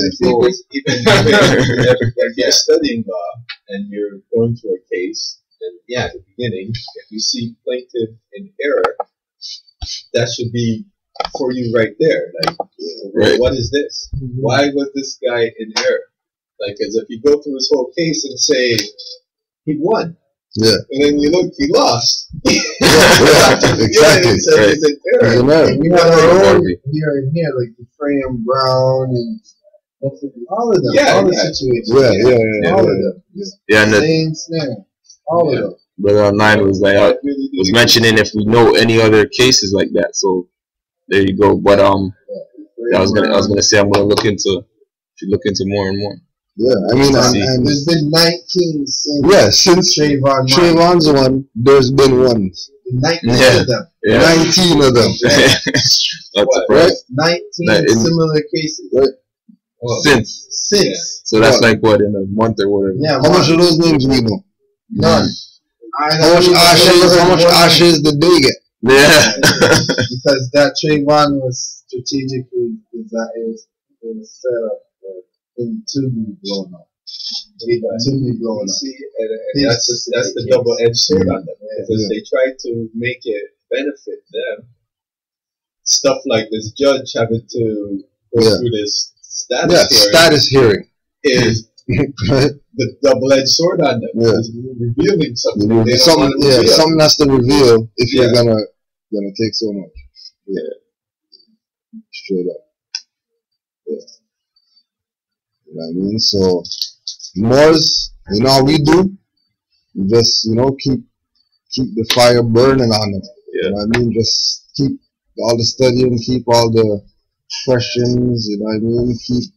If you're studying law and you're going through a case, then at the beginning, if you see plaintiff in error, that should be for you right there. Like,
Right.
what is this? Why was this guy in error? Like, as if you go through his whole case and say he won.
Yeah.
And then you look, he lost.
Exactly.
He's in error.
We have our own here and here, like the Frame Brown and all of them. All the situations. All of them.
Yeah, and
all of them.
Brother online was like, was mentioning if we know any other cases like that. So there you go. But I was gonna say I'm gonna look into more and more.
Yeah, I mean,
and there's been 19 since.
Since Trayvon's one, there's been ones.
19 of them.
19 of them.
Right?
19 similar cases.
Right.
Since.
So that's like what, in a month or whatever.
Yeah.
How much of those names we know?
None.
How much ashes did they get?
Yeah.
Because that Trayvon was strategically designed. It was set up to be blown up. See, and
that's the double-edged sword on them. Because they try to make it benefit them. Stuff like this judge having to go through this status hearing is the double-edged sword on them. It's revealing something.
Something has to reveal if you're gonna take so much. Yeah. Straight up. Yeah. You know what I mean? So Moors, you know how we do? We just, keep the fire burning on them. You know what I mean? Just keep all the studying, keep all the questions, you know what I mean? Keep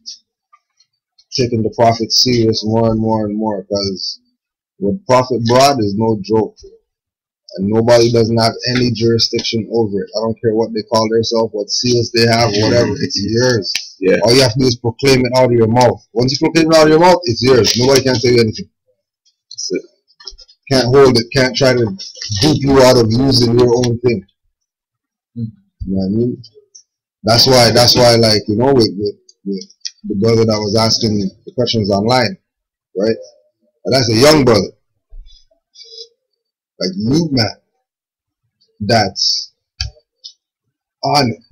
taking the prophet serious more and more and more, because what prophet brought is no joke. And nobody doesn't have any jurisdiction over it. I don't care what they call themselves, what seals they have, whatever. It's yours.
Yeah.
All you have to do is proclaim it out of your mouth. Once you proclaim it out of your mouth, it's yours. Nobody can tell you anything. That's it. Can't hold it. Can't try to dupe you out of using your own thing. You know what I mean? That's why, like, with the brother that was asking the questions online, right? And that's a young brother. Like you, man, that's on it.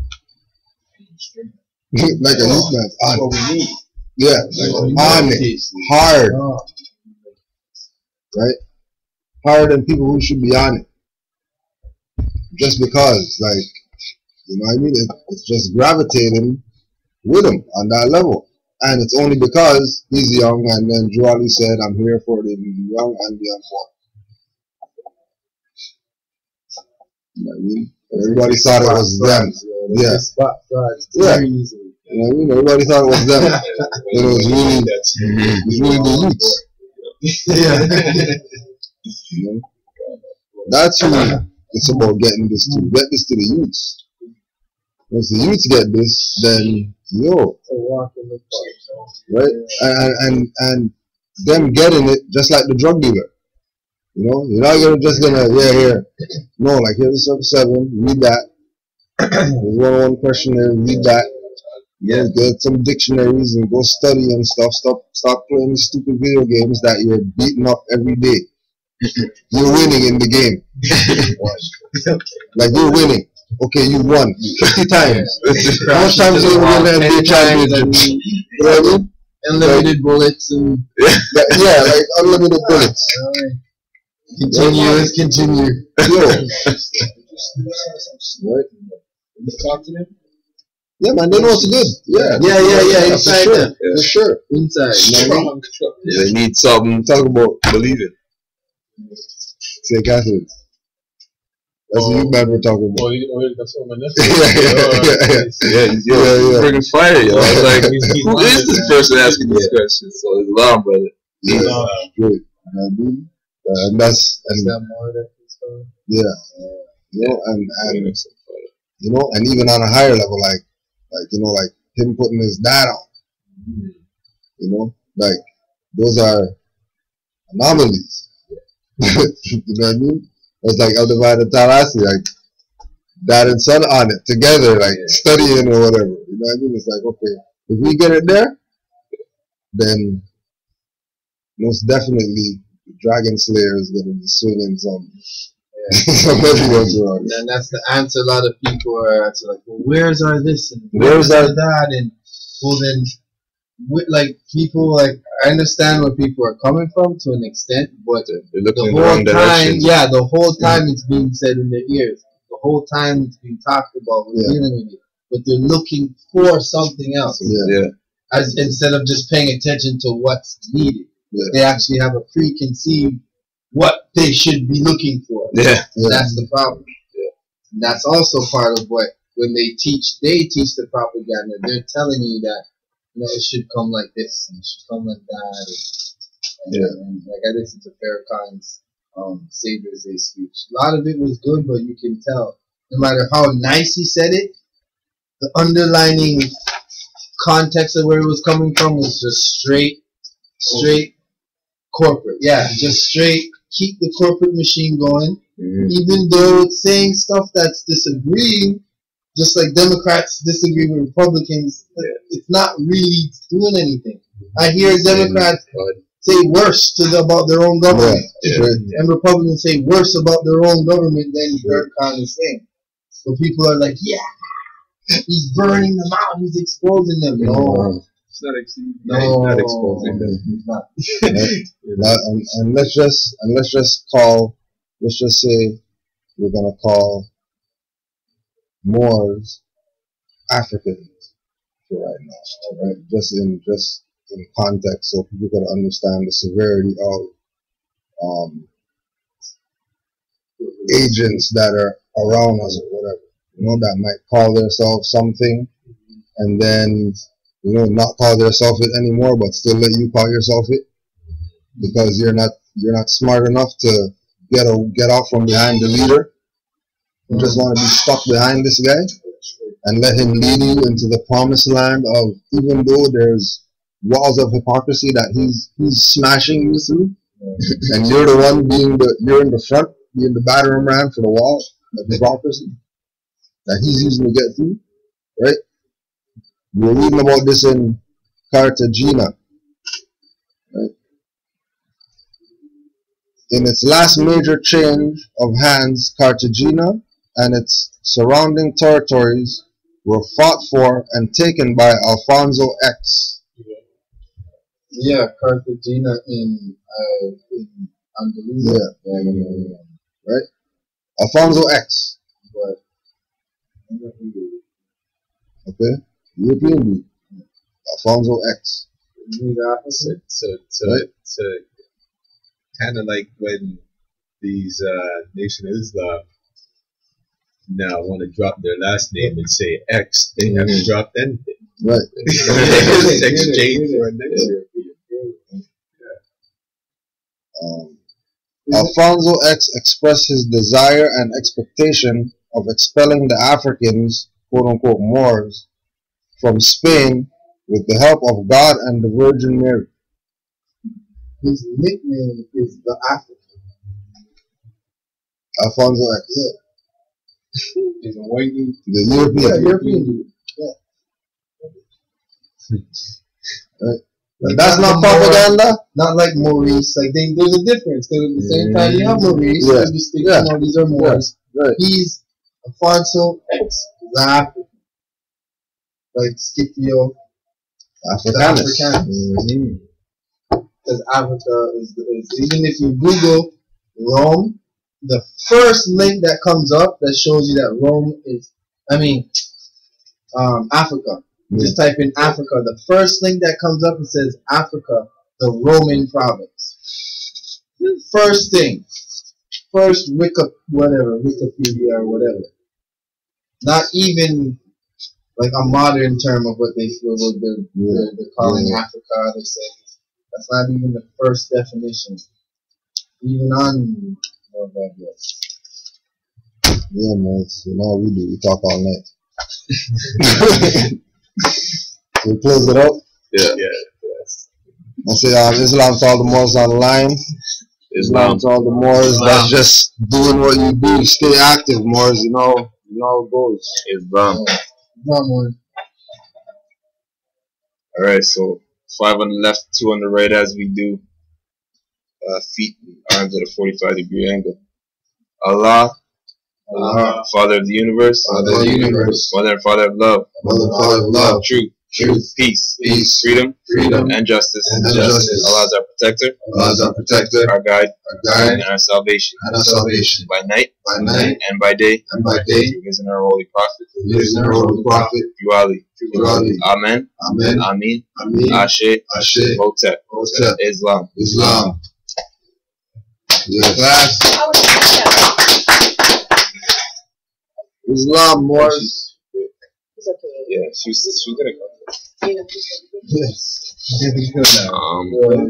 Like a youth man, on it. Yeah, on it. Hard. Right? Harder than people who should be on it. Just because, like, you know what I mean? It's just gravitating with him on that level. And it's only because he's young, and then Juali said, I'm here for the young and the unborn. You know what I mean? Everybody thought it was them. Yeah. Yeah. You know what I mean? Everybody thought it was them. It was really the youths. Yeah. You know? That's who it's about getting this to. Get this to the youths. Once the youths get this, then right? And them getting it just like the drug dealer. You know, you're not just gonna here. No, like here's the 7, read that. There's one questionnaire, read that. Yeah, get some dictionaries and go study and stuff. Stop playing these stupid video games that you're beating up every day. You're winning in the game. Like you're winning. Okay, you won 50 times. How much times do you win the NBA championship? You know what I mean?
Unlimited bullets and
like unlimited bullets.
Continue.
Yo. Right?
You talk to them?
Yeah, man, they know what's good. Yeah.
Inside them.
For sure.
Inside.
Yeah, they need something to talk about. Believe it.
Say Catholics. That's what you man were talking about.
That's what my nephew.
Yeah. Bringing fire, yo. I was like, who is this person asking these questions? So it's long, brother.
Yeah, good. And that's yeah. And even on a higher level, like him putting his dad on. Like those are anomalies. You know what I mean? It's like Aldebaran Tarasi, like dad and son on it together, like studying or whatever. You know what I mean? It's like, okay, if we get it there, then most definitely the Dragon Slayer is going to be swinging some heavy ones around.
And that's the answer. A lot of people are like, well, where's our this and where's our that, and well then with like people like I understand where people are coming from to an extent, but
They're
the
looking in the
whole
wrong
time,
direction.
the whole time it's being said in their ears. The whole time it's being talked about. We're dealing with it, but they're looking for something else.
Yeah.
As instead of just paying attention to what's needed, they actually have a preconceived what they should be looking for.
Yeah.
That's the problem. And that's also part of what when they teach the propaganda. They're telling you that it should come like this and it should come like that. And like I listened to Farrakhan's Savior's Day speech. A lot of it was good, but you can tell no matter how nice he said it, the underlining context of where it was coming from was just straight corporate. Yeah, just straight keep the corporate machine going. Even though it's saying stuff that's disagreeing, just like Democrats disagree with Republicans, it's not really doing anything. I hear Democrats say worse about their own government, and Republicans say worse about their own government than Farrakhan is saying. So people are like, yeah, he's burning them out, he's exposing them. No.
It's not exposing them.
He's not.
And let's just say we're gonna call Moors Africans for right now, right? Just in context, so people can understand the severity of agents that are around us or whatever. That might call themselves something, and then not call themselves it anymore, but still let you call yourself it because you're not smart enough to get out from behind the leader. You just want to be stuck behind this guy and let him lead you into the promised land of, even though there's walls of hypocrisy that he's smashing you through, and you're the one you're in the front, being the battering ram for the wall of hypocrisy that he's using to get through, right? We're reading about this in Cartagena, right? In its last major change of hands, Cartagena and its surrounding territories were fought for and taken by Alfonso X.
Yeah, Cartagena in Andalusia.
Right? Alfonso X.
But
okay? European league. Alfonso X.
So kind of like when these Nation of Islam now want to drop their last name and say X, they haven't dropped anything.
Right.
It's exchange for a next European.
Alfonso X expressed his desire and expectation of expelling the Africans, quote-unquote Moors, from Spain with the help of God and the Virgin Mary.
His nickname is the African.
Alfonso X.
He's a white dude.
The European.
European dude.
Right. But that's not propaganda.
Not like Maurice. Like there's a difference. Because at the same time you have Maurice, you just think, these are Moors.
Right.
He's Alfonso X. He's African. Like Scipio.
Africanus.
Because Africa is even if you Google Rome, the first link that comes up that shows you that Rome is, Africa. Just type in Africa. The first link that comes up, it says Africa, the Roman province. First thing. First Wikipedia or whatever. Not even like a modern term of what they're calling Africa. They say that's not even the first definition. Even on
yeah, man. So now we do. We talk all night. We close it up.
Yeah. Yes.
I say Islam to all the Moors online. Islam to all the Moors that's just doing what you do. Stay active, Moors. You know how it goes.
Islam. Alright, so 5 on the left, 2 on the right as we do. Feet and arms at a 45-degree angle. Allah, Father of the universe,
Father of the universe,
Mother and Father of love,
Mother and Father of love,
truth,
truth,
peace,
peace,
freedom,
freedom,
and justice.
and justice.
Allah is our protector,
Allah is our protector,
our guide,
guide,
and our salvation.
and our salvation.
By night
By night
and by day,
and by day,
through his and our holy prophet,
through his and our holy prophet,
through Ali.
through Ali.
Amen.
Amen.
Amin.
Amin.
Ashe.
Ashe.
Hotep.
Hotep.
Islam.
Islam. Yes.
Class. Islam, Moors.
It's okay.
Yeah, she's gonna go.
You know,
Yes.
Um.